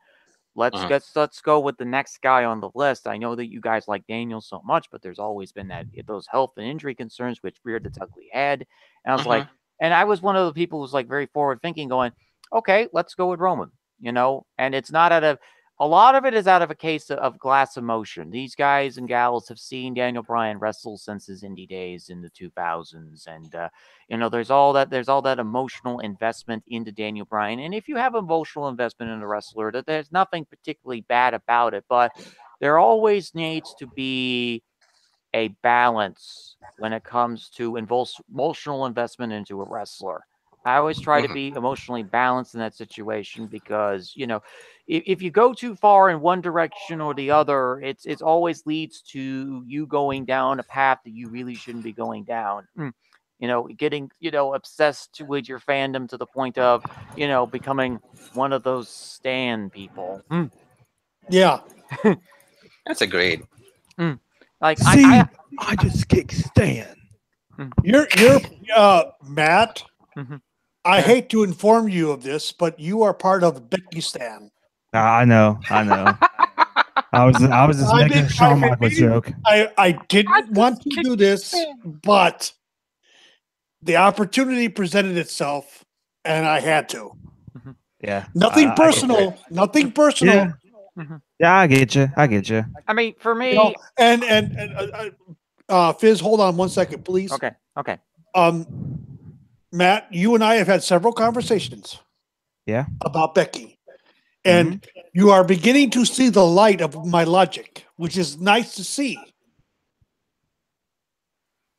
Let's go with the next guy on the list. I know that you guys like Daniel so much, but there's always been those health and injury concerns which reared its ugly head. And I was like, and I was one of the people who was like very forward thinking, going, okay, let's go with Roman. And it's not a lot of it is out of a case of glass emotion. These guys and gals have seen Daniel Bryan wrestle since his indie days in the 2000s. And, there's all that emotional investment into Daniel Bryan. And if you have emotional investment in a wrestler, that there's nothing particularly bad about it, but there always needs to be a balance when it comes to emotional investment into a wrestler. I always try to be emotionally balanced in that situation because, if you go too far in one direction or the other, it's always leads to you going down a path that you really shouldn't be going down. Getting, obsessed with your fandom to the point of, becoming one of those stan people. Yeah. That's a grade. Like, I just kick Stan. You're Matt. I hate to inform you of this, but you are part of Becky Stan. I know. I was just making a Shawn Michaels joke. I didn't want to do this, but the opportunity presented itself, and I had to. Yeah. Nothing personal. Nothing personal. Yeah, I get you. I mean, for me, Fizz, hold on 1 second, please. Okay. Matt, you and I have had several conversations. Yeah. About Becky. And you are beginning to see the light of my logic, which is nice to see.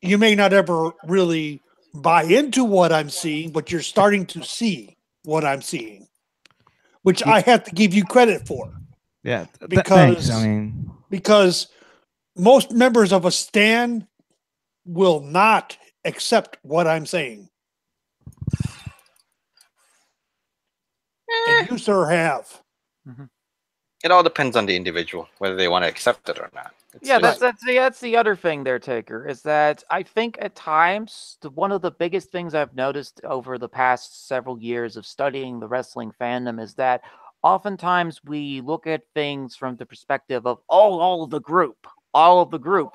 You may not ever really buy into what I'm seeing, but you're starting to see what I'm seeing, which I have to give you credit for. Yeah. Because, thanks. because most members of a stan will not accept what I'm saying. And you, sir, have. It all depends on the individual, whether they want to accept it or not. That's the other thing there, Taker, is that I think at times one of the biggest things I've noticed over the past several years of studying the wrestling fandom is that oftentimes we look at things from the perspective of all of the group,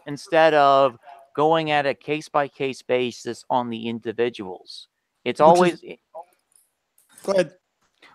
instead of going at a case-by-case basis on the individuals. Go ahead.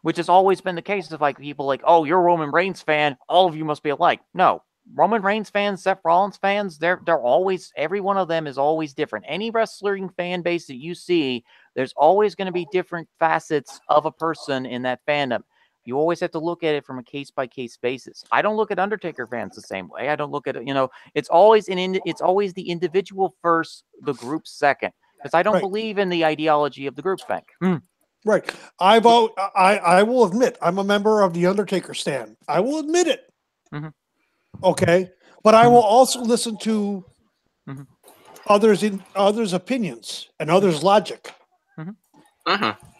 Which has always been the case of like people like, oh, you're a Roman Reigns fan, all of you must be alike. No, Roman Reigns fans, Seth Rollins fans, they're always, every one of them is always different. Any wrestling fan base that you see, there's always going to be different facets of a person in that fandom. You always have to look at it from a case-by-case basis. I don't look at Undertaker fans the same way. I don't look at it, it's always the individual first, the group second. Because I don't believe in the ideology of the group think. Right. I will admit I'm a member of the Undertaker stand. I will admit it. Okay. But I will also listen to others' opinions and others' logic.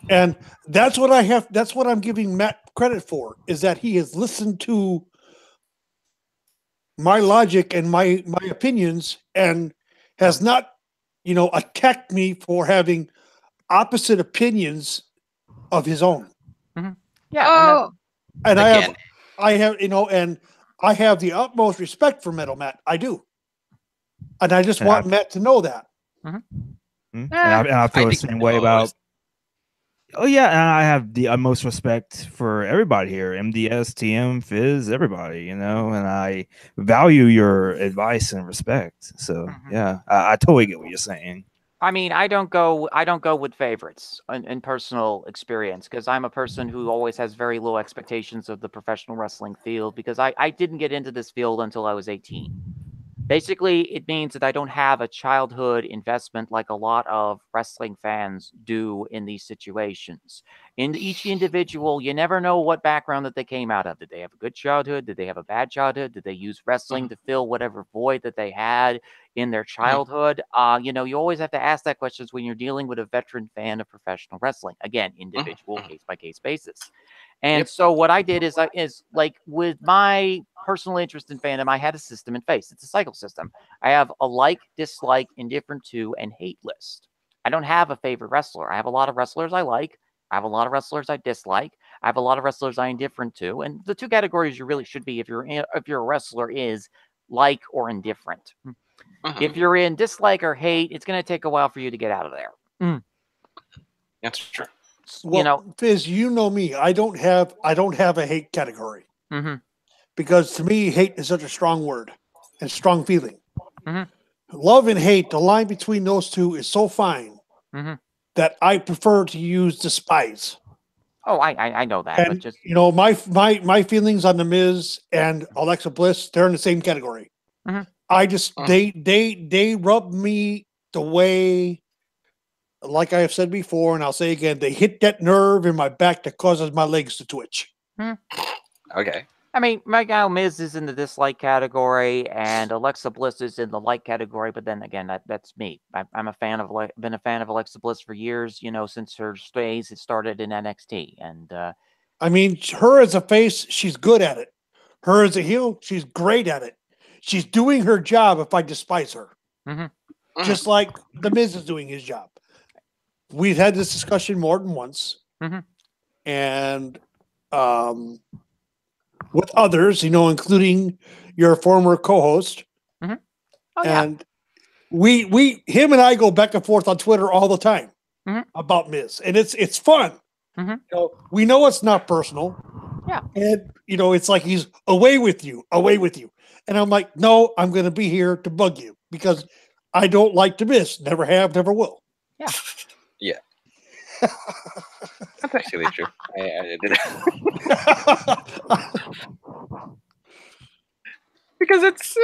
And that's what I'm giving Matt credit for, is that he has listened to my logic and my opinions and has not, attacked me for having opposite opinions of his own. Yeah. And I have the utmost respect for Metal Matt. I do. And I just want Matt to know that. And I feel the same way about. Oh yeah, and I have the utmost respect for everybody here, MDS, TM, Fizz, everybody, and I value your advice and respect. So yeah, I totally get what you're saying. I mean, I don't go with favorites in personal experience, because I'm a person who always has very low expectations of the professional wrestling field, because I didn't get into this field until I was 18. Basically, it means that I don't have a childhood investment like a lot of wrestling fans do in these situations. In each individual, you never know what background that they came out of. Did they have a good childhood? Did they have a bad childhood? Did they use wrestling to fill whatever void that they had in their childhood? You always have to ask that question when you're dealing with a veteran fan of professional wrestling. Again, individual, case-by-case basis. And so what I did is like with my personal interest in fandom, I had a system in face. It's a cycle system. I have a like, dislike, indifferent to, and hate list. I don't have a favorite wrestler. I have a lot of wrestlers I like. I have a lot of wrestlers I dislike. I have a lot of wrestlers I'm indifferent to. And the two categories you really should be if you're a wrestler is like or indifferent. If you're in dislike or hate, it's going to take a while for you to get out of there. That's true. Well, Fizz, you know me. I don't have a hate category. Because to me, hate is such a strong word and strong feeling. Love and hate, the line between those two is so fine that I prefer to use despise. Oh, I know that. And, but just my feelings on The Miz and Alexa Bliss, they're in the same category. I just they rub me the way, like I have said before, and I'll say again, they hit that nerve in my back that causes my legs to twitch. Okay. I mean, my gal Miz is in the dislike category, and Alexa Bliss is in the like category. But then again, that's me. I'm a fan of been a fan of Alexa Bliss for years. Since her days it started in NXT, and I mean, her as a face, she's good at it. Her as a heel, she's great at it. She's doing her job. If I despise her, just like The Miz is doing his job. We've had this discussion more than once, and with others, including your former co-host. And him and I go back and forth on Twitter all the time about Miz, and it's fun. We know it's not personal. Yeah. And it's like he's away with you. And I'm like, no, I'm going to be here to bug you because I don't like to miss. Never have, never will. Yeah. Yeah. That's actually true. I did because it's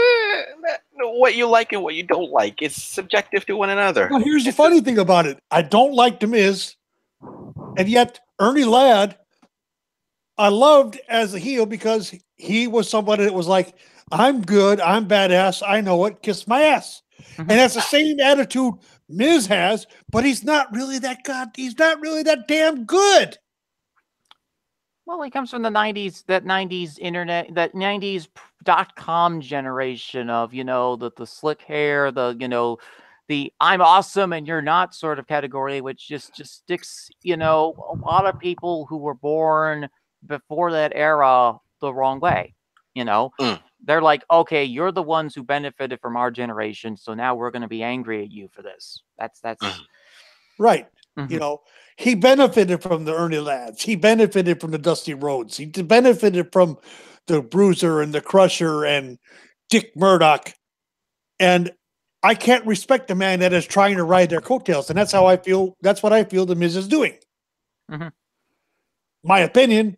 what you like and what you don't like. It's subjective to one another. Well, here's the funny thing about it. I don't like The Miz, and yet Ernie Ladd, I loved as a heel because he was somebody that was like, I'm good, I'm badass, I know it, kiss my ass. And that's the same attitude Miz has, but he's not really that damn good. Well, he comes from the 90s, that 90s internet, that 90s .com generation of, the slick hair, the I'm awesome and you're not sort of category, which just sticks, a lot of people who were born before that era the wrong way. They're like, okay, you're the ones who benefited from our generation, so now we're going to be angry at you for this. That's right. He benefited from the Ernie Lads. He benefited from the Dusty Rhodes. He benefited from the Bruiser and the Crusher and Dick Murdoch. And I can't respect a man that is trying to ride their coattails. And that's how I feel. That's what I feel The Miz is doing. My opinion,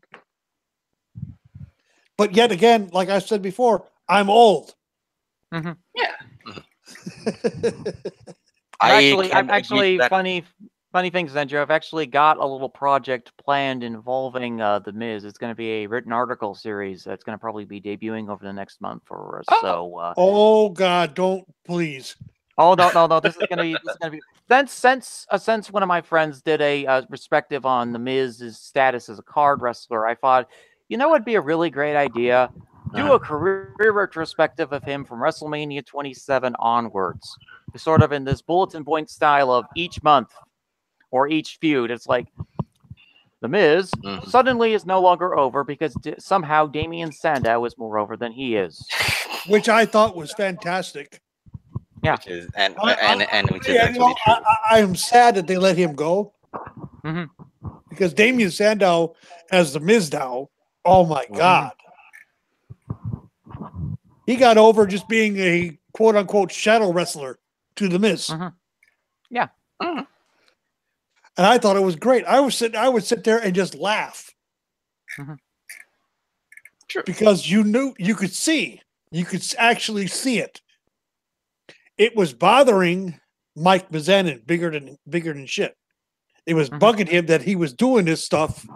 But yet again, like I said before, I'm old. Mm-hmm. Yeah. I'm actually funny things, Senju. I've actually got a little project planned involving the Miz. It's going to be a written article series that's going to probably be debuting over the next month for us. So, oh God, don't please. Oh no! This is gonna be. Since one of my friends did a respective on the Miz's status as a card wrestler, I thought, it'd be a really great idea. Do a career retrospective of him from WrestleMania 27 onwards, sort of in this bulletin point style of each month or each feud. It's like the Miz suddenly is no longer over because somehow Damian Sandow is more over than he is, which I thought was fantastic. Yeah, which is actually true. I am sad that they let him go because Damian Sandow as the Miz now. Oh my God, he got over just being a quote unquote shadow wrestler to the Miz. Yeah, and I thought it was great. I would sit there and just laugh because you could actually see it. It was bothering Mike Mizanin bigger than shit. It was bugging him that he was doing this stuff,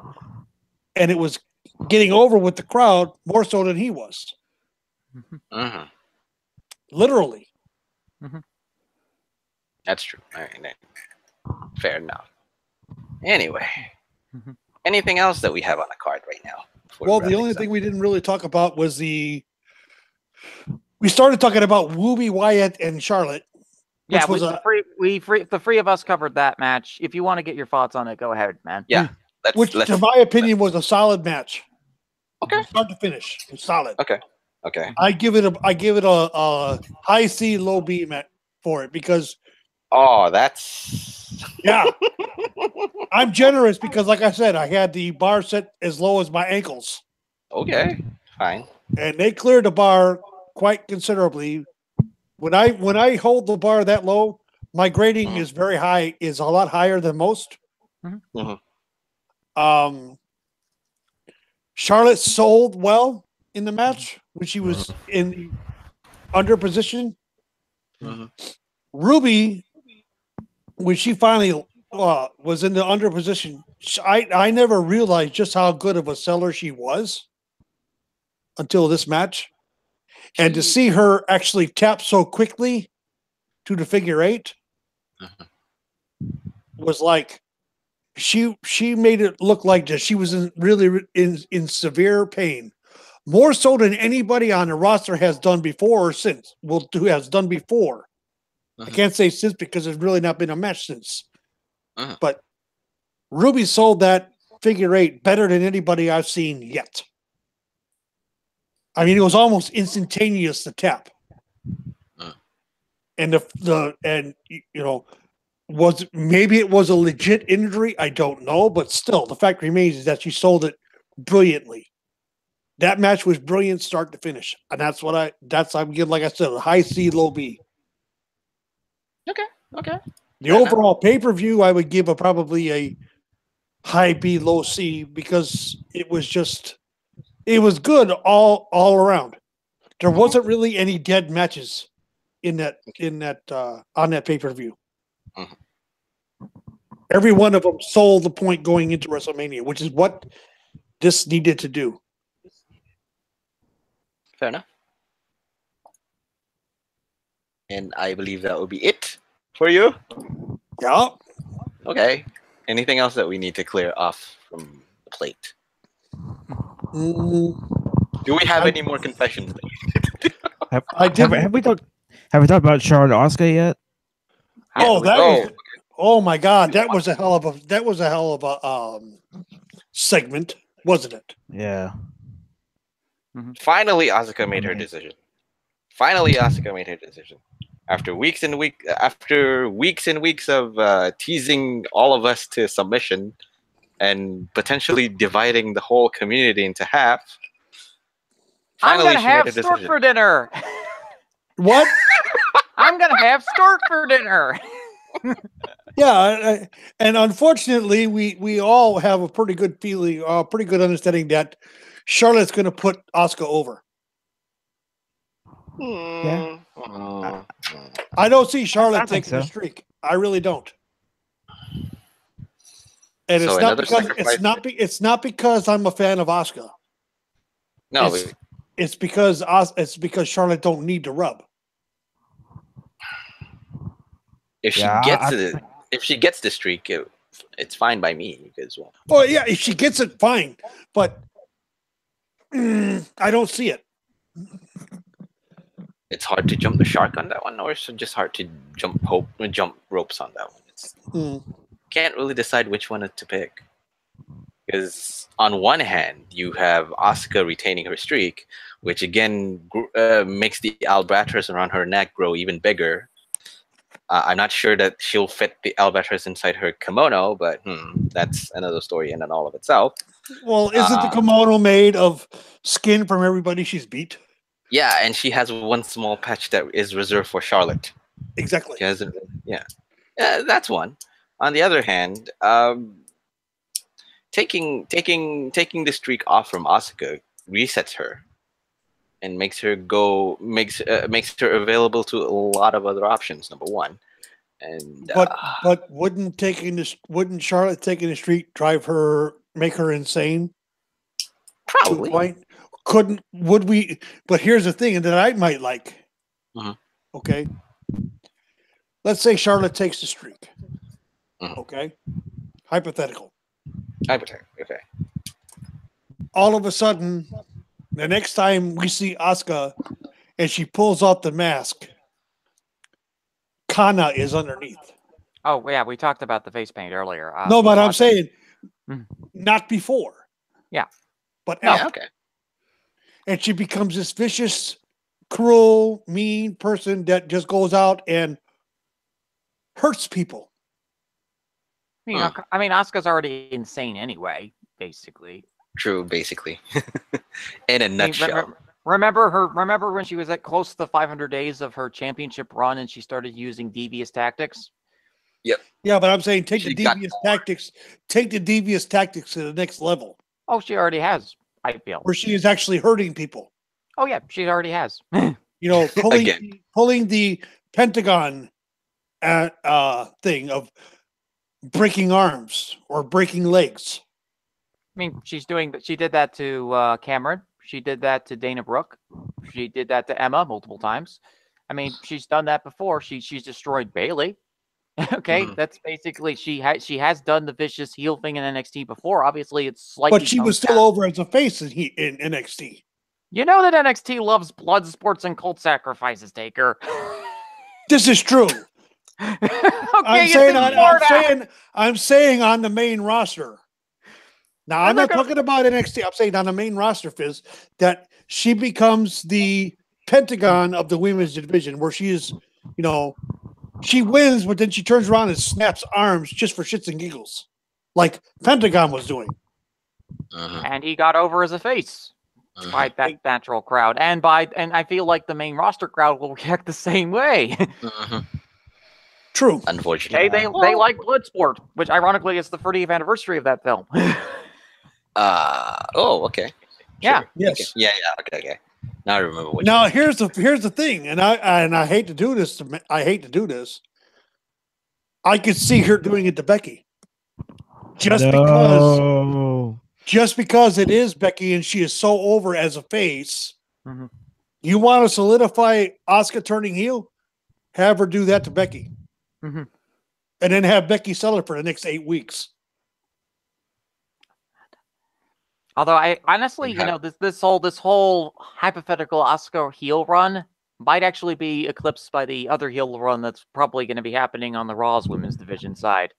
and it was getting over with the crowd more so than he was. Literally. That's true. All right, fair enough. Anyway, anything else that we have on the card right now? Well, the only thing we didn't really talk about was we started talking about Ruby Wyatt and Charlotte. Yeah, the three of us covered that match. If you want to get your thoughts on it, go ahead, man. Yeah, to my opinion, was a solid match. Okay, start to finish, it's solid. Okay. I give it a high C, low B for it because. Oh, that's yeah. I'm generous because, like I said, I had the bar set as low as my ankles. Okay, fine. And they cleared the bar quite considerably. When I hold the bar that low, my grading is very high, is a lot higher than most. Charlotte sold well in the match when she was in under position. Ruby, when she finally was in the under position, I never realized just how good of a seller she was until this match. And to see her actually tap so quickly to the figure eight was like she made it look like that she was in severe pain, more so than anybody on the roster has done before or since. Has done before. I can't say since because there's really not been a match since. But Ruby sold that figure eight better than anybody I've seen yet. I mean, it was almost instantaneous to tap. And maybe it was a legit injury. I don't know, but still, the fact remains is that she sold it brilliantly. That match was brilliant, start to finish, and that's I'm giving, like I said, a high C, low B. Okay. The overall pay-per-view, I would give probably a high B, low C because it was good all around. There wasn't really any dead matches on that pay-per-view. Every one of them sold the point going into WrestleMania, which is what this needed to do. Fair enough. And I believe that will be it for you. Yeah. Okay. Anything else that we need to clear off from the plate? Do we have any more confessions? Have we talked about Charlotte Asuka yet? Oh my God, that was a hell of a segment, wasn't it? Yeah. Finally, Asuka made her decision. After weeks and weeks of teasing all of us to submission and potentially dividing the whole community into half. Finally, I'm gonna have stork for dinner. What? I'm gonna have stork for dinner. Yeah, and unfortunately, we all have a pretty good feeling, pretty good understanding that Charlotte's going to put Asuka over. Yeah. I don't see Charlotte I think taking the so. streak. I really don't. And So it's not another because sacrifice. it's not because I'm a fan of Asuka. No, It's because Charlotte don't need to rub. if she Yeah, gets if she gets the streak, it's fine by me as well. Oh yeah, if she gets it, fine. But I don't see it. It's hard to jump the shark on that one, or is it just hard to jump ropes on that one? It's, can't really decide which one to pick. Because on one hand, you have Asuka retaining her streak, which again makes the albatross around her neck grow even bigger. I'm not sure that she'll fit the albatross inside her kimono, but that's another story in and all of itself. Well, isn't the kimono made of skin from everybody she's beat? Yeah, and she has one small patch that is reserved for Charlotte. Exactly. She hasn't, yeah, that's one. On the other hand, taking the streak off from Asuka resets her and makes her available to a lot of other options. Number one, and but wouldn't Charlotte taking the streak make her insane? Probably. Would we? But here's the thing that I might like. Okay, let's say Charlotte takes the streak. Okay, hypothetical. Okay. All of a sudden, the next time we see Asuka and she pulls off the mask, Kana is underneath. Oh yeah, we talked about the face paint earlier. No, but I'm saying not before. Yeah, but after. Okay. And she becomes this vicious, cruel, mean person that just goes out and hurts people. I mean, Asuka's already insane anyway, basically. True, basically. In a nutshell. Remember when she was at close to the 500 days of her championship run and she started using devious tactics? Yep. Yeah, but I'm saying take the devious tactics to the next level. Oh, she already has, I feel. Where she is actually hurting people. Oh yeah, she already has. Pulling the Pentagon thing of breaking arms or breaking legs. I mean, she did that to Cameron. She did that to Dana Brooke. She did that to Emma multiple times. I mean, she's done that before. She's destroyed Bailey. Okay, that's basically she has done the vicious heel thing in NXT before. Obviously, it's slightly. But she was still over as a face in NXT. You know that NXT loves blood sports and cult sacrifices, Taker. This is true. Okay, I'm saying on the main roster. Now, I'm not talking about NXT. I'm saying on the main roster, Fizz, that she becomes the Pentagon of the women's division, where she is, she wins, but then she turns around and snaps arms just for shits and giggles, like Pentagon was doing. And he got over as a face by that natural crowd, and I feel like the main roster crowd will react the same way. True. Unfortunately. They like Bloodsport, which ironically is the 30th anniversary of that film. Okay. Yeah. Sure. Yes. Okay. Yeah. Okay. Now I remember what. Now here's the thing, and I hate to do this. I could see her doing it to Becky, just because it is Becky and she is so over as a face. You want to solidify Asuka turning heel? Have her do that to Becky, and then have Becky sell it for the next 8 weeks. Although I honestly, this whole hypothetical Asuka heel run might actually be eclipsed by the other heel run that's probably going to be happening on the Raw's women's division side.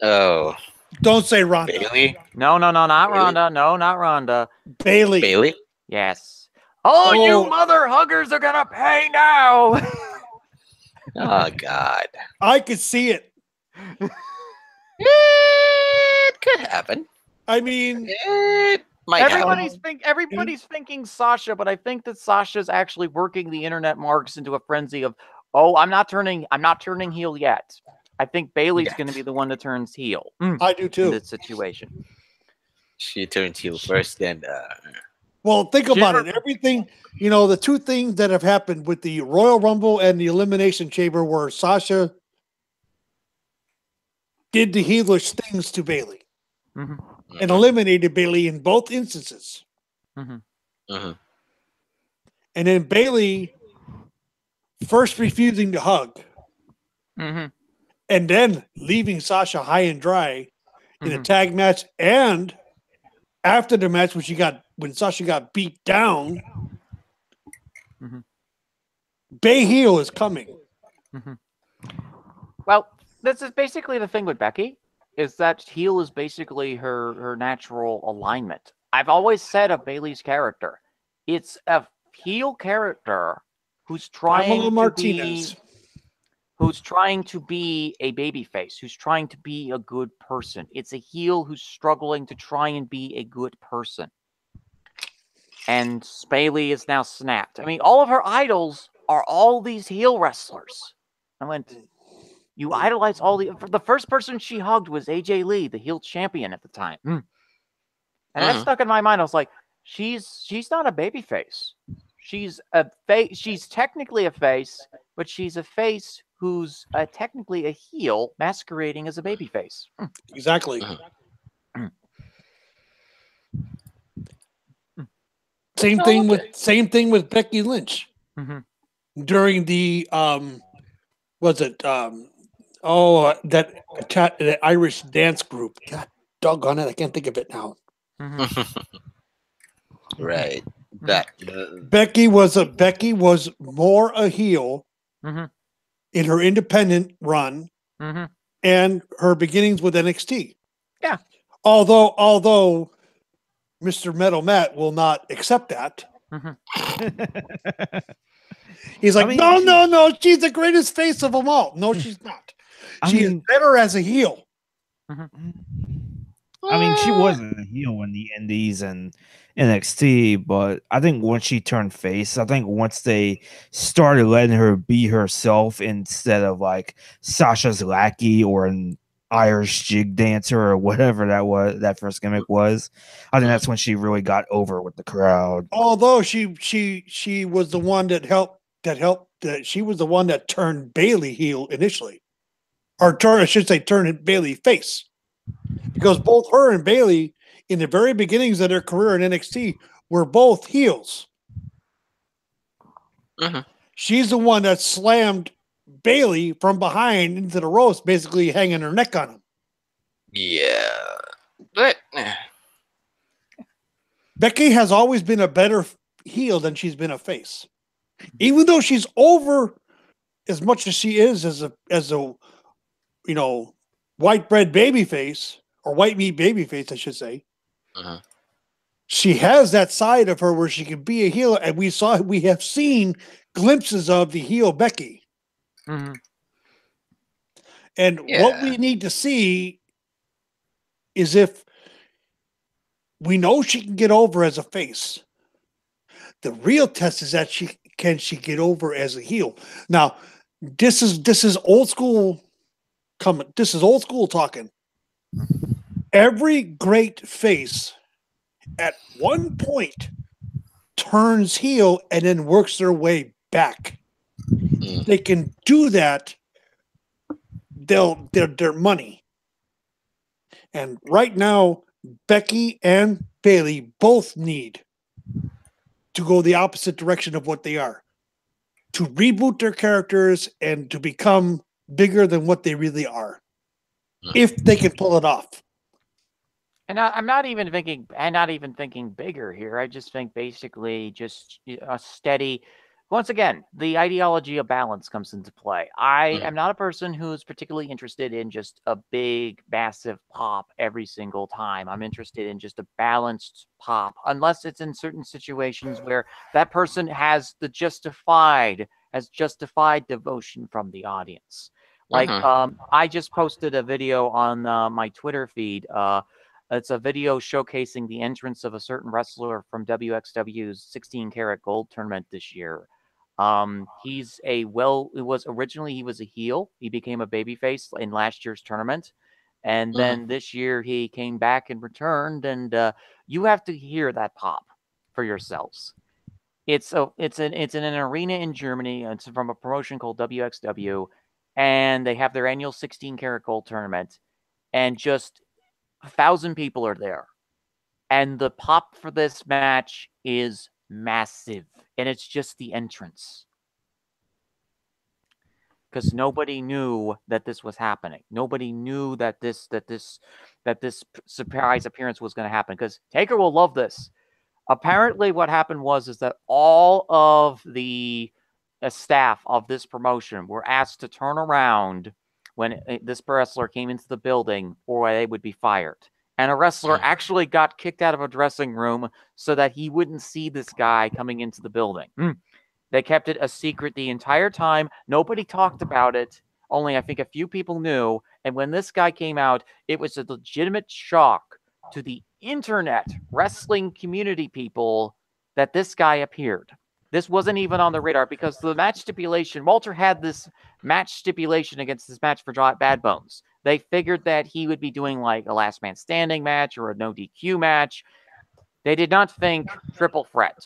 Oh. Don't say Ronda. Bailey? No, not Bailey? Ronda. No, not Ronda. Bailey. Yes. Oh, you mother huggers are going to pay now. Oh, God. I could see it. It could happen. I mean, it might everybody's thinking Sasha, but I think that Sasha's actually working the internet marks into a frenzy of, oh, I'm not turning heel yet. I think Bailey's going to be the one that turns heel. I do too. In this situation. She turned heel first, then. Well, think about it. Everything, the two things that have happened with the Royal Rumble and the Elimination Chamber where Sasha did the heelish things to Bailey and eliminated Bailey in both instances. And then Bailey first refusing to hug and then leaving Sasha high and dry in a tag match, and after the match when Sasha got beat down, Bay heel is coming. Well, this is basically the thing with Becky, is that heel is basically her natural alignment. I've always said of Bailey's character, it's a heel character who's trying to be a babyface, who's trying to be a good person. It's a heel who's struggling to try and be a good person. And Bailey is now snapped. I mean, all of her idols are all these heel wrestlers. I went, you idolize the first person she hugged was AJ Lee, the heel champion at the time. And that stuck in my mind. I was like, she's not a babyface. She's technically a face, but she's a face who's technically a heel masquerading as a babyface. Exactly. Same thing with Becky Lynch during the that Irish dance group. God doggone it, I can't think of it now. Right. Becky was more a heel in her independent run and her beginnings with NXT. Yeah. Although Mr. Metal Matt will not accept that. He's like, no, she's the greatest face of them all. No, she's not. She is better as a heel. I mean, she wasn't a heel in the Indies and NXT, but I think once she turned face, I think once they started letting her be herself instead of like Sasha's lackey or an Irish jig dancer or whatever that first gimmick was, I think that's when she really got over with the crowd. Although she was the one that she was the one that turned Bailey heel initially, or turned Bailey face. Because both her and Bailey, in the very beginnings of their career in NXT, were both heels. She's the one that slammed Bailey from behind into the ropes, basically hanging her neck on him. Yeah. But Becky has always been a better heel than she's been a face. Even though she's over as much as she is as a white bread baby face, or white meat baby face, I should say. She has that side of her where she can be a heel, and we have seen glimpses of the heel Becky. And what we need to see is if we know she can get over as a face. The real test is that can she get over as a heel. Now, this is old school coming. This is old school talking. Every great face at one point turns heel and then works their way back. They can do that. Their money. And right now, Becky and Bailey both need to go the opposite direction of what they are. To reboot their characters and to become bigger than what they really are. If they can pull it off. And I'm not even thinking bigger here. I just think basically just a steady. Once again, the ideology of balance comes into play. I am not a person who's particularly interested in just a big, massive pop every single time. I'm interested in just a balanced pop, unless it's in certain situations where that person has justified devotion from the audience. Like I just posted a video on my Twitter feed. It's a video showcasing the entrance of a certain wrestler from WXW's 16 Karat Gold tournament this year. He was originally he was a heel. He became a babyface in last year's tournament. And then this year he came back and returned, and you have to hear that pop for yourselves. It's in an arena in Germany. It's from a promotion called WXW, and they have their annual 16-karat gold tournament, and just 1,000 people are there. And the pop for this match is massive, and it's just the entrance. Because nobody knew that this was happening. Nobody knew that this surprise appearance was going to happen. Because Taker will love this. Apparently, what happened was that all of the staff of this promotion were asked to turn around when this wrestler came into the building, or they would be fired. And a wrestler actually got kicked out of a dressing room so that he wouldn't see this guy coming into the building. They kept it a secret the entire time. Nobody talked about it. Only I think a few people knew. And when this guy came out, it was a legitimate shock to the internet wrestling community people that this guy appeared. This wasn't even on the radar because the match stipulation, Walter had this match stipulation against this match for Bad Bones. They figured that he would be doing like a last man standing match or a no DQ match. They did not think triple threat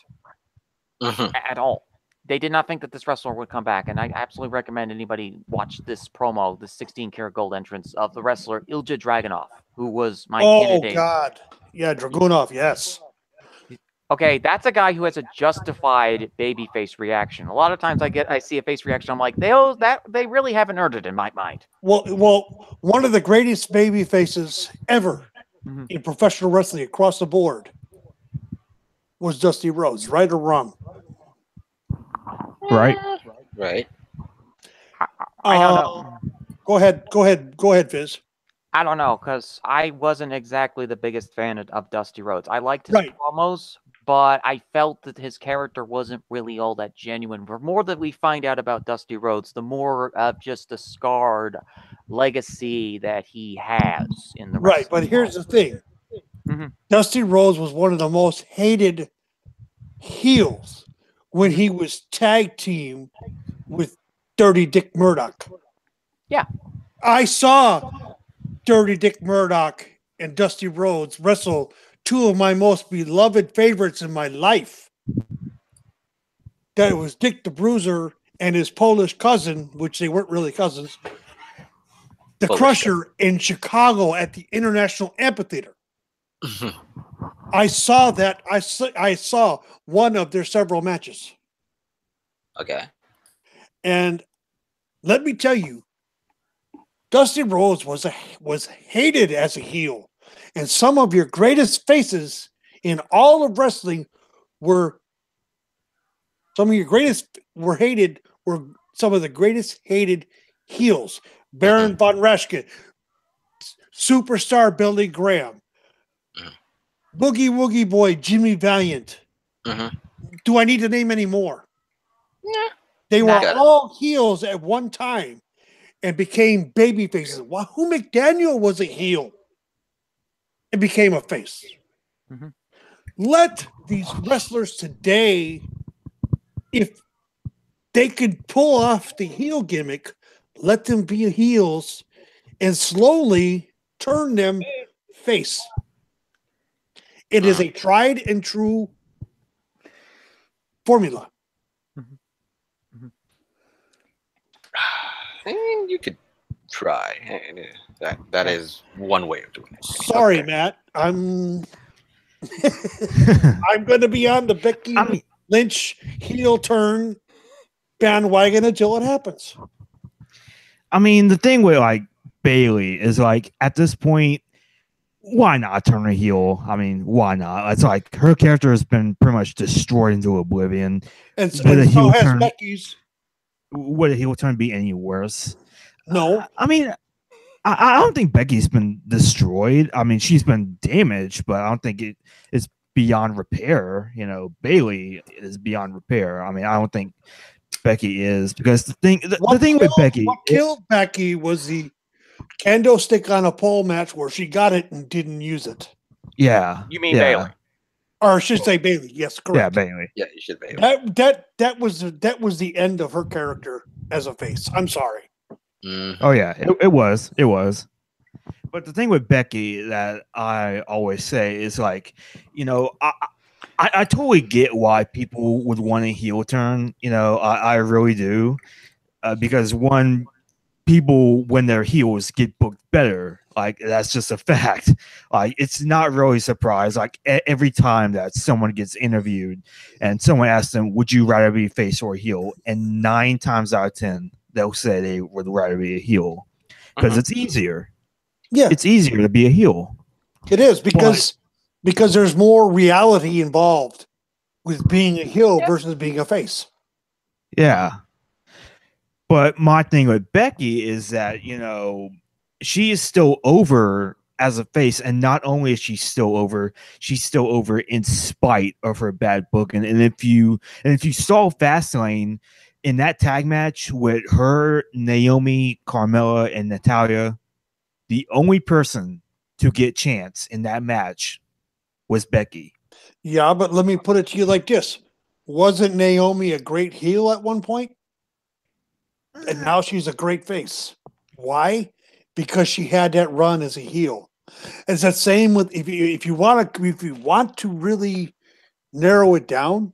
at all. They did not think that this wrestler would come back, and I absolutely recommend anybody watch this promo, the 16-karat gold entrance of the wrestler Ilja Dragunov, who was my candidate. Oh, God. Yeah, Dragunov, yes. Okay, that's a guy who has a justified babyface reaction. A lot of times I see a face reaction, I'm like, they really haven't earned it in my mind. Well, one of the greatest baby faces ever in professional wrestling across the board was Dusty Rhodes, right or wrong? Right. I don't know. Go ahead, Fizz. I don't know, because I wasn't exactly the biggest fan of Dusty Rhodes. I liked his promos, but I felt that his character wasn't really all that genuine. The more that we find out about Dusty Rhodes, the more of just the scarred legacy that he has in the right. But here's the thing: Dusty Rhodes was one of the most hated heels when he was tag team with Dirty Dick Murdoch. Yeah, I saw Dirty Dick Murdoch and Dusty Rhodes wrestle two of my most beloved favorites in my life. That was Dick the Bruiser and his Polish cousin, which they weren't really cousins, the Crusher in Chicago at the International Amphitheater. I saw that. I saw one of their several matches. Okay. And let me tell you, Dusty Rhodes was hated as a heel, and some of your greatest faces in all of wrestling were some of the greatest hated heels. Baron von Raschke, Superstar Billy Graham, Boogie Woogie Boy Jimmy Valiant. Do I need to name any more? Yeah. They were all heels at one time and became baby faces. Who McDaniel was a heel and became a face. Let these wrestlers today, if they could pull off the heel gimmick, let them be heels and slowly turn them face. It is a tried and true formula. I mean, you could try. That is one way of doing it. Sorry, Matt. I'm going to be on the Becky Lynch heel turn bandwagon until it happens. I mean, the thing with like Bayley is like at this point, why not turn her heel? I mean, why not? It's like her character has been pretty much destroyed into oblivion. And so has Becky's. Would a heel turn be any worse? No. I mean, I don't think Becky's been destroyed. I mean, she's been damaged, but I don't think it's beyond repair. You know, Bayley is beyond repair. I mean, I don't think Becky is, because the thing with Becky, what killed Becky was the kendo stick on a pole match where she got it and didn't use it. Yeah. You mean Bayley? Or I should say Bailey. Yes, correct. Yeah, Bailey. Yeah, you should Bailey. That was the end of her character as a face. I'm sorry. Oh yeah, it was. But the thing with Becky that I always say is like, I totally get why people would want a heel turn. I really do, because one, people when they're heels get booked better. Like that's just a fact. Like it's not really a surprise. Like every time that someone gets interviewed and someone asks them, "Would you rather be face or heel?" and 9 times out of 10 they'll say they would rather be a heel because it's easier. Yeah, it's easier to be a heel. It is because there's more reality involved with being a heel versus being a face. Yeah. But my thing with Becky is that, she is still over as a face. And not only is she still over, she's still over in spite of her bad booking. And if you saw Fastlane in that tag match with her, Naomi, Carmella, and Natalya, the only person to get chance in that match was Becky. Yeah, but let me put it to you like this. Wasn't Naomi a great heel at one point? And now she's a great face. Why? Because she had that run as a heel. It's the same with if you want to really narrow it down,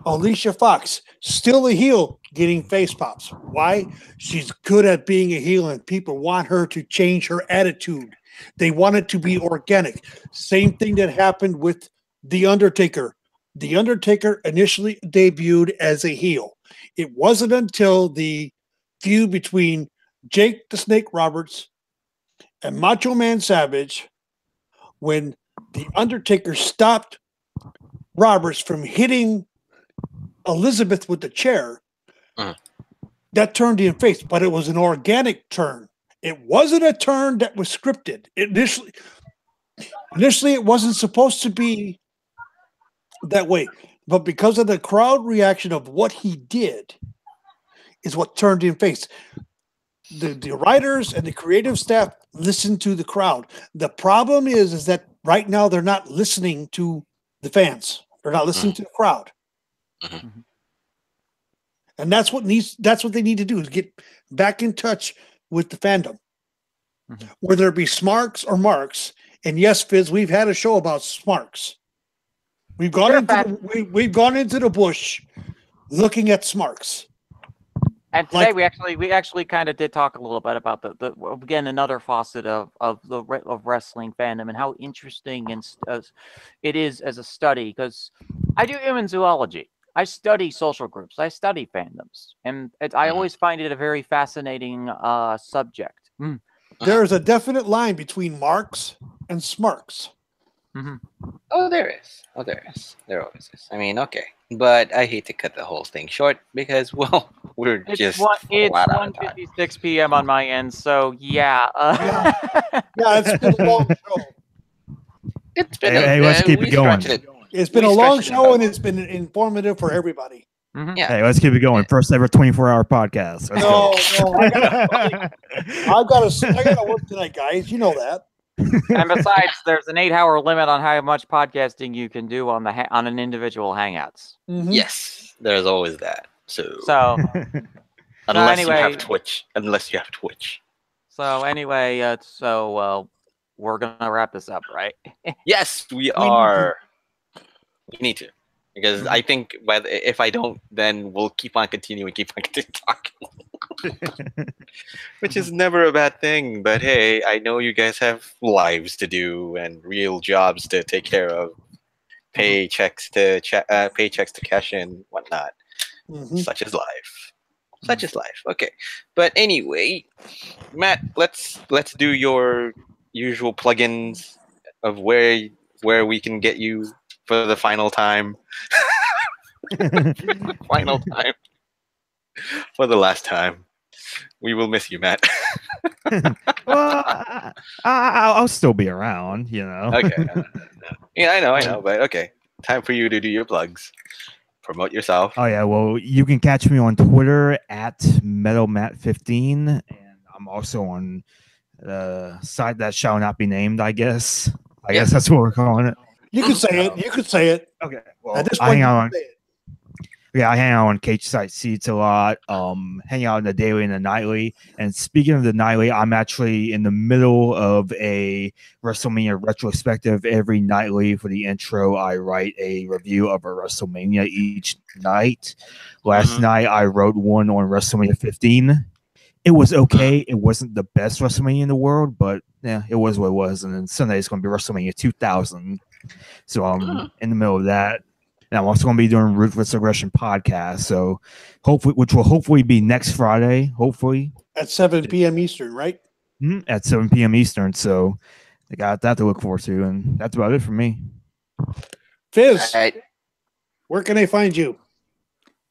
Alicia Fox, still a heel, getting face pops. Why? She's good at being a heel, and people want her to change her attitude. They want it to be organic. Same thing that happened with The Undertaker. The Undertaker initially debuted as a heel. It wasn't until the feud between Jake the Snake Roberts and Macho Man Savage when The Undertaker stopped Roberts from hitting Elizabeth with the chair, that turned him face, but it was an organic turn. It wasn't a turn that was scripted. Initially, it wasn't supposed to be that way, but because of the crowd reaction of what he did is what turned him face. The writers and the creative staff listen to the crowd. The problem is that right now they're not listening to the fans. They're not listening to the crowd. And that's what they need to do, is get back in touch with the fandom. Whether it be Smarks or Marks. And yes, Fizz, we've had a show about Smarks. We've gone into the bush looking at Smarks. And today we actually kind of did talk a little bit about the again, another facet of wrestling fandom and how interesting it is as a study, because I do human zoology. I study social groups. I study fandoms, and I always find it a very fascinating subject. There is a definite line between Marks and Smarks. Oh, there is. There always is. I mean, okay. But I hate to cut the whole thing short because, well, it's 1:56 p.m. on my end, so yeah. It's been a long show. Let's keep it going. It's been a long show, and it's been informative for everybody. Yeah. Hey, let's keep it going. First ever 24-hour podcast. I gotta work tonight, guys. You know that. And besides, there's an 8-hour limit on how much podcasting you can do on an individual Hangouts. Yes, there's always that. So unless you have Twitch. So anyway, we're gonna wrap this up, right? Yes, we are. We need to. Because I think if I don't, then we'll keep on continuing talking. Which is never a bad thing. But hey, I know you guys have lives to do and real jobs to take care of. Paychecks to cash in, whatnot. Such is life. Okay. But anyway, Matt, let's do your usual plugins of where we can get you for the final time. For the last time. We will miss you, Matt. Well, I'll still be around, Okay. Yeah, I know, but okay. Time for you to do your plugs. Promote yourself. Oh yeah, well, you can catch me on Twitter at MetalMatt15, and I'm also on the site that shall not be named, I guess. I guess that's what we're calling it. You can say it. You could say it. Okay. Well, At this I point, hang you out can on. say it. Yeah, I hang out on cage side seats a lot. Hang out in the daily and the nightly. And speaking of the nightly, I'm actually in the middle of a WrestleMania retrospective every nightly. For the intro, I write a review of a WrestleMania each night. Last night, I wrote one on WrestleMania 15. It was okay. It wasn't the best WrestleMania in the world, but yeah, it was what it was. And then Sunday is going to be WrestleMania 2000. So I'm in the middle of that. And I'm also going to be doing Ruthless Aggression podcast. So hopefully, which will hopefully be next Friday, hopefully. At 7 p.m. Eastern, right? At 7 p.m. Eastern. So I got that to look forward to. And that's about it for me. Fizz, Right. where can they find you?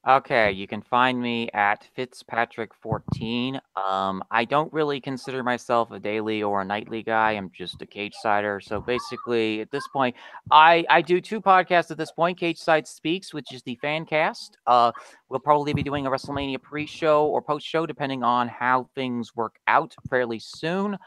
Okay, you can find me at Fitzpatrick14. I don't really consider myself a daily or a nightly guy. I'm just a cage sider. So basically, at this point, I do two podcasts at this point. Cage Side Speaks, which is the fan cast. We'll probably be doing a WrestleMania pre-show or post-show, depending on how things work out fairly soon.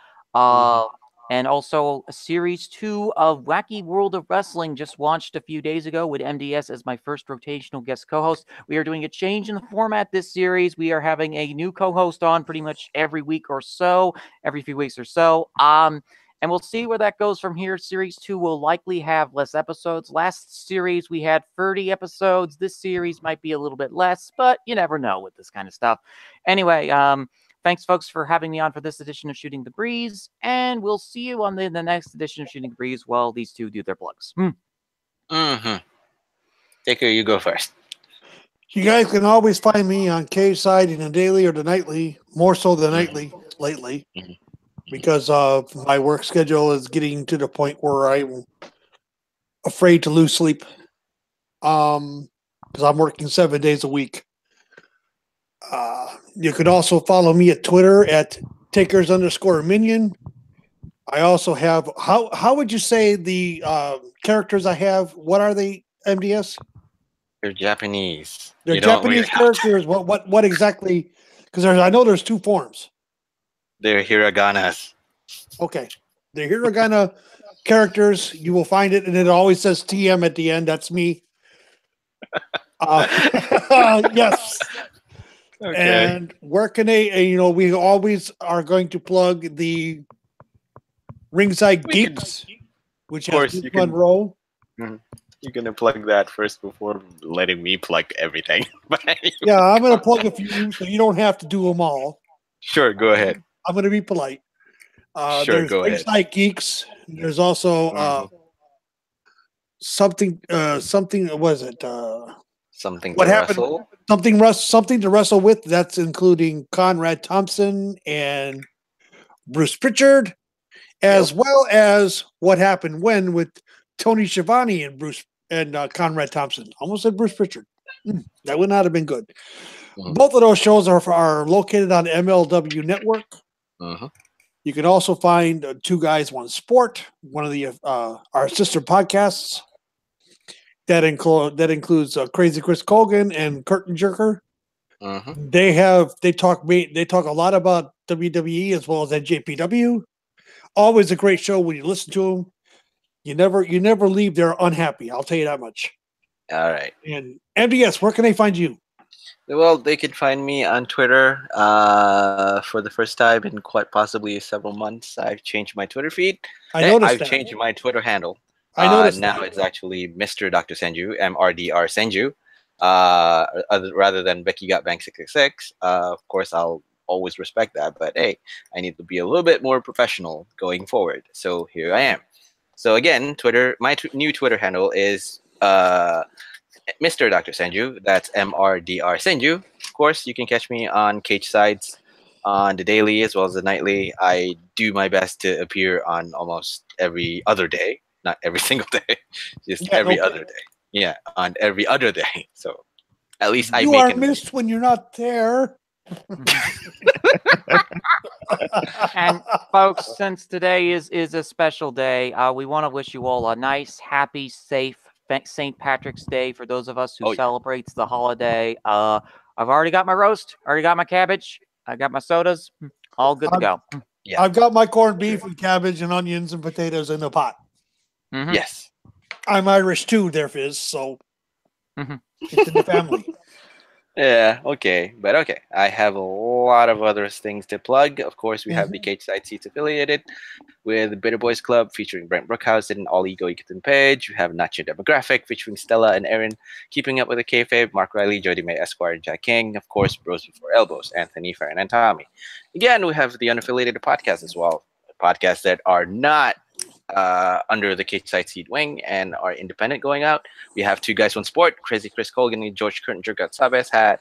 And also, Series 2 of Wacky World of Wrestling just launched a few days ago with MDS as my first rotational guest co-host. We are doing a change in the format this series. We are having a new co-host on pretty much every week or so, every few weeks or so. And we'll see where that goes from here. Series 2 will likely have less episodes. Last series, we had 30 episodes. This series might be a little bit less, but you never know with this kind of stuff. Anyway, thanks, folks, for having me on for this edition of Shooting the Breeze, and we'll see you on the next edition of Shooting the Breeze while these two do their plugs. Taker, you go first. You guys can always find me on Cage Side in the daily or the nightly, more so the nightly lately, because my work schedule is getting to the point where I'm afraid to lose sleep. Because I'm working 7 days a week. You could also follow me at Twitter at TakersMinion. I also have how would you say the characters I have? What are they, MDS? They're Japanese. They're Japanese characters. What exactly? Because I know there's two forms. They're hiraganas. Okay, they're hiragana characters. You will find it, and it always says TM at the end. That's me. Yes. Okay. And where can they? We always are going to plug the Ringside Geeks, which has Luke Monroe. You're gonna plug that first before letting me plug everything. Yeah, I'm gonna plug a few, so you don't have to do them all. Sure, go ahead. I'm gonna be polite. Sure, there's go ahead. Ringside Geeks. There's also something. Was it? Something what to happened? wrestle? Something to wrestle with. That's including Conrad Thompson and Bruce Pritchard, as well as What Happened When with Tony Schiavone and Conrad Thompson. Almost said Bruce Pritchard. That would not have been good. Both of those shows are located on MLW Network. You can also find Two Guys, One Sport, one of the our sister podcasts. That includes Crazy Chris Colgan and Curtain Jerker. They talk a lot about WWE as well as NJPW. Always a great show when you listen to them. You never leave there unhappy. I'll tell you that much. All right. And MDS, where can they find you? Well, they can find me on Twitter. For the first time in quite possibly several months, I've changed my Twitter feed. I've changed my Twitter handle. I noticed now it's actually Mr. Dr. Senju, MRDR Senju, rather than Becky Got Bang 666. Of course, I'll always respect that, but hey, I need to be a little bit more professional going forward. So here I am. So again, Twitter, my new Twitter handle is Mr. Dr. Senju. That's MRDR Senju. Of course, you can catch me on Cage Sides on the daily as well as the nightly. I do my best to appear on almost every other day. Not every single day, just every other day. Yeah, on every other day. So at least you are missed when you're not there. And folks, since today is a special day, we want to wish you all a nice, happy, safe St. Patrick's Day for those of us who celebrates the holiday. I've already got my roast, already got my cabbage, I got my sodas, all good to go. Yeah. I've got my corned beef and cabbage and onions and potatoes in the pot. Yes. I'm Irish too, there, Fizz. So it's in the family. Yeah, okay. But okay, I have a lot of other things to plug. Of course, we have the Cage Side Seats affiliated with the Bitter Boys Club featuring Brent Brookhausen, All Ego Ethan Page. We have Not Your Demographic featuring Stella and Aaron, Keeping Up with the Kayfabe, Mark Riley, Jody May Esquire, and Jack King. Of course, Bros Before Elbows, Anthony, Farron, and Tommy. Again, we have the unaffiliated podcast as well. Podcasts that are not under the Cage Side Seat wing and are independent going out. We have Two Guys One Sport. Crazy Chris Colgan and George Curtin Jergot Sabes had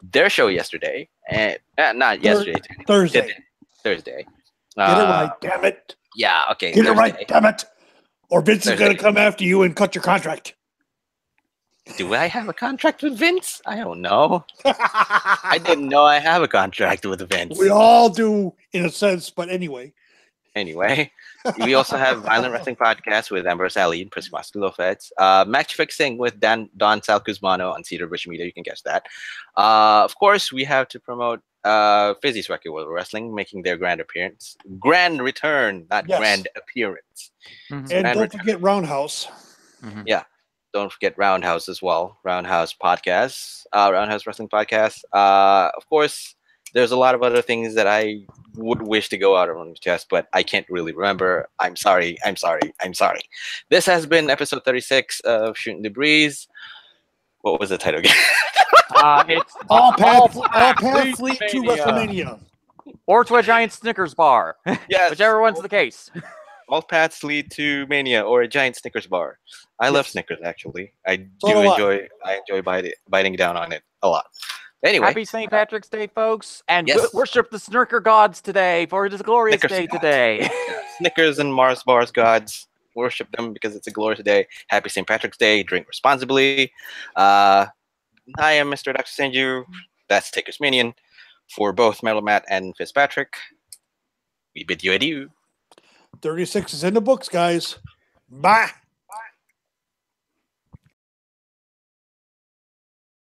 their show yesterday, and not yesterday, Thursday. Thursday. Get it right, damn it. Yeah, okay. Get Thursday. it right, damn it. Or Vince is going to come after you and cut your contract. Do I have a contract with Vince? I don't know. I didn't know I have a contract with Vince. We all do, in a sense, but anyway. Anyway, we also have Violent Wrestling Podcast with Ambrose Ali and Chris Masculofets. Match Fixing with Don Sal Cusmano on Cedar Bridge Media. You can guess that. Of course, we have to promote Fizzy's Record World Wrestling making their grand return, not grand appearance. And don't forget Roundhouse. Yeah. Don't forget Roundhouse as well. Roundhouse Podcast, Roundhouse Wrestling Podcast. Of course, there's a lot of other things that I would wish to go out on the chest, but I can't really remember. I'm sorry. This has been episode 36 of Shootin' the Breeze. What was the title again? It's All paths lead to WrestleMania. Or to a giant Snickers bar. Yes. Whichever one's the case. All paths lead to Mania or a giant Snickers bar. I love Snickers, actually. I enjoy biting down on it a lot. Anyway. Happy St. Patrick's Day, folks. And worship the Snicker gods today, for it is a glorious day today. Snickers and Mars bars gods. Worship them because it's a glorious day. Happy St. Patrick's Day. Drink responsibly. I am Mr. Dr. Senju. That's TakersMinion. For both Metal Matt and Fitzpatrick, we bid you adieu. 36 is in the books, guys. Bye.